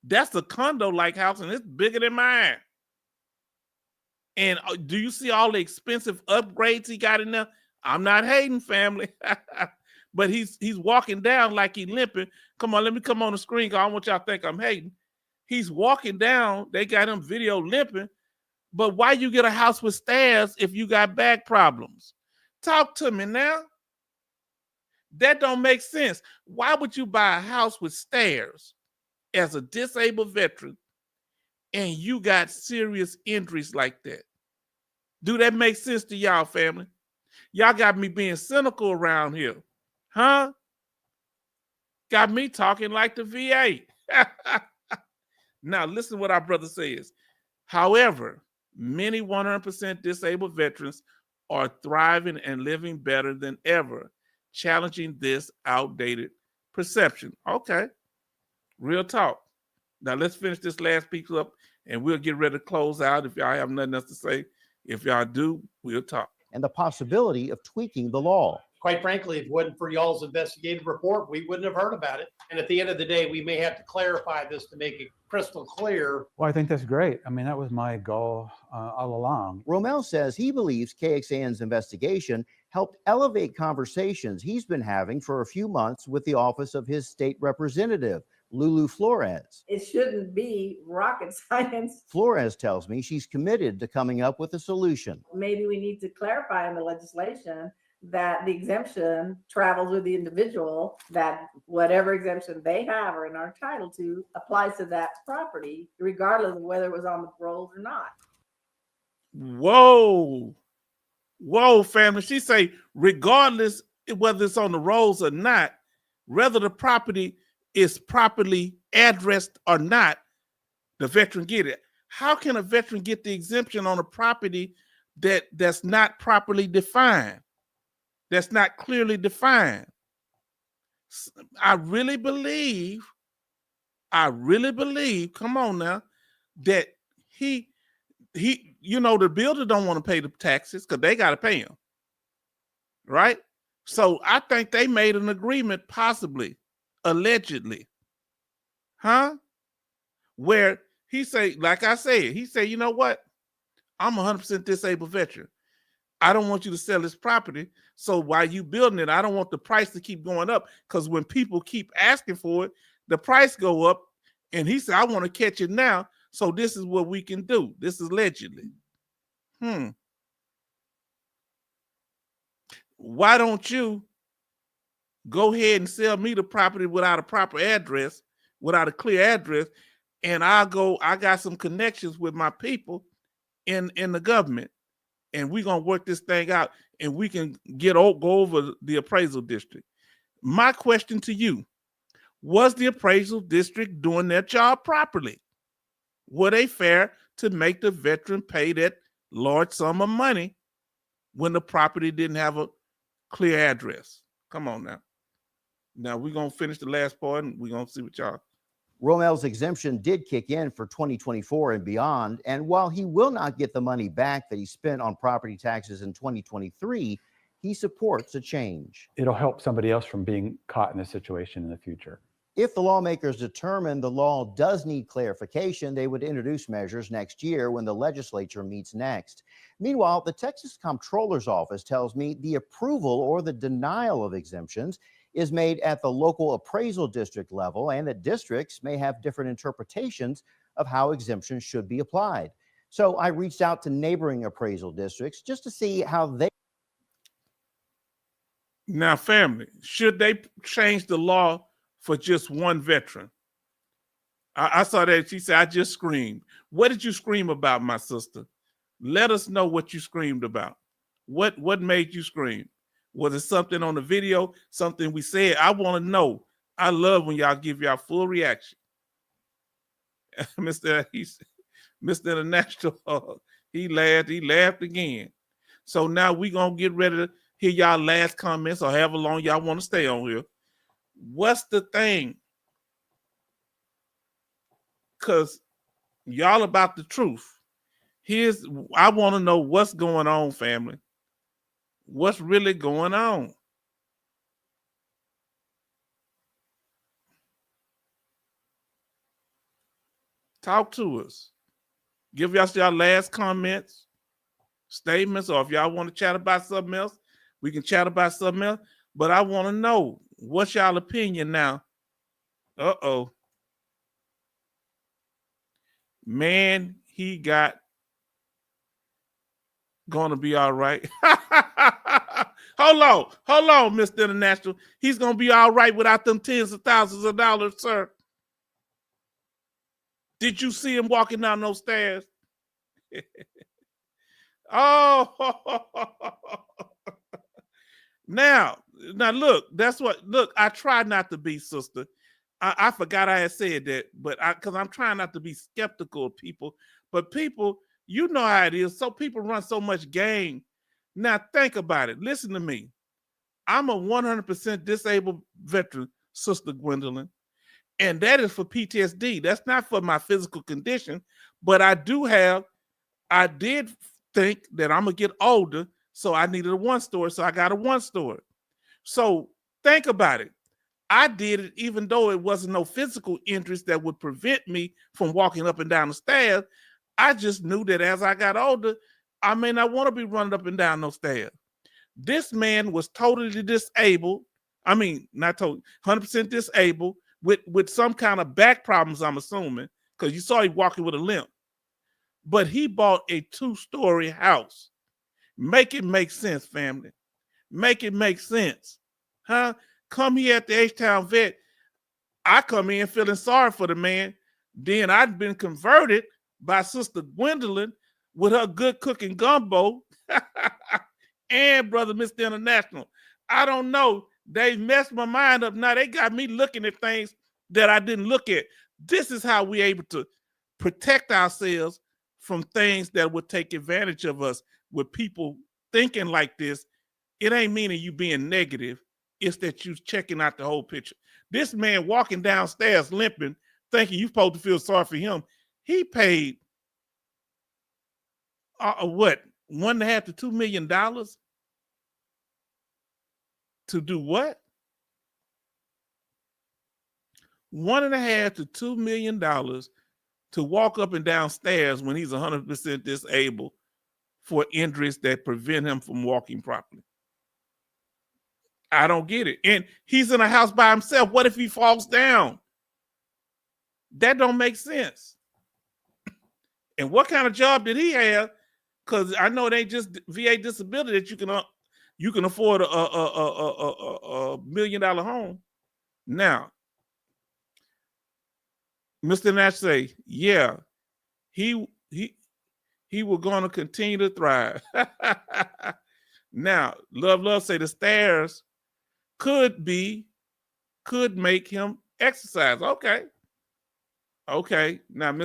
That's a condo-like house, and it's bigger than mine. And do you see all the expensive upgrades he got in there? I'm not hating, family. But he's walking down like he's limping. Come on, let me come on the screen, because I don't want y'all to think I'm hating. He's walking down. They got him video limping. But why you get a house with stairs if you got back problems? Talk to me now. That don't make sense. Why would you buy a house with stairs as a disabled veteran and you got serious injuries like that? Do that make sense to y'all, family? Y'all got me being cynical around here. Huh? Got me talking like the VA. Now, listen to what our brother says. However, many 100% disabled veterans are thriving and living better than ever, challenging this outdated perception. Okay, real talk. Now let's finish this last piece up And we'll get ready to close out. If y'all have nothing else to say, if y'all do, we'll talk. and the possibility of tweaking the law. Quite frankly, if it wasn't for y'all's investigative report, we wouldn't have heard about it. And at the end of the day, we may have to clarify this to make it crystal clear. Well, I think that's great. I mean, that was my goal all along. Romel says he believes KXAN's investigation helped elevate conversations he's been having for a few months with the office of his state representative, Lulu Flores. It shouldn't be rocket science. Flores tells me she's committed to coming up with a solution. Maybe we need to clarify in the legislation that the exemption travels with the individual, that whatever exemption they have or are entitled to applies to that property, regardless of whether it was on the rolls or not. Whoa, family. She say, regardless whether it's on the rolls or not, whether the property is properly addressed or not, the veteran get it. How can a veteran get the exemption on a property that's not properly defined? That's not clearly defined. I really believe, come on now, that he, the builder don't want to pay the taxes because they got to pay them, right? So I think they made an agreement, possibly, allegedly, where he say, like I said, he said, you know what? I'm 100% disabled veteran. I don't want you to sell this property. So while you building it, I don't want the price to keep going up, because when people keep asking for it, the price go up. And he said, I want to catch it now. So this is what we can do. This is allegedly. Why don't you go ahead and sell me the property without a proper address, without a clear address, and I got some connections with my people in the government, and we're going to work this thing out, and we can go over the appraisal district. My question to you, was the appraisal district doing their job properly? Were they fair to make the veteran pay that large sum of money when the property didn't have a clear address? Come on now. Now we're going to finish the last part, and we're going to see what y'all. Romel's exemption did kick in for 2024 and beyond, and while he will not get the money back that he spent on property taxes in 2023, he supports a change. It'll help somebody else from being caught in a situation in the future. If the lawmakers determine the law does need clarification, they would introduce measures next year when the legislature meets next. Meanwhile, the Texas Comptroller's Office tells me the approval or the denial of exemptions is made at the local appraisal district level, and that districts may have different interpretations of how exemptions should be applied. So I reached out to neighboring appraisal districts just to see how they. Now, family, should they change the law for just one veteran? I saw that. She said, I just screamed. What did you scream about, my sister? Let us know what you screamed about. What made you scream? Was it something on the video, something we said? I want to know. I love when y'all give y'all full reaction. Mr. International, he laughed again. So now we're going to get ready to hear y'all last comments, or however long y'all want to stay on here. What's the thing? Because y'all about the truth. I want to know what's going on, family. What's really going on? Talk to us. Give us y'all last comments, statements, or if y'all want to chat about something else, we can chat about something else. But I want to know, what's y'all opinion now? Uh-oh. Man, he got gonna be all right. Hold on, Mr. International. He's gonna be all right without them tens of thousands of dollars, sir. Did you see him walking down those stairs? Oh, now look, I try not to be, sister. I forgot I had said that, but because I'm trying not to be skeptical of people, but people, you know how it is. So people run so much game. Now think about it. Listen to me. I'm a 100% disabled veteran, Sister Gwendolyn, and that is for PTSD. That's not for my physical condition, But I did think that I'm gonna get older, so I needed a one story, so I got a one story. So think about it. I did it even though it wasn't no physical interest that would prevent me from walking up and down the stairs. I just knew that as I got older, I may not want to be running up and down those stairs. This man was totally disabled. I mean, not totally, 100% disabled with some kind of back problems, I'm assuming, because you saw he walking with a limp. But he bought a 2-story house. Make it make sense, family. Make it make sense. Huh? Come here at the H-Town Vet. I come in feeling sorry for the man. Then I'd been converted by Sister Gwendolyn with her good cooking gumbo and Brother Mr. International. I don't know. They messed my mind up. Now they got me looking at things that I didn't look at. This is how we're able to protect ourselves from things that would take advantage of us. With people thinking like this, it ain't meaning you being negative. It's that you checking out the whole picture. This man walking downstairs limping, thinking you're supposed to feel sorry for him. He paid what, $1.5 to $2 million to do what? $1.5 to $2 million to walk up and down stairs when he's 100% disabled for injuries that prevent him from walking properly. I don't get it. And he's in a house by himself. What if he falls down? That don't make sense. And what kind of job did he have? Because I know it ain't just VA disability that you can afford a $1 million home. Now, Mr. Nash say, yeah, he was going to continue to thrive. Now, Love say the stairs could make him exercise. Okay. Now,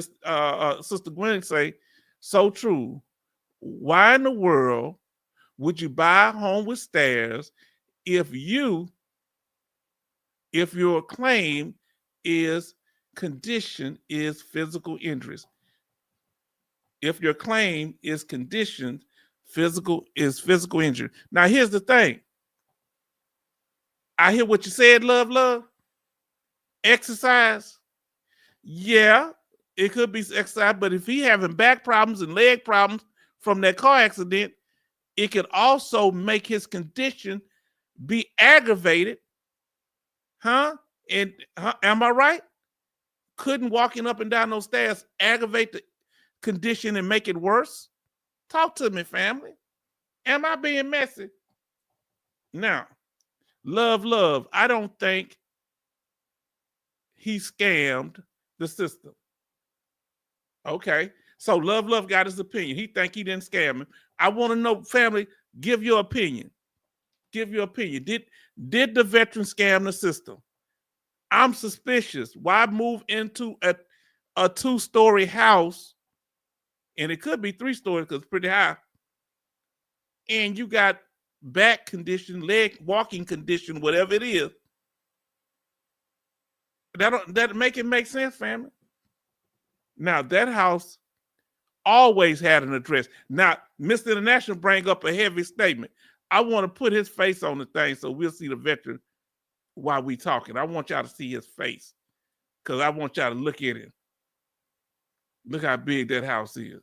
Sister Gwen say, so true. Why in the world would you buy a home with stairs if your claim is condition is physical injuries? If your claim is conditioned physical injury. Now, here's the thing. I hear what you said, Love. Exercise. Yeah, it could be exercise, but if he having back problems and leg problems from that car accident, it could also make his condition be aggravated. Huh? And am I right? Couldn't walking up and down those stairs aggravate the condition and make it worse? Talk to me, family. Am I being messy? Now, Love, I don't think he scammed the system. Okay, so Love got his opinion. He think he didn't scam him. I want to know, family, give your opinion. Give your opinion. Did the veteran scam the system? I'm suspicious. Why move into a 2-story house? And it could be 3 stories because it's pretty high. And you got back condition, leg walking condition, whatever it is. That make it make sense, family. Now, that house always had an address. Now, Mr. International bring up a heavy statement. I want to put his face on the thing so we'll see the veteran while we talking. I want y'all to see his face because I want y'all to look at it. Look how big that house is.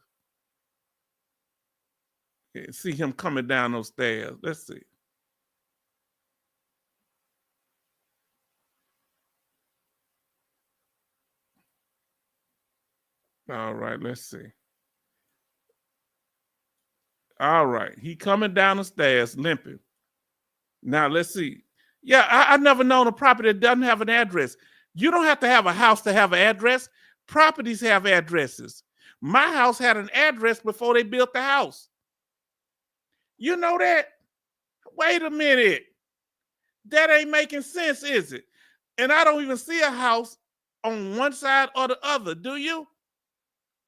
Okay, see him coming down those stairs. Let's see. All right, let's see. All right, he coming down the stairs limping. Now, let's see. Yeah, I've never known a property that doesn't have an address. You don't have to have a house to have an address. Properties have addresses. My house had an address before they built the house. You know that? Wait a minute. That ain't making sense, is it? And I don't even see a house on one side or the other, do you?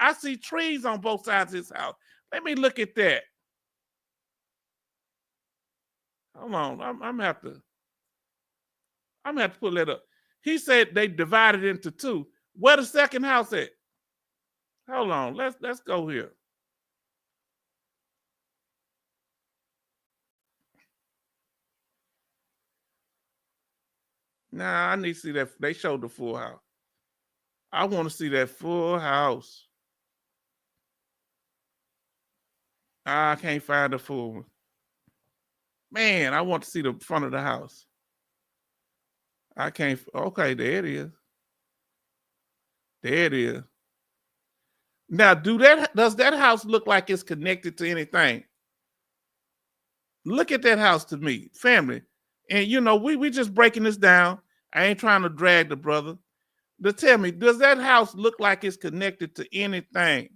I see trees on both sides of his house. Let me look at that. Hold on, I'm gonna have to pull that up. He said they divided into 2. Where the second house at? Hold on. Let's go here. Nah, I need to see that. They showed the full house. I want to see that full house. I can't find the full one. Man, I want to see the front of the house. I can't. Okay, there it is. There it is. Now, does that house look like it's connected to anything? Look at that house to me, family. And you know, we just breaking this down. I ain't trying to drag the brother. But tell me, does that house look like it's connected to anything?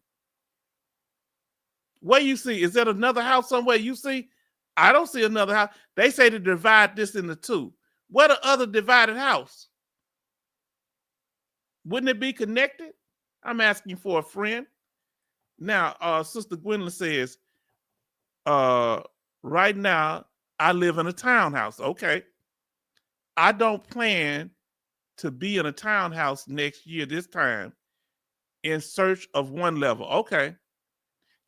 What you see? Is that another house somewhere you see? I don't see another house. They say to divide this into two. What the other divided house? Wouldn't it be connected? I'm asking for a friend. Now, Sister Gwendolyn says, right now, I live in a townhouse. Okay. I don't plan to be in a townhouse next year this time in search of one level. Okay.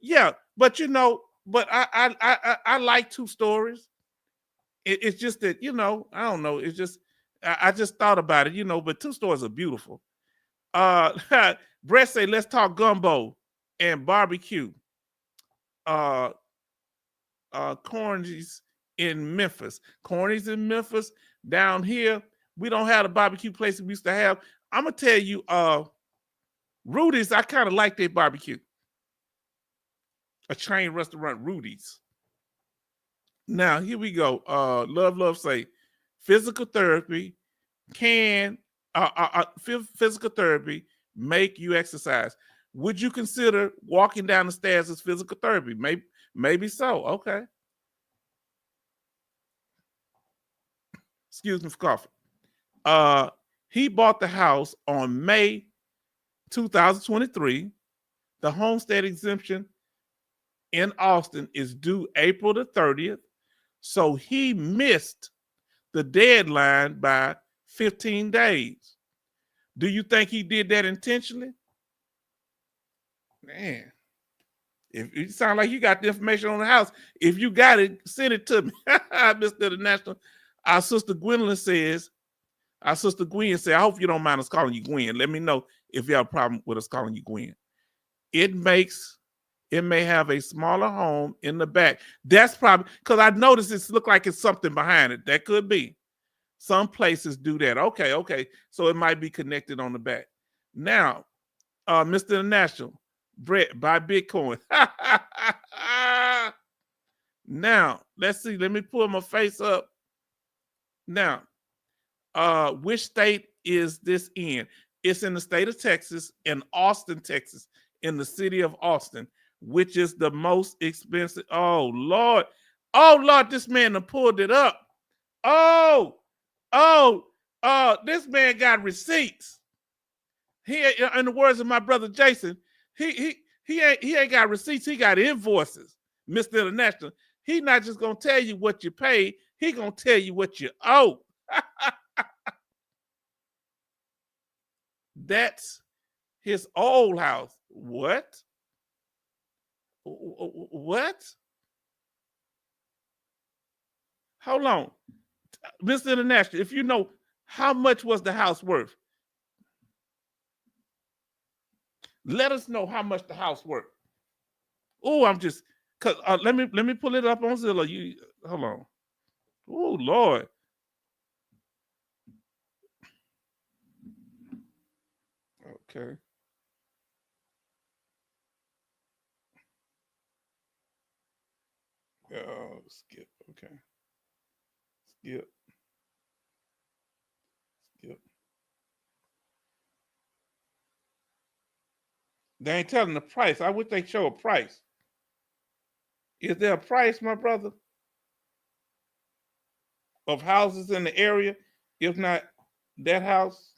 Yeah, but you know, but I like 2 stories. It's just that, you know, I don't know. It's just I just thought about it, you know, but 2 stories are beautiful. Brett say, let's talk gumbo and barbecue. Corny's in Memphis. Corny's in Memphis. Down here, we don't have the barbecue place we used to have. I'm gonna tell you, Rudy's, I kind of like their barbecue. A chain restaurant, Rudy's. Now, here we go. Love say, physical therapy can physical therapy make you exercise. Would you consider walking down the stairs as physical therapy? Maybe so. Okay. Excuse me for coughing. He bought the house on May 2023. The homestead exemption in Austin is due April the 30th. So he missed the deadline by 15 days. Do you think he did that intentionally? Man, if it sounds like you got the information on the house, if you got it, send it to me. Mr. International. Our sister Gwendolyn says, I hope you don't mind us calling you Gwen. Let me know if you have a problem with us calling you Gwen. It may have a smaller home in the back. That's probably because I noticed it look like it's something behind it. That could be. Some places do that. Okay. So it might be connected on the back. Now, Mr. International, Brett, buy Bitcoin. Now, let's see. Let me pull my face up. Now, which state is this in? It's in the state of Texas, in Austin, Texas, in the city of Austin, which is the most expensive. Oh, Lord, this man done pulled it up. This man got receipts. He, in the words of my brother Jason, he ain't got receipts. He got invoices, Mr. International. He not just gonna tell you what you paid. He gonna tell you what you owe. That's his old house. What? What? Hold on. Mr. International, if you know, how much was the house worth? Let us know how much the house worth. Oh, I'm just, cause let me pull it up on Zillow. You hold on. Oh, Lord. Okay. Oh, skip. Okay. Skip. They ain't telling the price. I wish they show a price. Is there a price, my brother, of houses in the area? If not that house?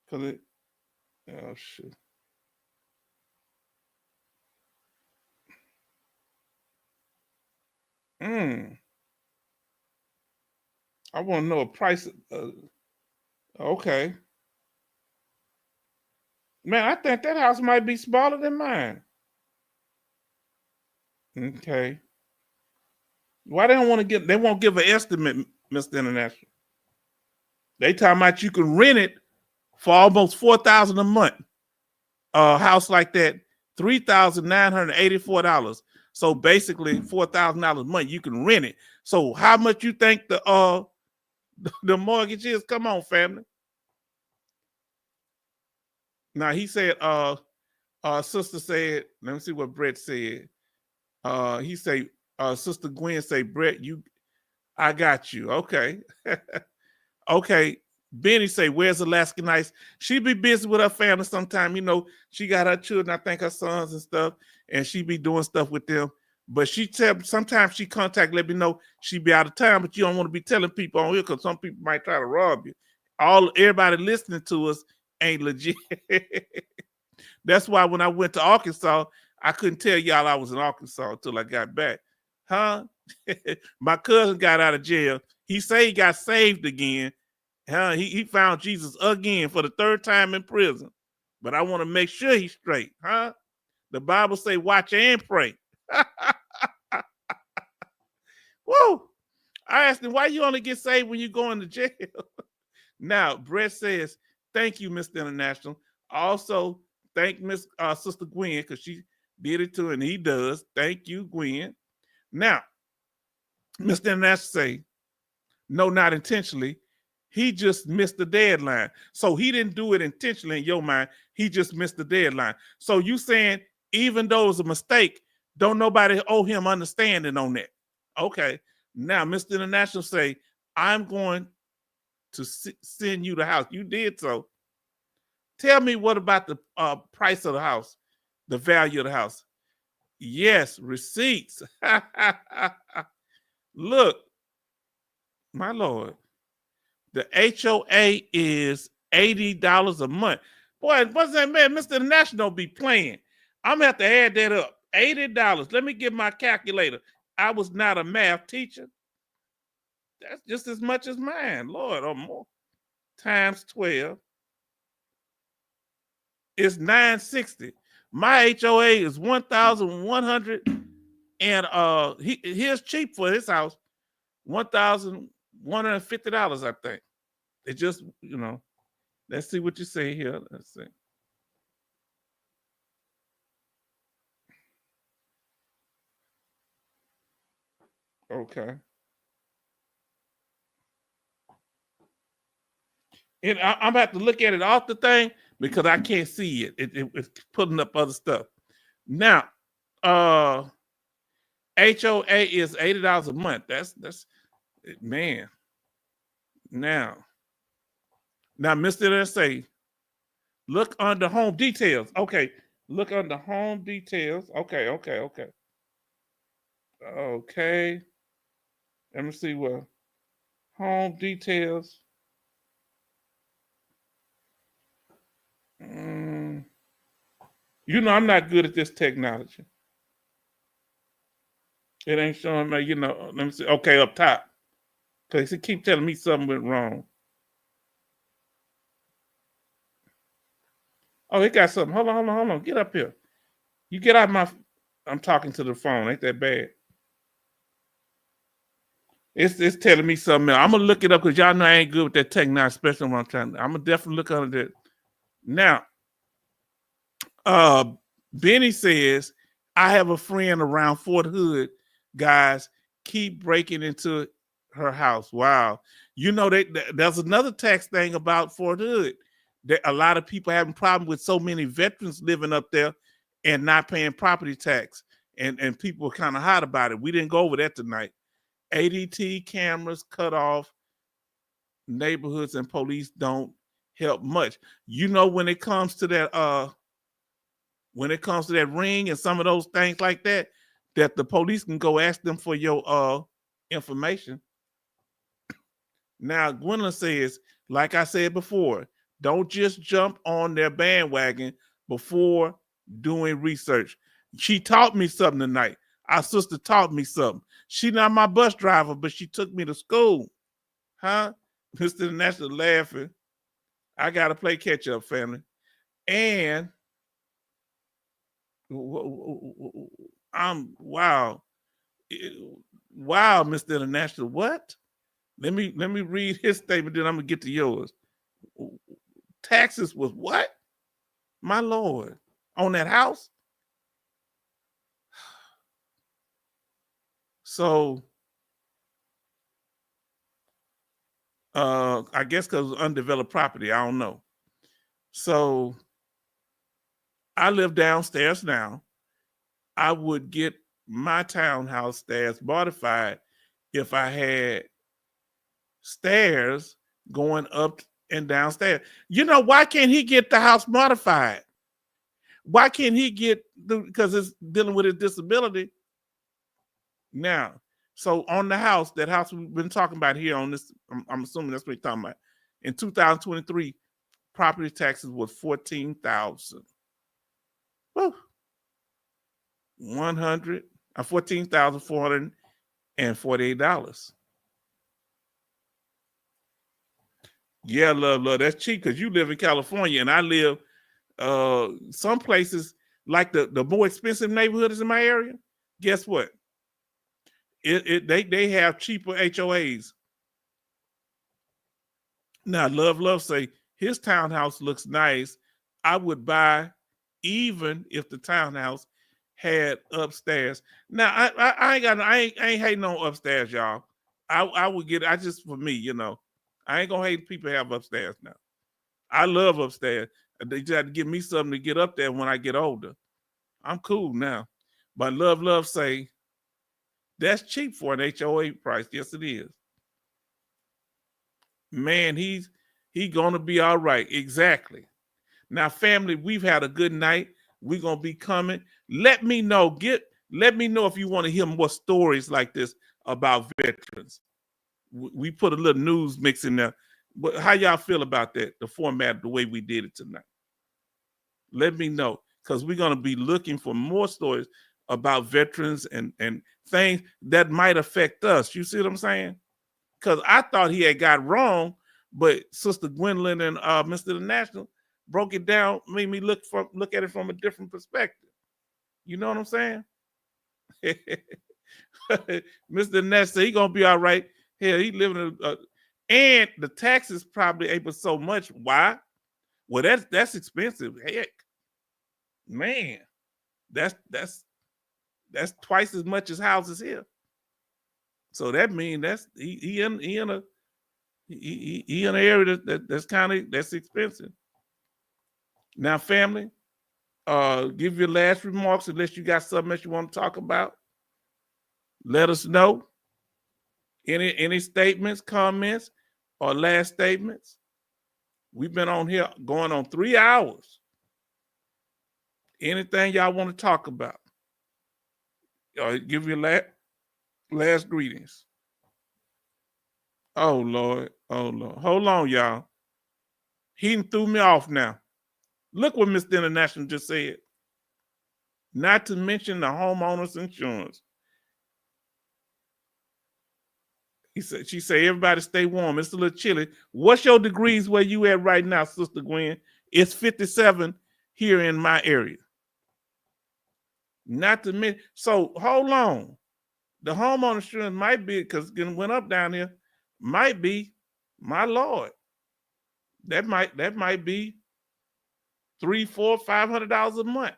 Because it, oh, shit. I want to know a price. Okay. Man, I think that house might be smaller than mine. Okay. Why they don't want to give? They won't give an estimate, Mr. International. They talking about you can rent it for almost $4,000 a month. A house like that, $3,984. So basically, $4,000 a month you can rent it. So how much you think the mortgage is? Come on, family. Now he said, sister said, let me see what Brett said. He say, Sister Gwen say, Brett, I got you. Okay. Okay. Benny say, where's Alaska Nice? She be busy with her family sometime. You know, she got her children, I think her sons and stuff, and she be doing stuff with them. But sometimes she let me know she be out of town, but you don't want to be telling people on here because some people might try to rob you. Everybody listening to us ain't legit. That's why when I went to Arkansas, I couldn't tell y'all I was in Arkansas until I got back. Huh? My cousin got out of jail. He say he got saved again. Huh? He found Jesus again for the third time in prison. But I want to make sure he's straight. Huh? The Bible say watch and pray. Woo! I asked him, why you only get saved when you go into jail? Now, Brett says, thank you, Mr. International. Also, thank Sister Gwen, because she did it too, and he does. Thank you, Gwen. Now, Mr. International say, no, not intentionally. He just missed the deadline. So he didn't do it intentionally in your mind. He just missed the deadline. So you saying, even though it was a mistake, don't nobody owe him understanding on that. Okay. Now, Mr. International say, I'm going to send you the house. You did so. Tell me what about the price of the house, the value of the house. Yes, receipts. Look, my Lord, the HOA is $80 a month. Boy, what's that, man? Mr. International be playing. I'm gonna have to add that up. $80. Let me get my calculator. I was not a math teacher. That's just as much as mine, Lord, or more. Times 12 is $960. My HOA is $1,100, and here's cheap for his house, $1,150, I think. It just, let's see what you say here. Let's see. Okay. And I'm about to look at it off the thing because I can't see it. It's putting up other stuff. Now, HOA is $80 a month. That's man. Now, Mr. SA, look under home details. Okay, look under home details. Okay. Let me see what home details. I'm not good at this technology. It ain't showing me, let me see. Okay, up top. Because it keep telling me something went wrong. Oh, it got something. Hold on. Get up here. You get out I'm talking to the phone. Ain't that bad? It's telling me something else. I'm going to look it up because y'all know I ain't good with that technology, especially when I'm going to definitely look under that. Now, Benny says, I have a friend around Fort Hood. Guys, keep breaking into her house. Wow. There's another tax thing about Fort Hood. That a lot of people having problems with so many veterans living up there and not paying property tax. And people are kind of hot about it. We didn't go over that tonight. ADT cameras cut off. Neighborhoods and police don't help much. When it comes to that ring and some of those things like that the police can go ask them for your information. Now, Gwendolyn says, like I said before, don't just jump on their bandwagon before doing research. She taught me something tonight. Our sister taught me something. She not my bus driver, but she took me to school. Huh? Mr. National laughing. I got to play catch up, family. And wow. Wow, Mr. International. What? Let me read his statement, then I'm gonna get to yours. Taxes was what? My Lord. On that house? So I guess because undeveloped property, I don't know. So I live downstairs now. I would get my townhouse stairs modified if I had stairs going up and downstairs. You know, why can't he get the house modified? Why can't he get because it's dealing with his disability now? So on the house, that house we've been talking about here on this, I'm assuming that's what you're talking about. In 2023, property taxes was $14,448. Yeah, love, that's cheap because you live in California and I live some places like the more expensive neighborhoods in my area. Guess what? They have cheaper HOAs. Now, love say his townhouse looks nice. I would buy even if the townhouse had upstairs. Now, I ain't hating on upstairs, y'all. I would get. I just for me, you know, I ain't gonna hate people have upstairs now. I love upstairs. They just had to give me something to get up there when I get older. I'm cool now. But love say that's cheap for an HOA price. Yes, it is. Man, he gonna be all right. Exactly. Now, family, we've had a good night. We're gonna be coming. Let me know. Let me know if you want to hear more stories like this about veterans. We put a little news mix in there. But how y'all feel about that? The format, the way we did it tonight. Let me know, because we're gonna be looking for more stories about veterans and things that might affect us. You see what I'm saying? Because I thought he had got wrong, but Sister Gwendolyn and Mr. International broke it down, made me look at it from a different perspective. You know what I'm saying? Mr. International, he gonna be all right. Hell, he living and the taxes probably able so much. Why? Well, that's expensive. Heck, man, that's twice as much as houses here. So that means that's he in an area that's expensive. Now, family, give your last remarks unless you got something else you want to talk about. Let us know. Any statements, comments, or last statements? We've been on here going on 3 hours. Anything y'all want to talk about? Give your last greetings. Oh Lord. Hold on, y'all. He threw me off now. Look what Mr. International just said. Not to mention the homeowner's insurance. She said, everybody stay warm. It's a little chilly. What's your degrees where you at right now, Sister Gwen? It's 57 here in my area. Not to mention, so hold on. The homeowner insurance might be, because it went up down here, might be, my Lord. That might be $300, $400, $500 a month.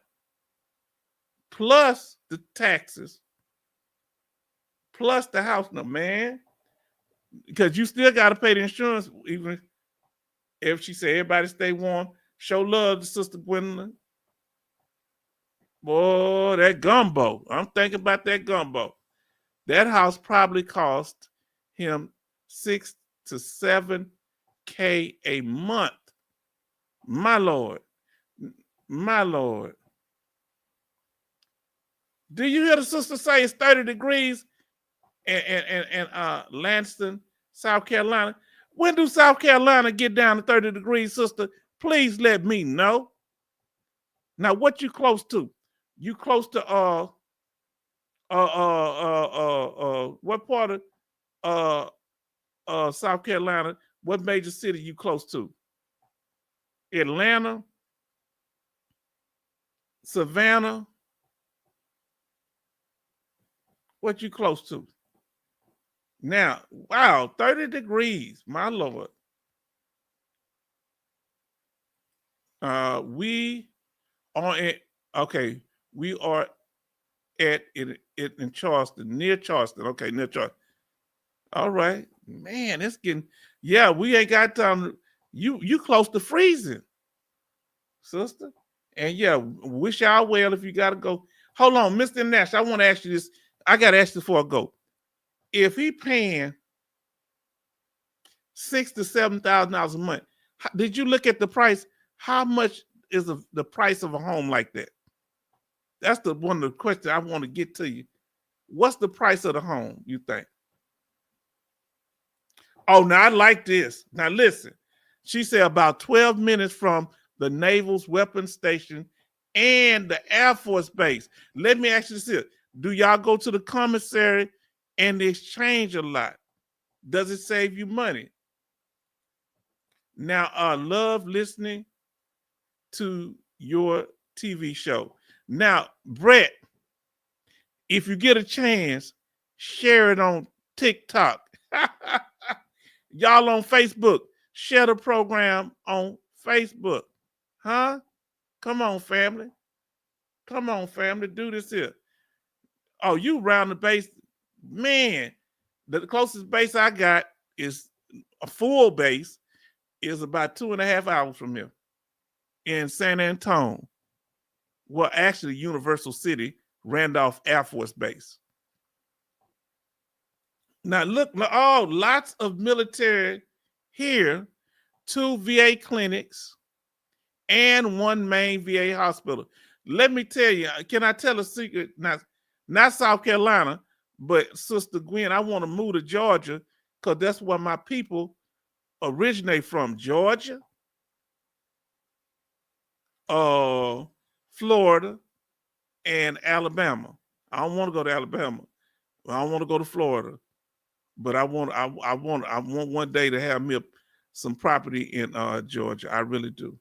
Plus the taxes. Plus the house number, man. Because you still got to pay the insurance, even if she said everybody stay warm. Show love to Sister Gwendolyn. Boy, that gumbo. I'm thinking about that gumbo. That house probably cost him $6,000 to $7,000 a month. My Lord. My Lord. Do you hear the sister say it's 30 degrees in Lansing, South Carolina? When do South Carolina get down to 30 degrees, sister? Please let me know. Now, what you close to? You close to what part of South Carolina? What major city you close to? Atlanta? Savannah, what you close to? Now, wow, 30 degrees, my Lord. We are at, okay, we are at it in Charleston, near Charleston. Okay, near Charleston. All right, man, it's getting, yeah, we ain't got time. You close to freezing, sister. And yeah, wish y'all well if you gotta go. Hold on, Mr. Nash, I want to ask you this. I gotta ask you before I go. If he paying $6,000 to $7,000 a month, did you look at the price? How much is the price of a home like that? That's one of the questions I want to get to you. What's the price of the home, you think? Oh, now I like this. Now listen, she said about 12 minutes from the Naval's weapons station and the Air Force Base. Let me ask you this. Do y'all go to the commissary and exchange a lot? Does it save you money? Now, I love listening to your TV show. Now, Brett, if you get a chance, share it on TikTok. Y'all on Facebook, share the program on Facebook. Huh? Come on, family. Come on, family. Do this here. Oh, you round the base. Man, the closest base I got is a full base is about 2.5 hours from here in San Antonio. Well, actually, Universal City, Randolph Air Force Base. Now, look, oh, lots of military here, 2 VA clinics, and 1 main VA hospital. Let me tell you, can I tell a secret? Not South Carolina, but Sister Gwen, I want to move to Georgia because that's where my people originate from. Georgia, Florida, and Alabama. I don't want to go to Alabama. I don't want to go to Florida, but I want one day to have me some property in Georgia. I really do.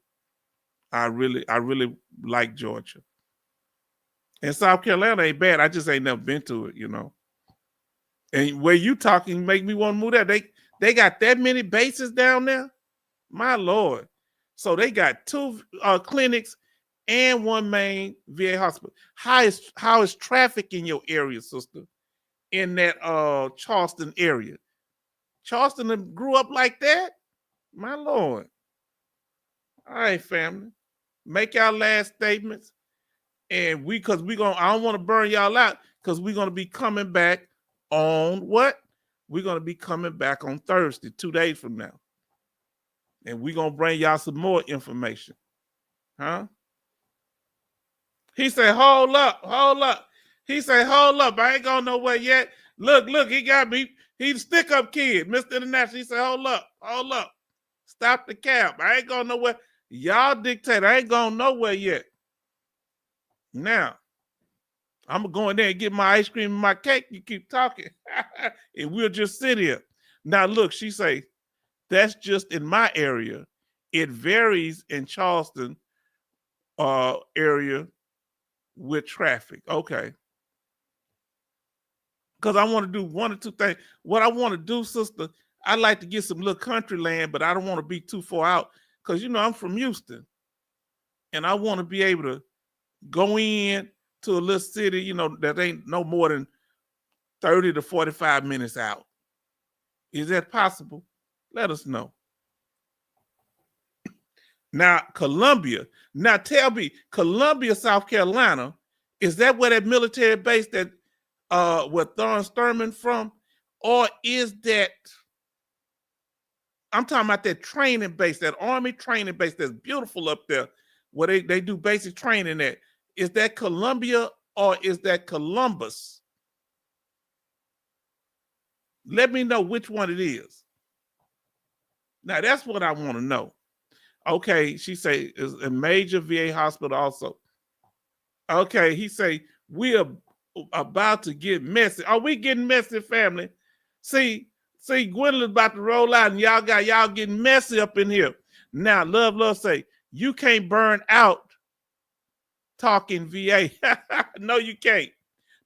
I really like Georgia. And South Carolina ain't bad. I just ain't never been to it, you know. And where you talking make me want to move there. They got that many bases down there? My Lord. So they got 2 clinics and 1 main VA hospital. How is traffic in your area, sister? In that Charleston area? Charleston grew up like that? My Lord. All right, family. Make y'all last statements. And I don't want to burn y'all out because we're going to be coming back on what? We're going to be coming back on Thursday, 2 days from now. And we're going to bring y'all some more information. Huh? He said, hold up. He said, hold up. I ain't going nowhere yet. Look, he got me. He's a stick-up kid, Mr. International. He said, hold up. Stop the cap. I ain't going nowhere. Y'all dictate. I ain't going nowhere yet. Now, I'm going to go in there and get my ice cream and my cake. You keep talking. And we'll just sit here. Now, look, she say, that's just in my area. It varies in Charleston area with traffic. Okay. Because I want to do 1 or 2 things. What I want to do, sister, I like to get some little country land, but I don't want to be too far out. Because, you know, I'm from Houston. And I want to be able to go in to a little city, you know, that ain't no more than 30 to 45 minutes out. Is that possible? Let us know. Now, Columbia. Now, tell me, Columbia, South Carolina, is that where that military base that where Thorne Sturman from? Or is that, I'm talking about that training base, that Army training base that's beautiful up there, where they do basic training at. Is that Columbia or is that Columbus? Let me know which one it is. Now, that's what I want to know. Okay, she say is a major VA hospital also. Okay, he say we are about to get messy. Are we getting messy, family? See, Gwendolyn's about to roll out and y'all getting messy up in here. Now, love say, you can't burn out talking VA. No, you can't.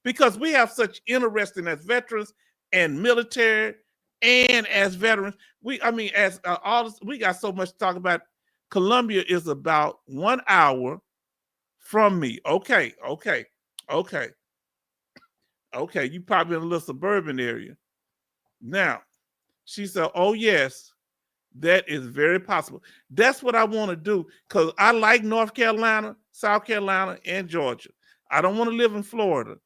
Because we have such interesting as veterans and military and as veterans. We got so much to talk about. Columbia is about 1 hour from me. Okay. You probably in a little suburban area. Now, she said, oh, yes, that is very possible. That's what I want to do because I like North Carolina, South Carolina, and Georgia. I don't want to live in Florida,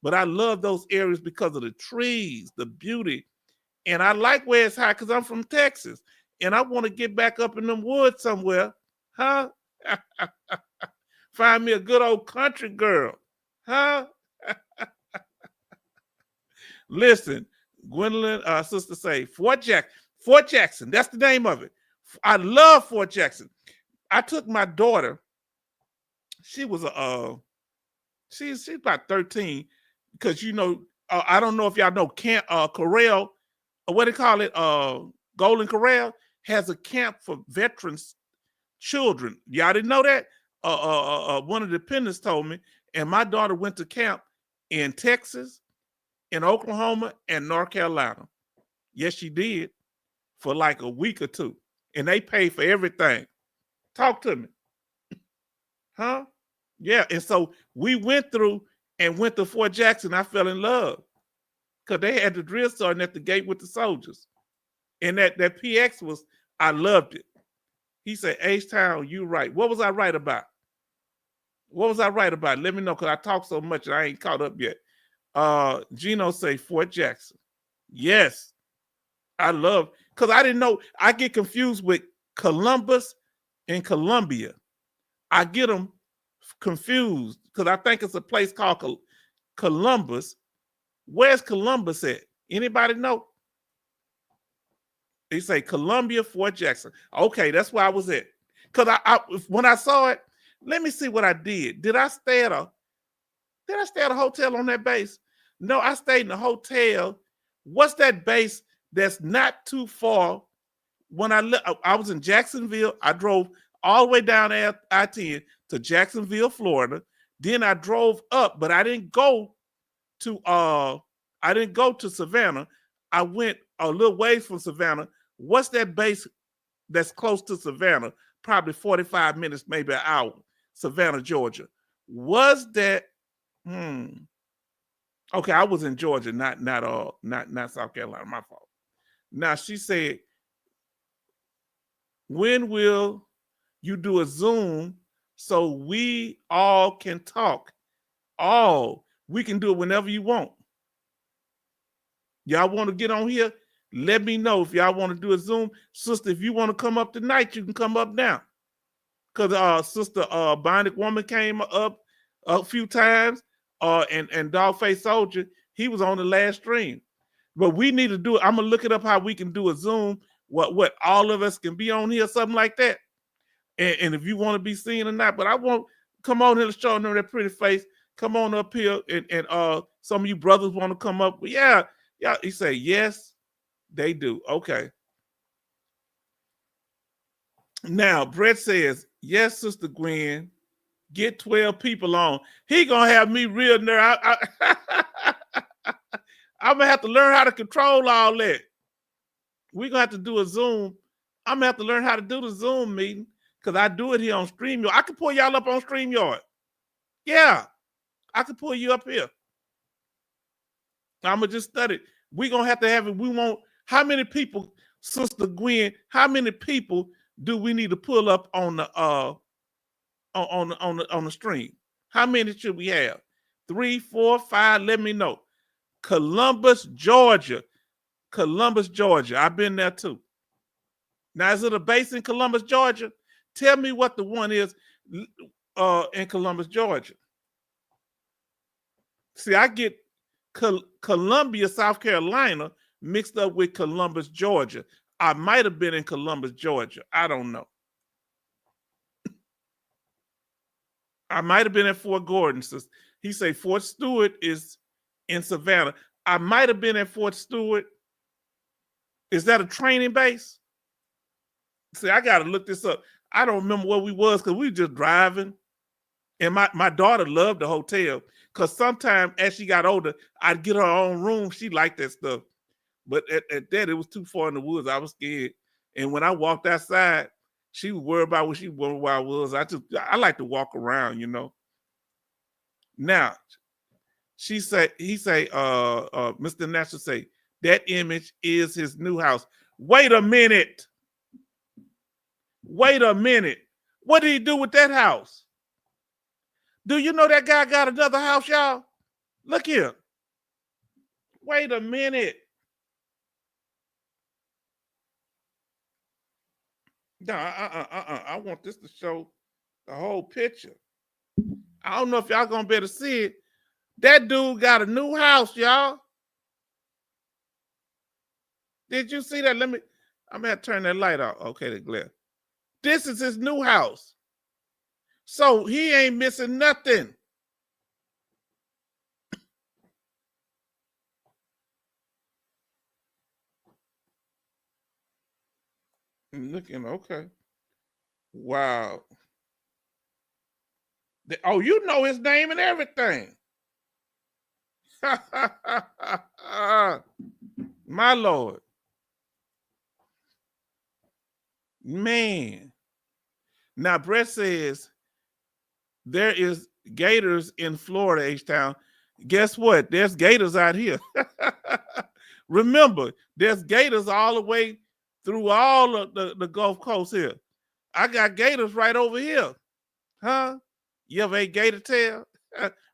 but I love those areas because of the trees, the beauty. And I like where it's hot because I'm from Texas. And I want to get back up in them woods somewhere. Huh? Find me a good old country girl. Huh? Listen, Gwendolyn, sister say, Fort Jackson, that's the name of it. I love Fort Jackson. I took my daughter. She was she's about 13 because I don't know if y'all know Camp Corral, what do they call it? Golden Corral has a camp for veterans children. Y'all didn't know that? One of the dependents told me, and my daughter went to camp in Texas, in Oklahoma, and North Carolina. Yes, she did for like a week or two, and they pay for everything. Talk to me. Huh? Yeah, and so we went through and went to Fort Jackson. I fell in love because they had the drill sergeant at the gate with the soldiers. And that PX I loved it. He said, H-Town, you right. What was I right about? Let me know because I talk so much and I ain't caught up yet. Gino say Fort Jackson. Yes, I love, because I didn't know. I get confused with Columbus and Columbia. I get them confused because I think it's a place called Columbus. Where's Columbus at? Anybody know? They say Columbia, Fort Jackson. Okay, that's where I was at. Because when I saw it, let me see what I did. Did I stay at a hotel on that base? No, I stayed in a hotel. What's that base that's not too far? When I was in Jacksonville, I drove all the way down I-10 to Jacksonville, Florida. Then I drove up, but I didn't go to Savannah. I went a little ways from Savannah. What's that base that's close to Savannah? Probably 45 minutes, maybe an hour. Savannah, Georgia. Was that? Okay, I was in Georgia, not South Carolina. My fault. Now she said, when will you do a Zoom so we all can talk? We can do it whenever you want. Y'all want to get on here? Let me know if y'all want to do a Zoom. Sister, if you want to come up tonight, you can come up now. Because Sister Bionic Woman came up a few times, and Dogface Soldier, he was on the last stream. But we need to do it. I'm going to look it up how we can do a Zoom, what all of us can be on here, something like that. And if you want to be seen or not, but I won't come on here to show them that pretty face. Come on up here, and some of you brothers want to come up. Yeah, he say, yes, they do. Okay. Now, Brett says, yes, Sister Gwen, get 12 people on. He going to have me real nervous. I'm going to have to learn how to control all that. We're going to have to do a Zoom. I'm going to have to learn how to do the Zoom meeting because I do it here on StreamYard. I can pull y'all up on StreamYard. Yeah, I can pull you up here. I'm going to just study. We're going to have it. We want, how many people, Sister Gwen, how many people do we need to pull up on the stream? How many should we have? 3, 4, 5? Let me know. Columbus, Georgia. I've been there too. Now, is it a base in Columbus, Georgia? Tell me what the one is in Columbus, Georgia. See, I get Columbia, South Carolina mixed up with Columbus, Georgia. I might have been in Columbus, Georgia. I don't know. I might have been at Fort Gordon. He say Fort Stewart is in Savannah. I might have been at Fort Stewart. Is that a training base? See, I got to look this up. I don't remember where we was because we were just driving. And my daughter loved the hotel because sometimes as she got older, I'd get her own room. She liked that stuff. But at that, it was too far in the woods. I was scared. And when I walked outside, she was worried about where I was. I like to walk around, you know. Now, he say, Mr. National say, that image is his new house. Wait a minute. Wait a minute. What did he do with that house? Do you know that guy got another house, y'all? Look here. Wait a minute. No, I want this to show the whole picture. I don't know if y'all gonna be able to see it. That dude got a new house, y'all. Did you see that? I'm gonna have to turn that light off. Okay, the glare. This is his new house. So he ain't missing nothing. Looking, okay. Wow. Oh, you know his name and everything. My Lord. Man. Now, Brett says there is gators in Florida, H-Town. Guess what? There's gators out here. Remember, there's gators all the way through all of the Gulf Coast here. I got gators right over here. Huh? You ever ate gator tail?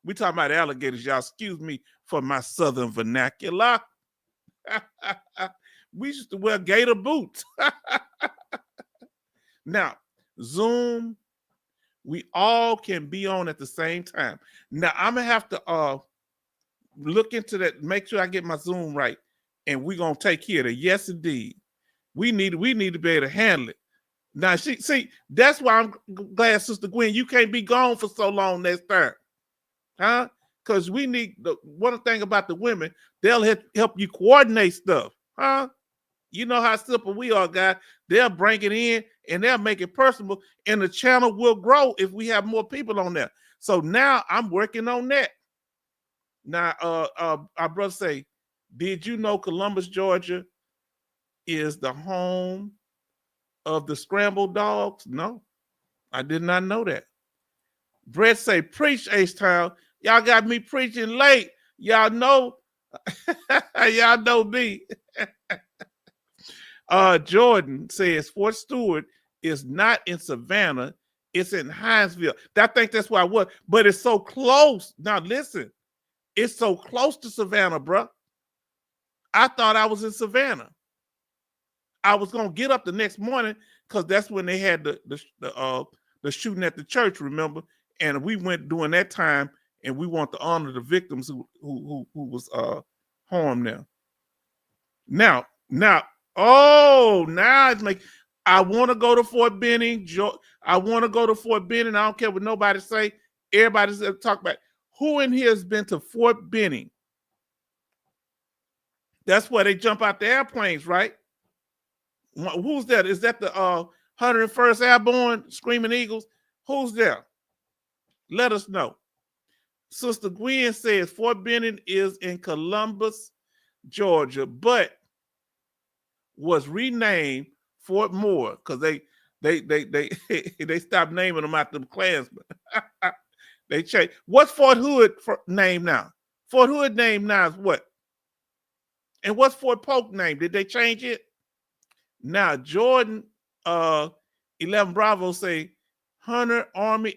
We talking about alligators, y'all. Excuse me for my southern vernacular. We used to wear gator boots. Now, Zoom, we all can be on at the same time. Now, I'm going to have to look into that, make sure I get my Zoom right, and we're going to take care of it. Yes, indeed. We need to be able to handle it. Now, see, that's why I'm glad, Sister Gwen, you can't be gone for so long next time. Huh? Because we need, one thing about the women, they'll help you coordinate stuff. Huh? You know how simple we are, guys. They'll bring it in and they'll make it personal, and the channel will grow if we have more people on there. So now I'm working on that. Now, our brother say, did you know Columbus, Georgia is the home of the scrambled dogs? No, I did not know that. Brett say, preach, H-Town. Y'all got me preaching late. Y'all know, y'all know me. Jordan says Fort Stewart is not in Savannah, it's in Hinesville. I think that's why I was, but it's so close. Now listen, it's so close to Savannah, bro. I thought I was in Savannah. I was gonna get up the next morning because that's when they had the shooting at the church, remember? And we went during that time, and we want to honor the victims who was harmed there. Now, it's like I want to go to Fort Benning. I want to go to Fort Benning. I don't care what nobody say. Everybody's talk about who in here has been to Fort Benning. That's where they jump out the airplanes, right? Who's that? Is that the 101st Airborne Screaming Eagles? Who's there? Let us know. Sister Gwen says Fort Benning is in Columbus, Georgia, but was renamed Fort Moore because they stopped naming them after the Klansmen. They changed. What's Fort Hood name now? Fort Hood name now is what? And what's Fort Polk name? Did they change it? Now Jordan 11 Bravo say Hunter Army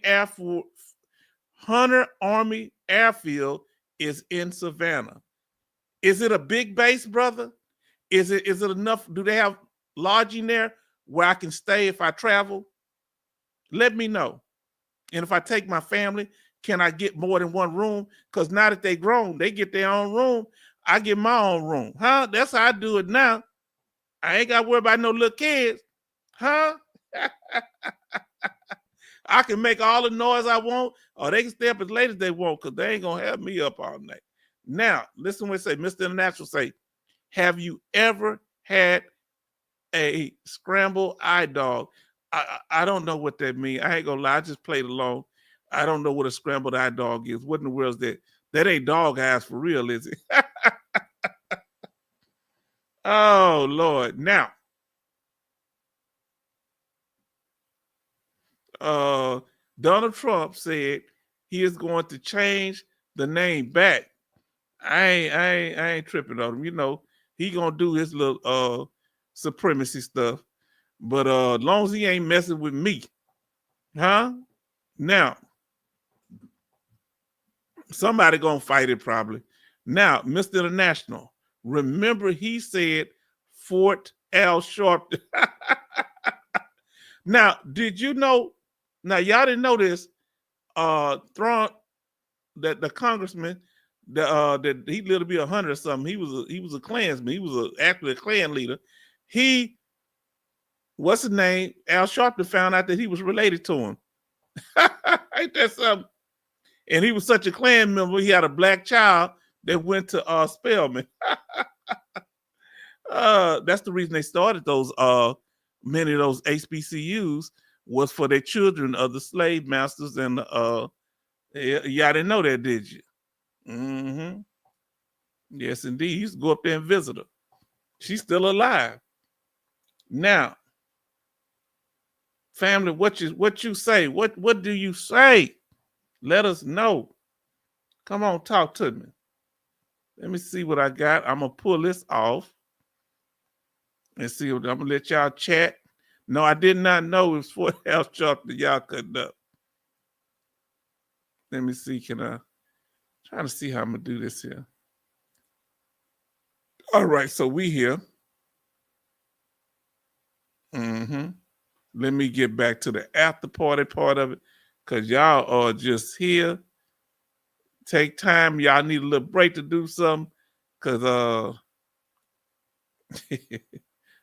Airfield is in Savannah. Is it a big base, brother? Is it enough? Do they have lodging there where I can stay if I travel? Let me know. And if I take my family, can I get more than one room? Because now that they grown, they get their own room. I get my own room. Huh? That's how I do it now. I ain't got to worry about no little kids. Huh? I can make all the noise I want, or they can stay up as late as they want because they ain't going to have me up all night. Now, listen what they say. Mr. International say, have you ever had a scrambled eye dog? I don't know what that means. I ain't going to lie. I just played along. I don't know what a scrambled eye dog is. What in the world is that? That ain't dog eyes for real, is it? Oh, Lord. Now, Donald Trump said he is going to change the name back. I ain't tripping on him. You know, he gonna do his little supremacy stuff. But as long as he ain't messing with me, huh? Now, somebody gonna fight it probably. Now, Mr. International, remember he said Fort Al Sharpton. Now, did you know? Now, y'all didn't know this. Thrawn, that the congressman, that he lived to be 100 or something. He was a Klansman. He was actually a Klan leader. What's his name? Al Sharpton found out that he was related to him. Ain't that something? And he was such a Klan member, he had a black child that went to Spelman. That's the reason they started those many of those HBCUs was for their children of the slave masters and y'all didn't know that, did you? Mm-hmm. Yes, indeed. He used to go up there and visit her. She's still alive. Now, family, what you say? What do you say? Let us know. Come on, talk to me. Let me see what I got. I'm gonna pull this off and see what I'm gonna let y'all chat. No, I did not know it was Fort Al Sharpton. Y'all couldn't up. Let me see. Can I trying to see how I'm gonna do this here? All right, so we here. Mm-hmm. Let me get back to the after party part of it, because y'all are just here. Take time. Y'all need a little break to do something, because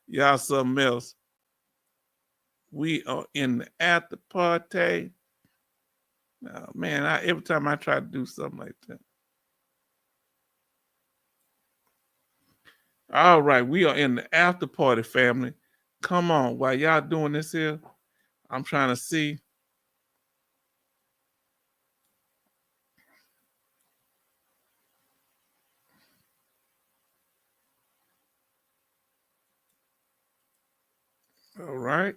y'all something else. We are in the after party. Oh, man, every time I try to do something like that. All right, we are in the after party, family. Come on, while y'all doing this here, I'm trying to see. All right.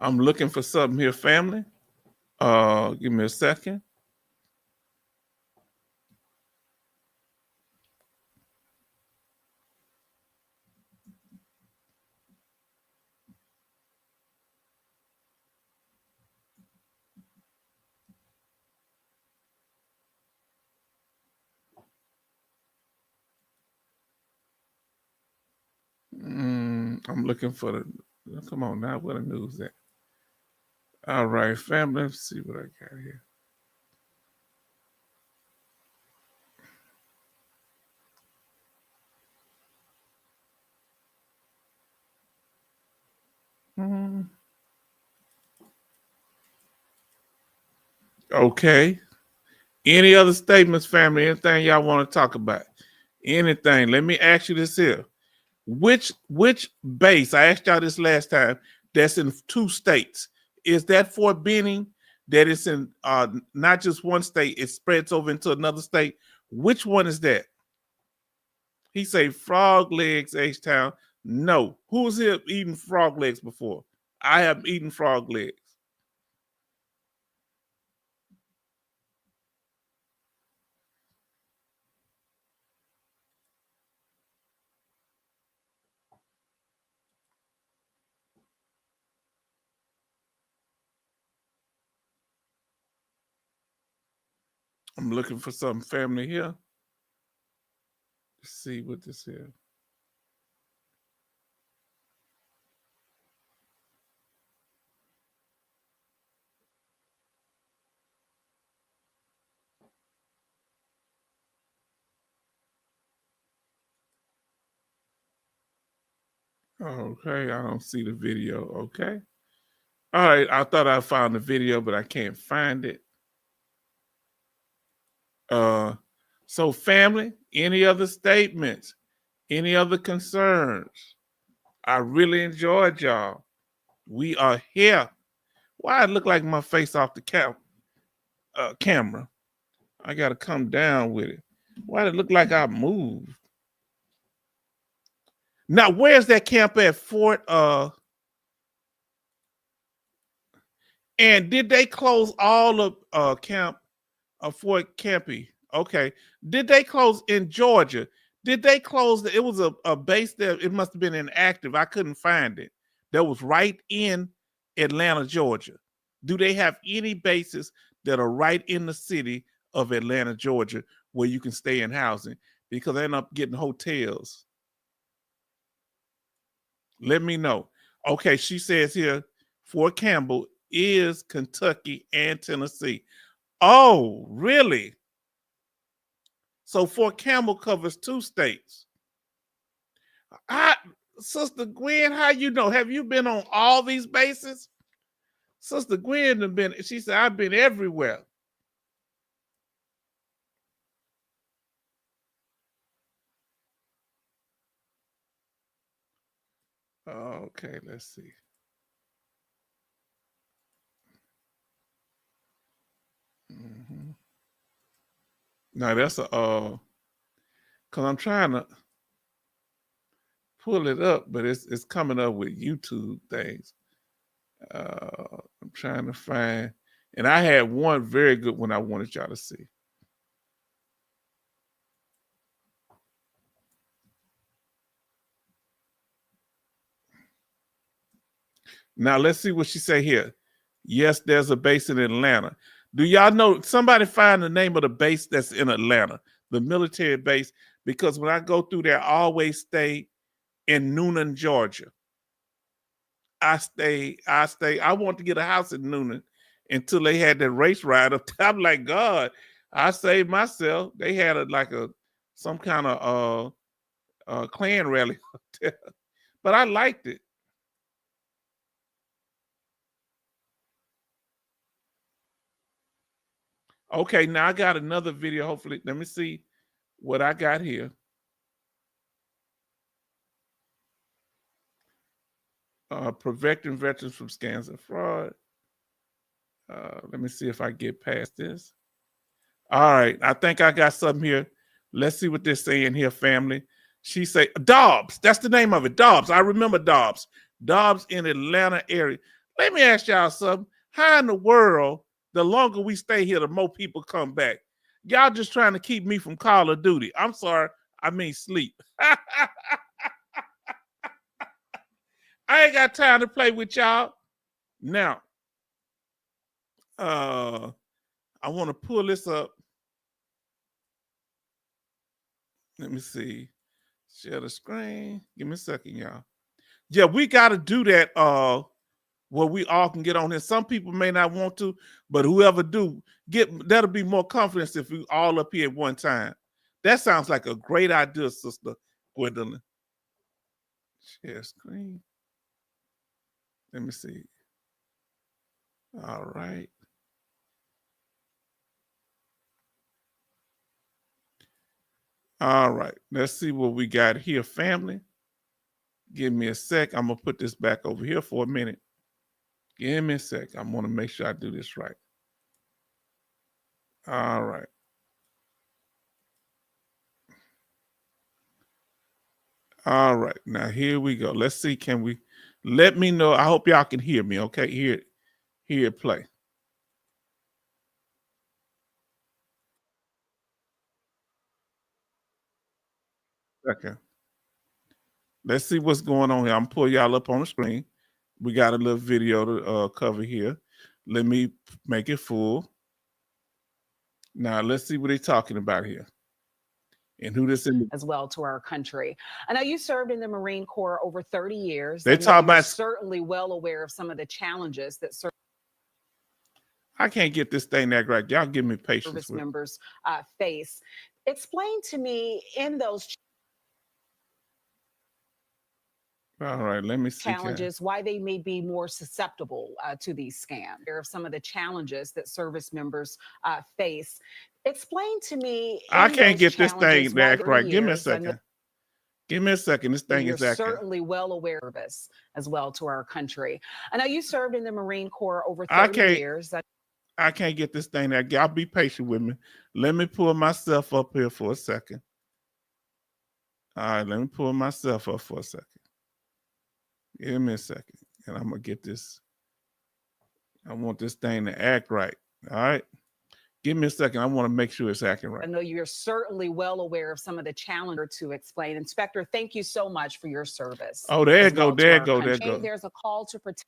I'm looking for something here, family. Give me a second. I'm looking for the. Come on now, where the news at? All right, family. Let's see what I got here. Okay. Any other statements, family? Anything y'all want to talk about? Anything? Let me ask you this here. Which base, I asked y'all this last time, that's in 2 states. Is that Fort Benning that is in not just one state, it spreads over into another state? Which one is that? He say Frog Legs, H-Town. No. Who's here eating frog legs before? I have eaten frog legs. I'm looking for some family here. Let's see what this is. Okay, I don't see the video. Okay. All right, I thought I found the video, but I can't find it. So family, any other statements? Any other concerns? I really enjoyed y'all. We are here. Why it look like my face off the couch? camera. I got to come down with it. Why did it look like I moved? Now, where's that camp at? Fort, and did they close all of camp Fort Campy? Okay. Did they close in Georgia? Did they close? It was a base there. It must have been inactive. I couldn't find it. That was right in Atlanta, Georgia. Do they have any bases that are right in the city of Atlanta, Georgia, where you can stay in housing? Because they end up getting hotels. Let me know. Okay, she says here, Fort Campbell is Kentucky and Tennessee. Oh, really? So Fort Campbell covers 2 states. Sister Gwen, how you know? Have you been on all these bases? Sister Gwen have been, she said, I've been everywhere. Okay, let's see. Now that's because I'm trying to pull it up, but it's coming up with YouTube things. I'm trying to find, and I had one very good one I wanted y'all to see. Now let's see what she say here. Yes, there's a base in Atlanta. Do y'all know? Somebody find the name of the base that's in Atlanta, the military base, because when I go through there, I always stay in Noonan, Georgia. I want to get a house in Noonan until they had that race ride up there. I'm like, God, I saved myself. They had some kind of Klan rally up there, but I liked it. Okay, now I got another video. Hopefully, let me see what I got here. Preventing veterans from scams and fraud. Let me see if I get past this. All right, I think I got something here. Let's see what they're saying here, family. She say Dobbs. That's the name of it, Dobbs. I remember Dobbs. Dobbs in Atlanta area. Let me ask y'all something. How in the world, the longer we stay here, the more people come back? Y'all just trying to keep me from Call of Duty. I'm sorry. I mean sleep. I ain't got time to play with y'all. Now, I want to pull this up. Let me see. Share the screen. Give me a second, y'all. Yeah, we got to do that where we all can get on here. Some people may not want to, but whoever do, that'll be more confidence if we all up here at one time. That sounds like a great idea, Sister Gwendolyn. Share screen. Let me see. All right. All right. Let's see what we got here, family. Give me a sec. I'm going to put this back over here for a minute. Give me a sec. I want to make sure I do this right. All right. All right. Now, here we go. Let's see. Can we let me know? I hope y'all can hear me. Okay. Hear it play. Okay. Let's see what's going on here. I'm pulling y'all up on the screen. We got a little video to cover here. Let me make it full. Now, let's see what they're talking about here. And who this is. As well to our country. I know you served in the Marine Corps over 30 years. They talk about certainly well aware of some of the challenges that I can't get this thing that right. Y'all give me patience. Service members face. Explain to me in those all right, let me see. Challenges, why they may be more susceptible to these scams. There are some of the challenges that service members face. Explain to me. I can't get this thing back right. Give me a second. Give me a second. This thing is acting. Certainly well aware of this as well to our country. I know you served in the Marine Corps over 30 years. I can't get this thing there. Y'all be patient with me. Let me pull myself up here for a second. All right, let me pull myself up for a second. Give me a second, and I'm gonna get this. I want this thing to act right. All right. Give me a second. I want to make sure it's acting I right. know you're certainly well aware of some of the challenges to explain. Inspector, thank you so much for your service. Oh, there as it go. well to There our it go. There it country. go. There's a call to protect.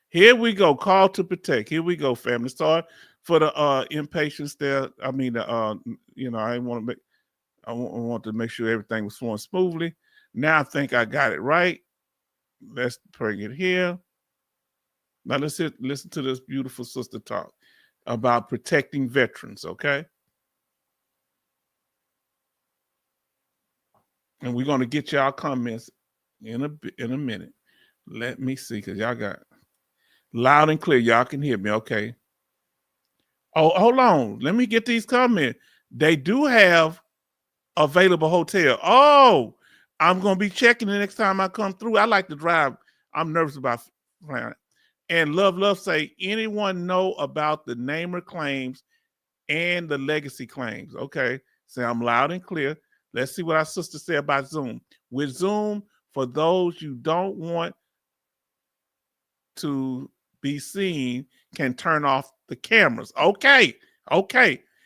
Here we go. Call to protect. Here we go, family. Sorry for the impatience there. I mean, I didn't want to make. I want to make sure everything was flowing smoothly. Now I think I got it right. Let's bring it here. Now let's listen to this beautiful sister talk about protecting veterans, okay? And we're going to get y'all comments in a minute. Let me see, because y'all got loud and clear. Y'all can hear me, okay? Oh, hold on. Let me get these comments. They do have available hotel. Oh, I'm going to be checking the next time I come through. I like to drive. I'm nervous about flying. And Love say, anyone know about the namer claims and the legacy claims? Okay, so I'm loud and clear. Let's see what our sister said about Zoom. With Zoom, for those you don't want to be seen, can turn off the cameras. Okay.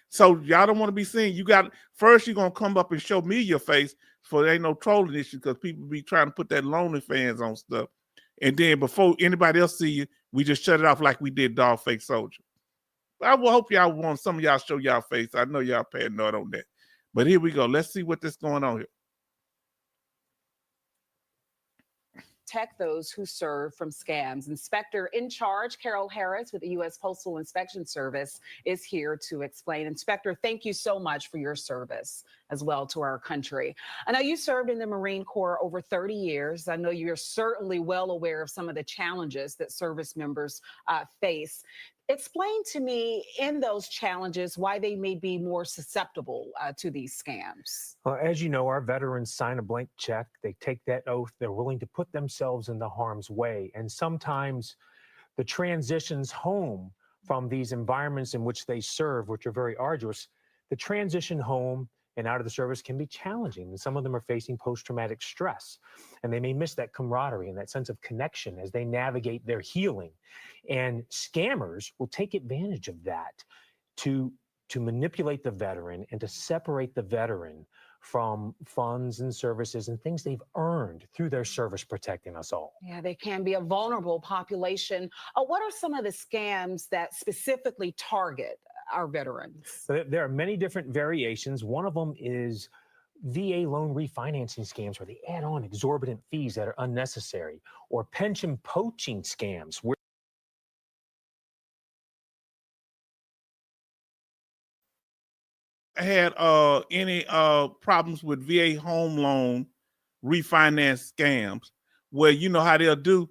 So y'all don't want to be seen. You got first you're gonna come up and show me your face, so there ain't no trolling issue, because people be trying to put that lonely fans on stuff. And then before anybody else see you, we just shut it off like we did Dog Fake Soldier. I will hope y'all want some of y'all show y'all face. I know y'all paranoid on that. But here we go. Let's see what's going on here. Protect those who serve from scams. Inspector in charge, Carol Harris with the U.S. Postal Inspection Service is here to explain. Inspector, thank you so much for your service as well to our country. I know you served in the Marine Corps over 30 years. I know you're certainly well aware of some of the challenges that service members face. Explain to me in those challenges why they may be more susceptible to these scams. Well, as you know, our veterans sign a blank check. They take that oath. They're willing to put themselves in the harm's way. And sometimes the transitions home from these environments in which they serve, which are very arduous, the transition home and out of the service can be challenging. And some of them are facing post-traumatic stress. And they may miss that camaraderie and that sense of connection as they navigate their healing. And scammers will take advantage of that to manipulate the veteran and to separate the veteran from funds and services and things they've earned through their service protecting us all. Yeah, they can be a vulnerable population. What are some of the scams that specifically target our veterans? So there are many different variations. One of them is VA loan refinancing scams where they add on exorbitant fees that are unnecessary, or pension poaching scams where had any problems with VA home loan refinance scams, where you know how they'll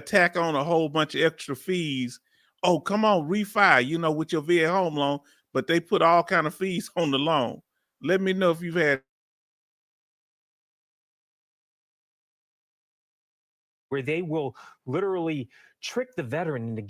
tack on a whole bunch of extra fees. Oh, come on, refi, with your VA home loan, but they put all kind of fees on the loan. Let me know if you've had. where they will literally trick the veteran into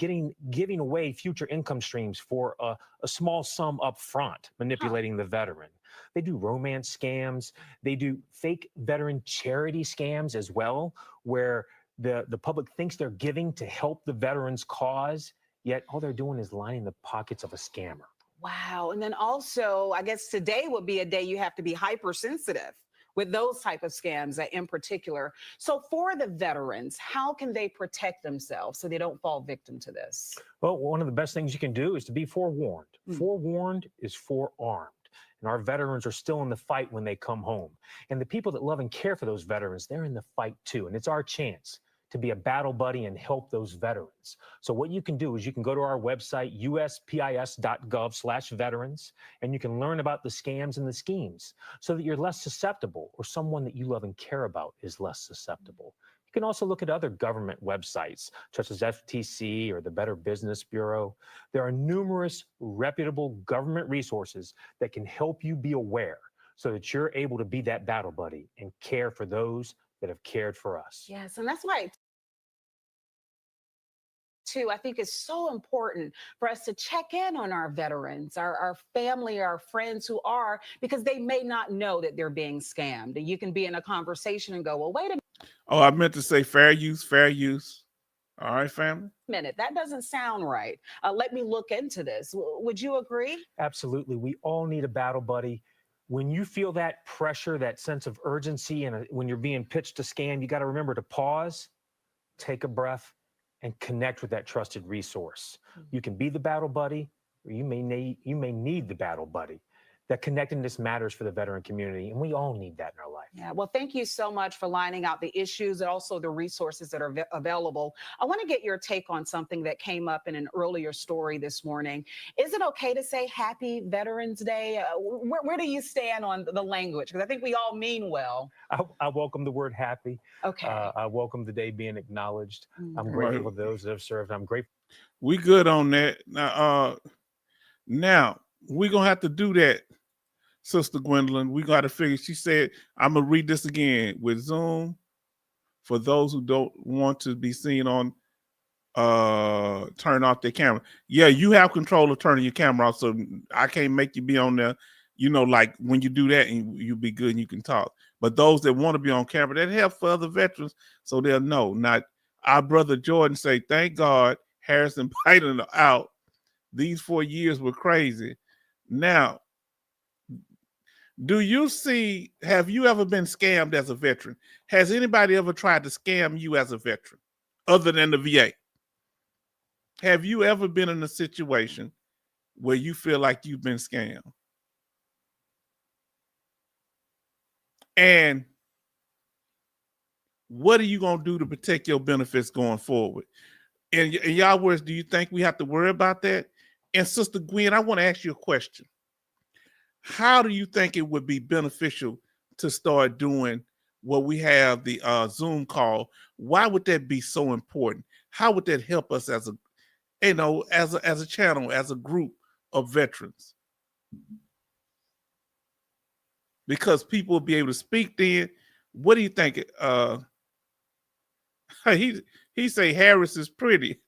giving away future income streams for a small sum up front, manipulating the veteran. They do romance scams. They do fake veteran charity scams as well, where the public thinks they're giving to help the veteran's cause, yet all they're doing is lining the pockets of a scammer. Wow. And then also, I guess today would be a day you have to be hypersensitive with those type of scams in particular. So for the veterans, how can they protect themselves so they don't fall victim to this? Well, one of the best things you can do is to be forewarned. Forewarned is forearmed. And our veterans are still in the fight when they come home. And the people that love and care for those veterans, they're in the fight too. And it's our chance to be a battle buddy and help those veterans. So what you can do is you can go to our website, uspis.gov/veterans, and you can learn about the scams and the schemes so that you're less susceptible, or someone that you love and care about is less susceptible. You can also look at other government websites, such as FTC or the Better Business Bureau. There are numerous reputable government resources that can help you be aware so that you're able to be that battle buddy and care for those that have cared for us. Yes, and that's why too, I think it's so important for us to check in on our veterans, our family, our friends who are, because they may not know that they're being scammed. And you can be in a conversation and go, well, wait a Oh, I meant to say fair use, fair use. All right, family. minute, that doesn't sound right. Let me look into this. Would you agree? Absolutely. We all need a battle buddy. When you feel that pressure, that sense of urgency, and when you're being pitched a scam, you got to remember to pause, take a breath, and connect with that trusted resource. You can be the battle buddy, or you may need the battle buddy. That connectedness matters for the veteran community, and we all need that in our life. Yeah, well, thank you so much for lining out the issues and also the resources that are available. I want to get your take on something that came up in an earlier story this morning. Is it okay to say Happy Veterans Day? Where do you stand on the language? Because I think we all mean well. I welcome the word happy. Okay. I welcome the day being acknowledged. I'm Mhm. grateful for those that have served. I'm grateful. We good on that. Now we're gonna have to do that, Sister Gwendolyn. We got to figure. She said, I'm gonna read this again with Zoom for those who don't want to be seen on turn off their camera. Yeah, you have control of turning your camera off, so I can't make you be on there. You know, like when you do that and you'll be good and you can talk. But those that want to be on camera, that helps for other veterans so they'll know. Not our brother Jordan say, thank God Harrison Biden out. These 4 years were crazy. Now, do you see, have you ever been scammed as a veteran? Has anybody ever tried to scam you as a veteran other than the VA? Have you ever been in a situation where you feel like you've been scammed? And what are you going to do to protect your benefits going forward? In y'all words, do you think we have to worry about that? And Sister Gwen, I want to ask you a question. How do you think it would be beneficial to start doing what we have, the Zoom call? Why would that be so important? How would that help us as a channel, as a group of veterans? Because people will be able to speak then. What do you think? He say Harris is pretty.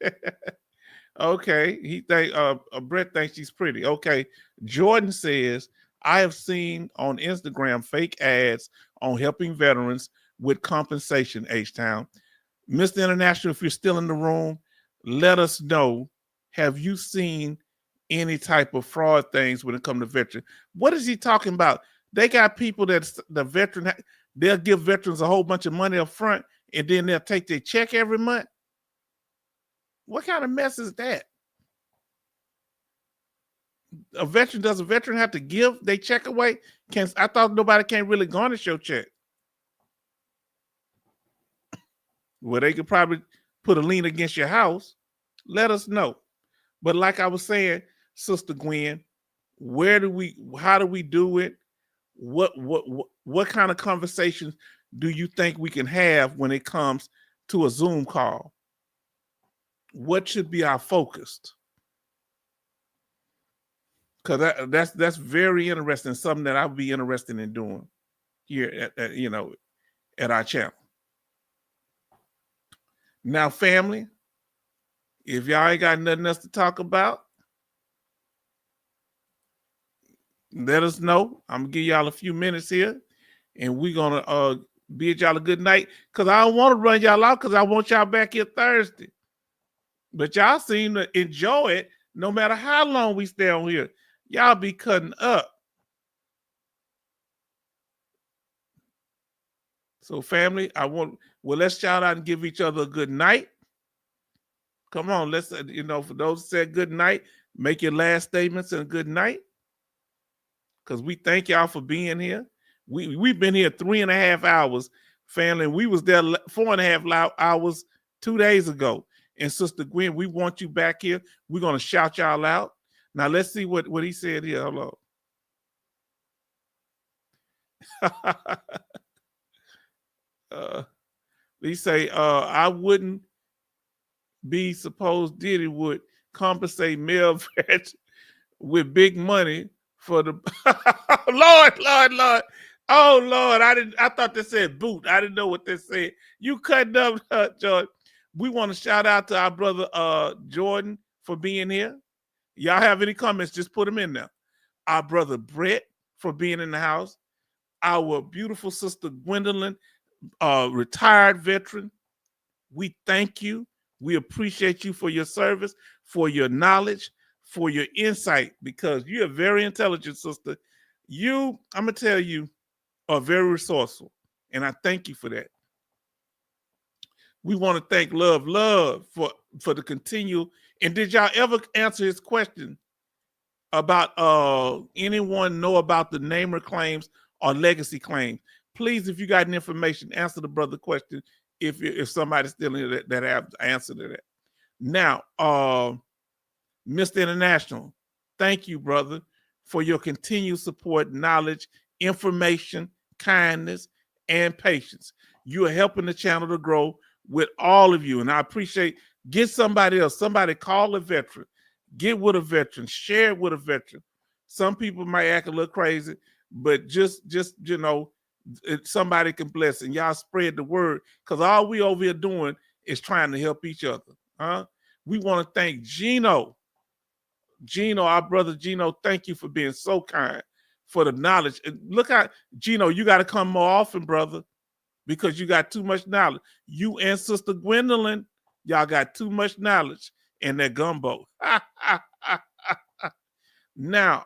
Okay, he think Brett thinks she's pretty. Okay, Jordan says, I have seen on Instagram fake ads on helping veterans with compensation, H-Town. Mr. International, if you're still in the room, let us know. Have you seen any type of fraud things when it comes to veterans? What is he talking about? They got people that the veteran, they'll give veterans a whole bunch of money up front and then they'll take their check every month. What kind of mess is that? Does a veteran have to give their check away? I thought nobody can really garnish your check. Well, they could probably put a lien against your house. Let us know. But like I was saying, Sister Gwen, how do we do it? What kind of conversations do you think we can have when it comes to a Zoom call? What should be our focus? Because that's very interesting, something that I would be interested in doing here at our channel. Now, family, if y'all ain't got nothing else to talk about, let us know. I'm gonna give y'all a few minutes here, and we're gonna bid y'all a good night. Because I don't want to run y'all out, because I want y'all back here Thursday. But y'all seem to enjoy it no matter how long we stay on here. Y'all be cutting up. So, family, let's shout out and give each other a good night. Come on, let's, for those who said good night, make your last statements and a good night. Because we thank y'all for being here. We've been here 3.5 hours, family. We was there 4.5 hours 2 days ago. And Sister Gwen, we want you back here. We're going to shout y'all out. Now, let's see what he said here. Hold on. He say, I wouldn't be supposed Diddy would compensate male veterans with big money for the Lord. Oh, Lord. I thought they said boot. I didn't know what they said. You cutting up, George. We want to shout out to our brother Jordan for being here. Y'all have any comments, just put them in there. Our brother Brett for being in the house. Our beautiful sister Gwendolyn, retired veteran. We thank you. We appreciate you for your service, for your knowledge, for your insight, because you're a very intelligent sister. I'm going to tell you, are very resourceful, and I thank you for that. We want to thank Love for the continual. And did y'all ever answer his question about anyone know about the namer claims or legacy claims? Please, if you got any information, answer the brother question if somebody's still in here that have answer to that. Now, Mr. International, thank you, brother, for your continued support, knowledge, information, kindness, and patience. You are helping the channel to grow with all of you, and I appreciate. Get somebody else. Somebody call a veteran. Get with a veteran. Share it with a veteran. Some people might act a little crazy, but just somebody can bless, and y'all spread the word, because all we over here doing is trying to help each other. We want to thank Gino, our brother Gino. Thank you for being so kind, for the knowledge. And look how, Gino, you got to come more often, brother, because you got too much knowledge. You and Sister Gwendolyn, y'all got too much knowledge in that gumbo. Now,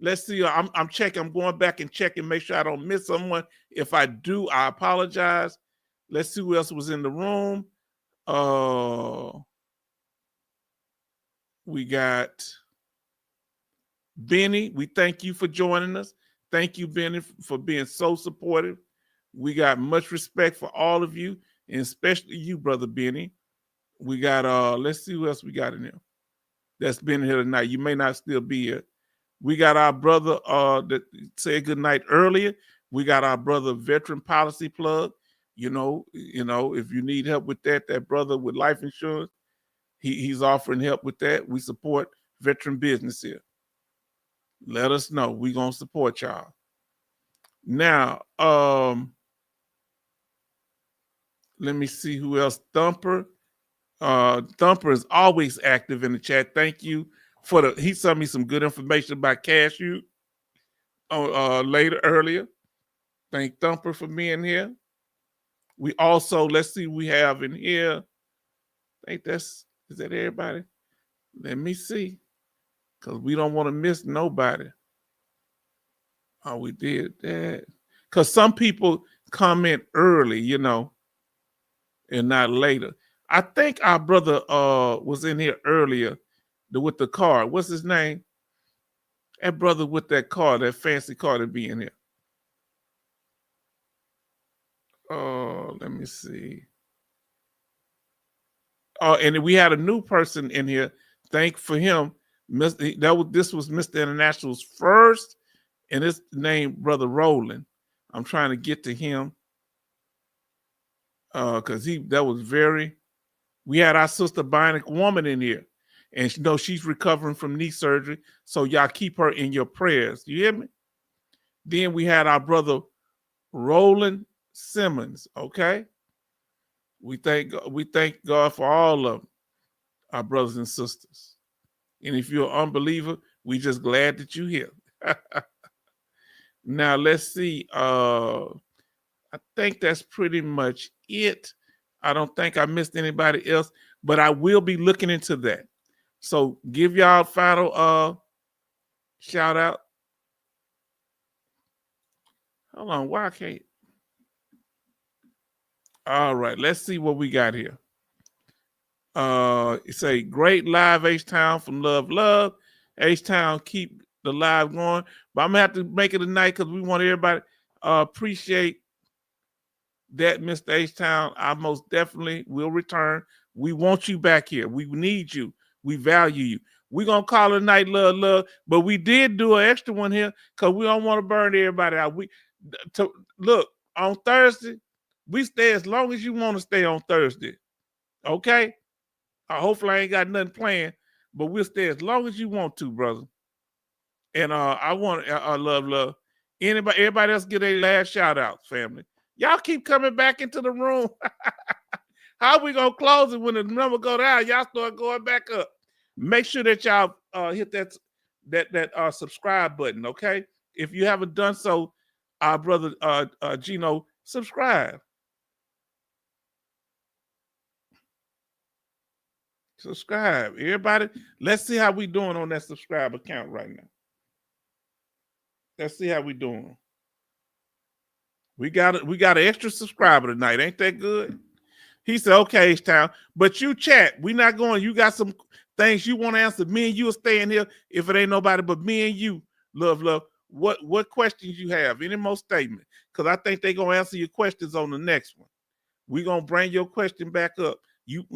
let's see. I'm checking. I'm going back and checking, make sure I don't miss someone. If I do, I apologize. Let's see who else was in the room. We got Benny. We thank you for joining us. Thank you, Benny, for being so supportive. We got much respect for all of you, and especially you, brother Benny. We got let's see who else we got in here that's been here tonight. You may not still be here. We got our brother that said good night earlier. We got our brother Veteran Policy Plug. You know, if you need help with that brother with life insurance, he's offering help with that. We support veteran business here. Let us know. We're gonna support y'all. Now, let me see who else. Thumper. Thumper is always active in the chat. Thank you for he sent me some good information about cashew earlier. Thank Thumper for being here. We also, let's see, we have in here. I think is that everybody? Let me see, because we don't want to miss nobody. Oh, we did that. Because some people comment early, and not later. I think our brother was in here earlier with the car. What's his name? That brother with that car, that fancy car, to be in here. Oh, let me see. Oh, and we had a new person in here. Thank for him. This was Mr. International's first, and his name, Brother Roland. I'm trying to get to him. Because we had our sister Bionic Woman in here, and she's recovering from knee surgery, so y'all keep her in your prayers. You hear me? Then we had our brother Roland Simmons. Okay, we thank God for all of them, our brothers and sisters. And if you're an unbeliever, we just glad that you're here. Now let's see. I think that's pretty much it. I don't think I missed anybody else, but I will be looking into that. So give y'all final shout out. Hold on, why I can't? All right, let's see what we got here. It's a great live H-Town from Love. H-Town, keep the live going. But I'm gonna have to make it tonight because we want everybody appreciate that, Mr. H-Town. I most definitely will return. We want you back here. We need you. We value you. We're going to call it a night, love. But we did do an extra one here because we don't want to burn everybody out. Look, on Thursday, we stay as long as you want to stay on Thursday. Okay? Hopefully I ain't got nothing planned, but we'll stay as long as you want to, brother. And I want love. Everybody else get a last shout out, family. Y'all keep coming back into the room. How we gonna close it when the number go down? Y'all start going back up. Make sure that y'all hit that subscribe button, okay? If you haven't done so, our brother Gino, subscribe. Subscribe, everybody. Let's see how we doing on that subscribe account right now. Let's see how we doing. We got an extra subscriber tonight. Ain't that good? He said, okay, H-Town, but you chat. We not going. You got some things you want to answer. Me and you will stay in here if it ain't nobody but me and you. Love. What questions you have? Any more statements? Because I think they're going to answer your questions on the next one. We're going to bring your question back up. You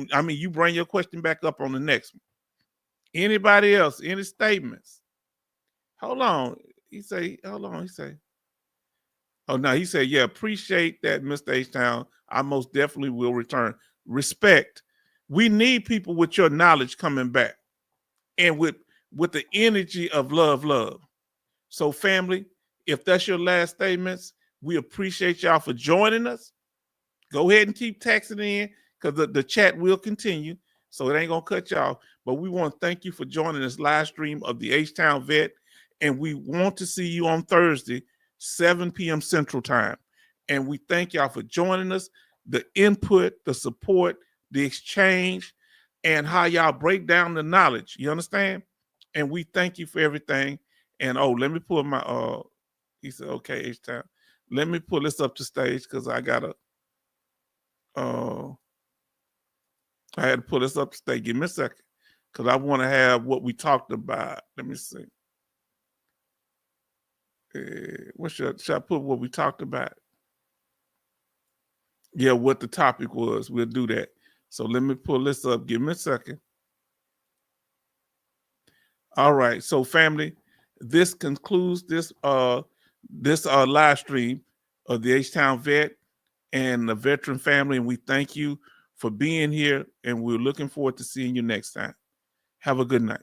bring your question back up on the next one. Anybody else? Any statements? Hold on. He say, oh, no, he said, yeah, appreciate that, Mr. H-Town. I most definitely will return. Respect. We need people with your knowledge coming back and with the energy of love. So, family, if that's your last statements, we appreciate y'all for joining us. Go ahead and keep texting in because the chat will continue. So it ain't going to cut y'all. But we want to thank you for joining this live stream of the H-Town Vet. And we want to see you on Thursday, 7 p.m. Central Time. And we thank y'all for joining us, the input, the support, the exchange, and how y'all break down the knowledge. You understand? And we thank you for everything. And, let me pull my, he said, okay, H-Town. Let me pull this up to stage because I got to, I had to pull this up to stage. Give me a second because I want to have what we talked about. Let me see. Should I put what we talked about? Yeah, what the topic was. We'll do that. So let me pull this up. Give me a second. All right. So, family, this concludes this live stream of the H-Town Vet and the Veteran family. And we thank you for being here. And we're looking forward to seeing you next time. Have a good night.